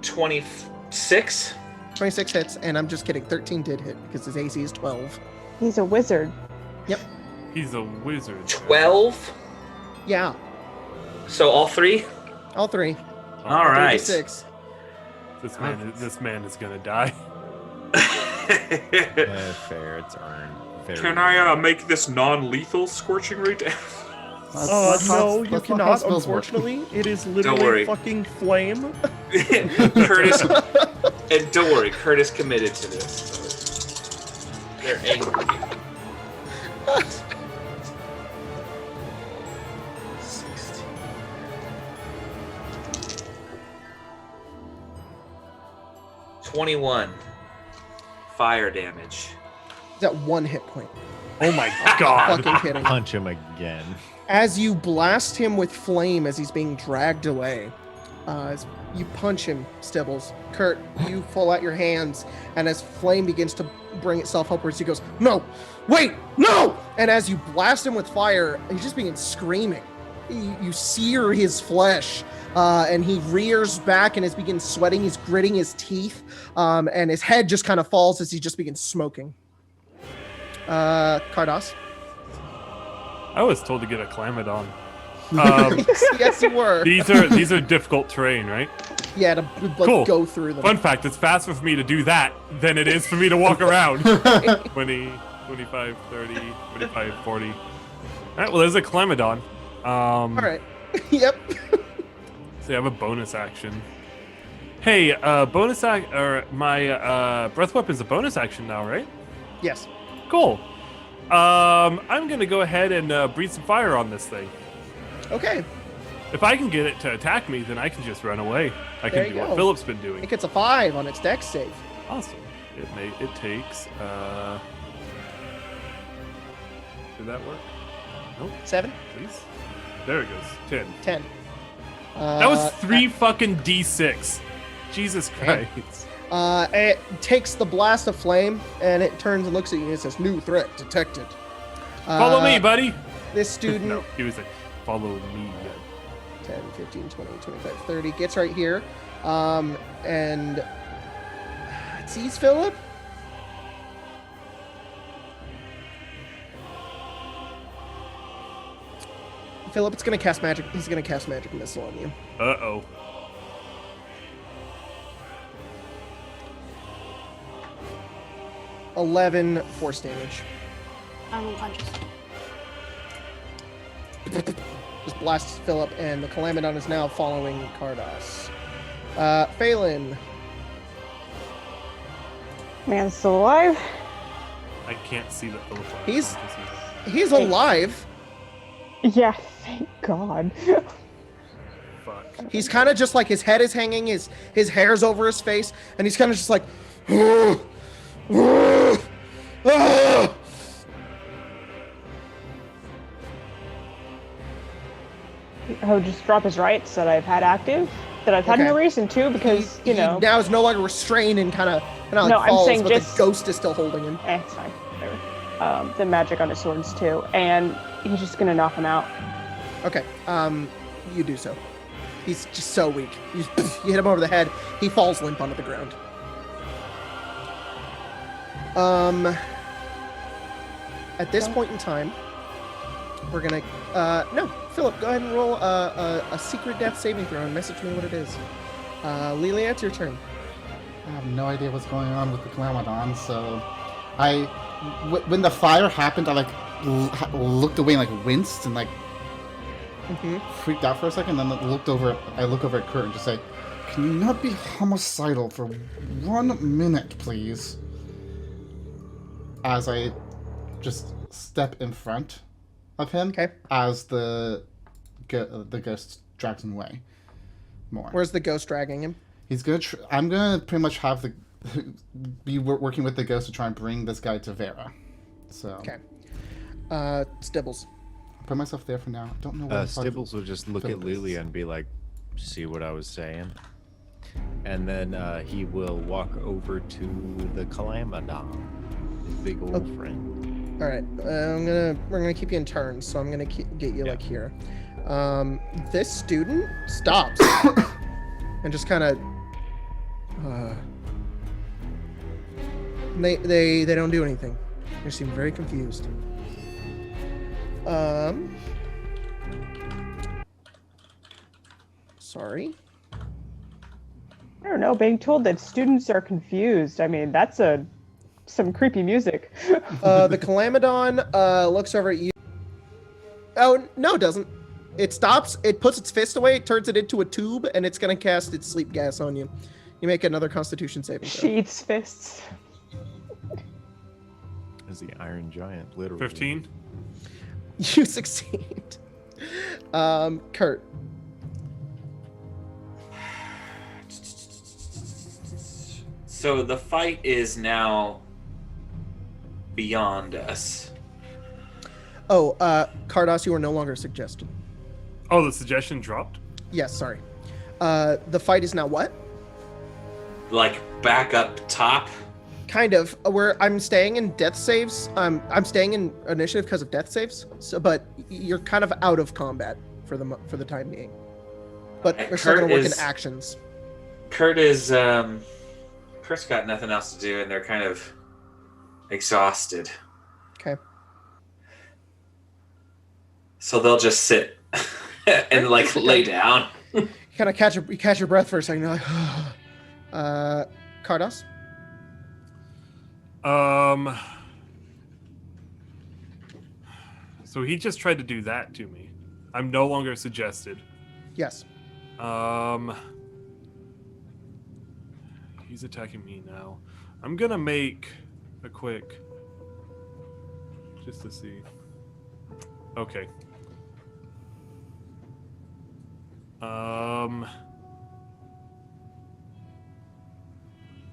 26. 26 hits, and I'm just kidding. 13 did hit because his AC is 12. He's a wizard. he's a wizard. 12. Yeah, So all 3. all 3. All right. 36. This man is gonna die. Yeah, fair. It's earned. Very Can I make this non-lethal scorching ray? That's how spells work. It is Don't worry. fucking flame. Curtis, and don't worry, Curtis committed to this. So they're angry. 16. $21 fire damage. Is that 1 hit point? Oh my god. Fucking kidding. Punch him again. As you blast him with flame as he's being dragged away, as you punch him, Stibbles. Kurt, you pull out your hands, and as flame begins to bring itself upwards, he goes, "No! Wait! No!" And as you blast him with fire, he just begins screaming. You sear his flesh, and he rears back and begins sweating. He's gritting his teeth, and his head just kind of falls as he just begins smoking. Cardos. I was told to get a Calamodon. Yes, you were. These are difficult terrain, right? Yeah, to Cool. go through them. Fun fact, it's faster for me to do that than it is for me to walk around. 20, 25, 30, 25, 40. All right, well, there's a Calamodon. All right. Yep. So you have a bonus action. Hey, my breath weapon's a bonus action now, right? Yes. Cool. I'm gonna go ahead and breathe some fire on this thing. Okay. If I can get it to attack me, then I can just run away. I There can do you what go. Philip's been doing. It gets a 5 on its dex save. Awesome. It takes. Did that work? Nope. 7, Please. There it goes. 10. 10. That was 3 fucking D6. Jesus Okay. Christ. It takes the blast of flame, and it turns and looks at you, and it says, "New threat detected." Follow me, buddy. This student, No, he was like, follow me. 10, 15, 20, 25, 30, gets right here, and it sees Philip, Philip, it's gonna cast magic. He's gonna cast magic missile on you. Uh-oh. $11 force damage. I'm unconscious. Just blasts Philip, and the Calamodon is now following Kardos. Phelan. Man's still alive. I can't see the Philip. He's alive. Yeah, thank God. Fuck. He's kind of just like his head is hanging, his hair's over his face, and he's kind of just like. I would just drop his rights that I've had active, that I've had no reason to, because he now is no longer restrained and kind of like no, falls, I'm saying but just the ghost is still holding him. It's fine. Whatever. The magic on his swords too, and he's just gonna knock him out. Okay, you do so. He's just so weak. You hit him over the head. He falls limp onto the ground. At this point in time, we're gonna no, Philip, go ahead and roll a secret death saving throw and message me what it is. Lelia, it's your turn. I have no idea what's going on with the Calamodon, so when the fire happened, I like looked away and like winced and like freaked out for a second. Then I look over at Kurt and just say, "Can you not be homicidal for 1 minute, please?" As I just step in front of him, as the ghost drags him away. More. Where's the ghost dragging him? He's gonna. I'm gonna pretty much have be working with the ghost to try and bring this guy to Vera. So. Okay. Stibbles. Put myself there for now. Don't know. What Stibbles will just look at Lelia and be like, "See what I was saying?" And then he will walk over to the Calamodon, his big old friend. All right. We're gonna keep you in turns, so I'm gonna get you like here. This student stops and just kind of. They don't do anything. They seem very confused. Sorry. I don't know. Being told that students are confused. I mean, that's some creepy music. The Calamodon looks over at you. Oh no, it doesn't. It stops. It puts its fist away. It turns it into a tube, and it's gonna cast its sleep gas on you. You make another Constitution saving throw. She eats fists. As the Iron Giant, literally. 15. You succeed. Kurt. So the fight is now beyond us. Oh, Kardos, you are no longer suggested. Oh, the suggestion dropped? Yes, sorry. The fight is now what? Like back up top? Kind of. Where I'm staying in death saves. I'm staying in initiative because of death saves. So, but you're kind of out of combat for the time being. But we're still gonna work in actions. Kurt's got nothing else to do, and they're kind of exhausted. Okay. So they'll just sit and like lay down. You kind of catch your breath for a second. You're like, Kardos. So he just tried to do that to me. I'm no longer suggested. Yes. He's attacking me now. I'm gonna make a quick, just to see. Okay.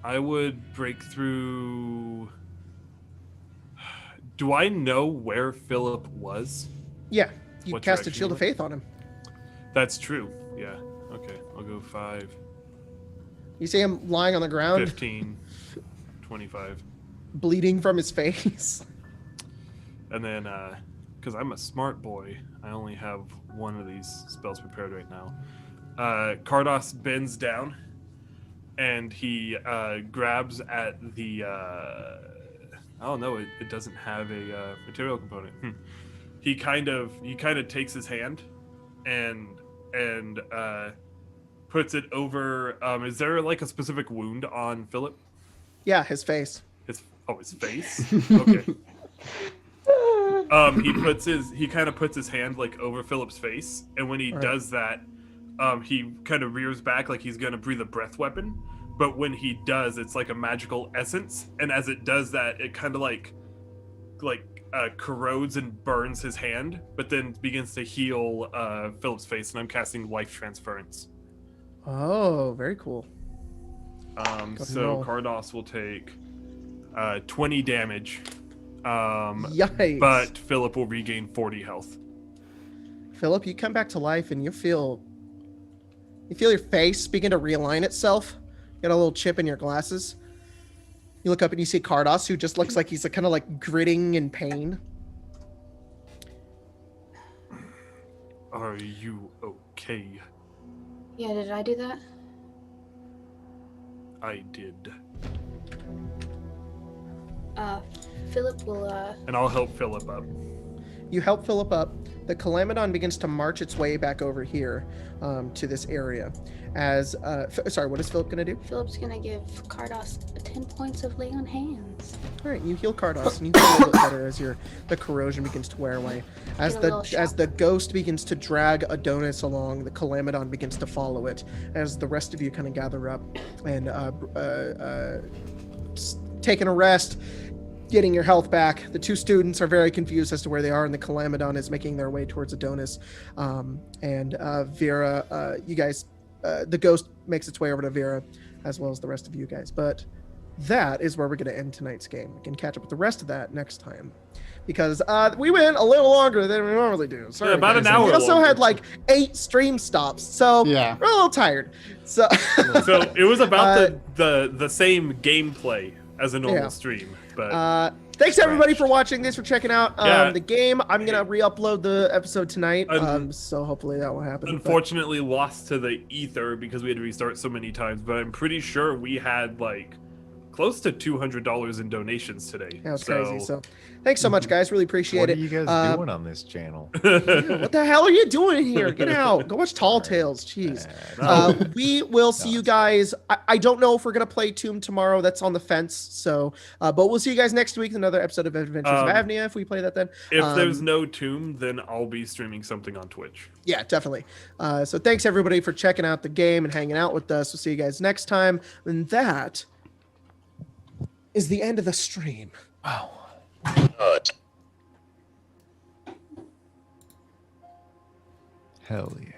I would break through. Do I know where Philip was? Yeah, you What casted direction Shield he of Faith on him. That's true. Yeah. Okay. I'll go 5, You see him lying on the ground, 15, 25. bleeding from his face. And then, because I'm a smart boy, I only have one of these spells prepared right now. Kardos bends down, and he grabs at the... oh, no, it doesn't have a material component. he kind of takes his hand and puts it over. Is there like a specific wound on Philip? Yeah, his face. His face. Okay. He kind of puts his hand like over Philip's face, and when he does that, he kind of rears back like he's gonna breathe a breath weapon. But when he does, it's like a magical essence, and as it does that, it kind of like corrodes and burns his hand, but then begins to heal Philip's face, and I'm casting life transference. Oh, very cool. So Kardos will take 20 damage. Yikes. But Philip will regain 40 health. Philip, you come back to life and you feel your face begin to realign itself. You got a little chip in your glasses. You look up and you see Kardos, who just looks like he's kind of like gritting in pain. Are you okay? Yeah, did I do that? I did. Philip will, And I'll help Philip up. You help Philip up. The Calamodon begins to march its way back over here to this area. As, sorry, what is Philip going to do? Philip's gonna give Kardos 10 points of lay on hands. All right, you heal Kardos, and you feel a little bit better as the corrosion begins to wear away. As the ghost begins to drag Adonis along, the Calamodon begins to follow it. As the rest of you kind of gather up and taking a rest, getting your health back. The two students are very confused as to where they are, and the Calamodon is making their way towards Adonis. And Vera, you guys, the ghost makes its way over to Vera, as well as the rest of you guys. But that is where we're going to end tonight's game. We can catch up with the rest of that next time, because we went a little longer than we normally do. Sorry, about guys. an hour We also longer. had like 8 stream stops, so Yeah. we're a little tired. So So it was about the same gameplay as a normal stream, but thanks everybody for watching. Thanks for checking out Yeah. the game. I'm gonna re-upload the episode tonight, so hopefully that will happen. unfortunately lost to the ether because we had to restart so many times. But I'm pretty sure we had like close to $200 in donations today. That was crazy. So thanks so much, guys. Really appreciate What are it. you guys doing on this channel? What the hell are you doing here? Get out. Go watch Tall Tales. Jeez. We will see you guys. I don't know if we're going to play Tomb tomorrow. That's on the fence. So, but we'll see you guys next week with another episode of Adventures of Avnia if we play that then. If there's no Tomb, then I'll be streaming something on Twitch. Yeah, definitely. So thanks everybody for checking out the game and hanging out with us. We'll see you guys next time. And that is the end of the stream. Wow. Hell yeah.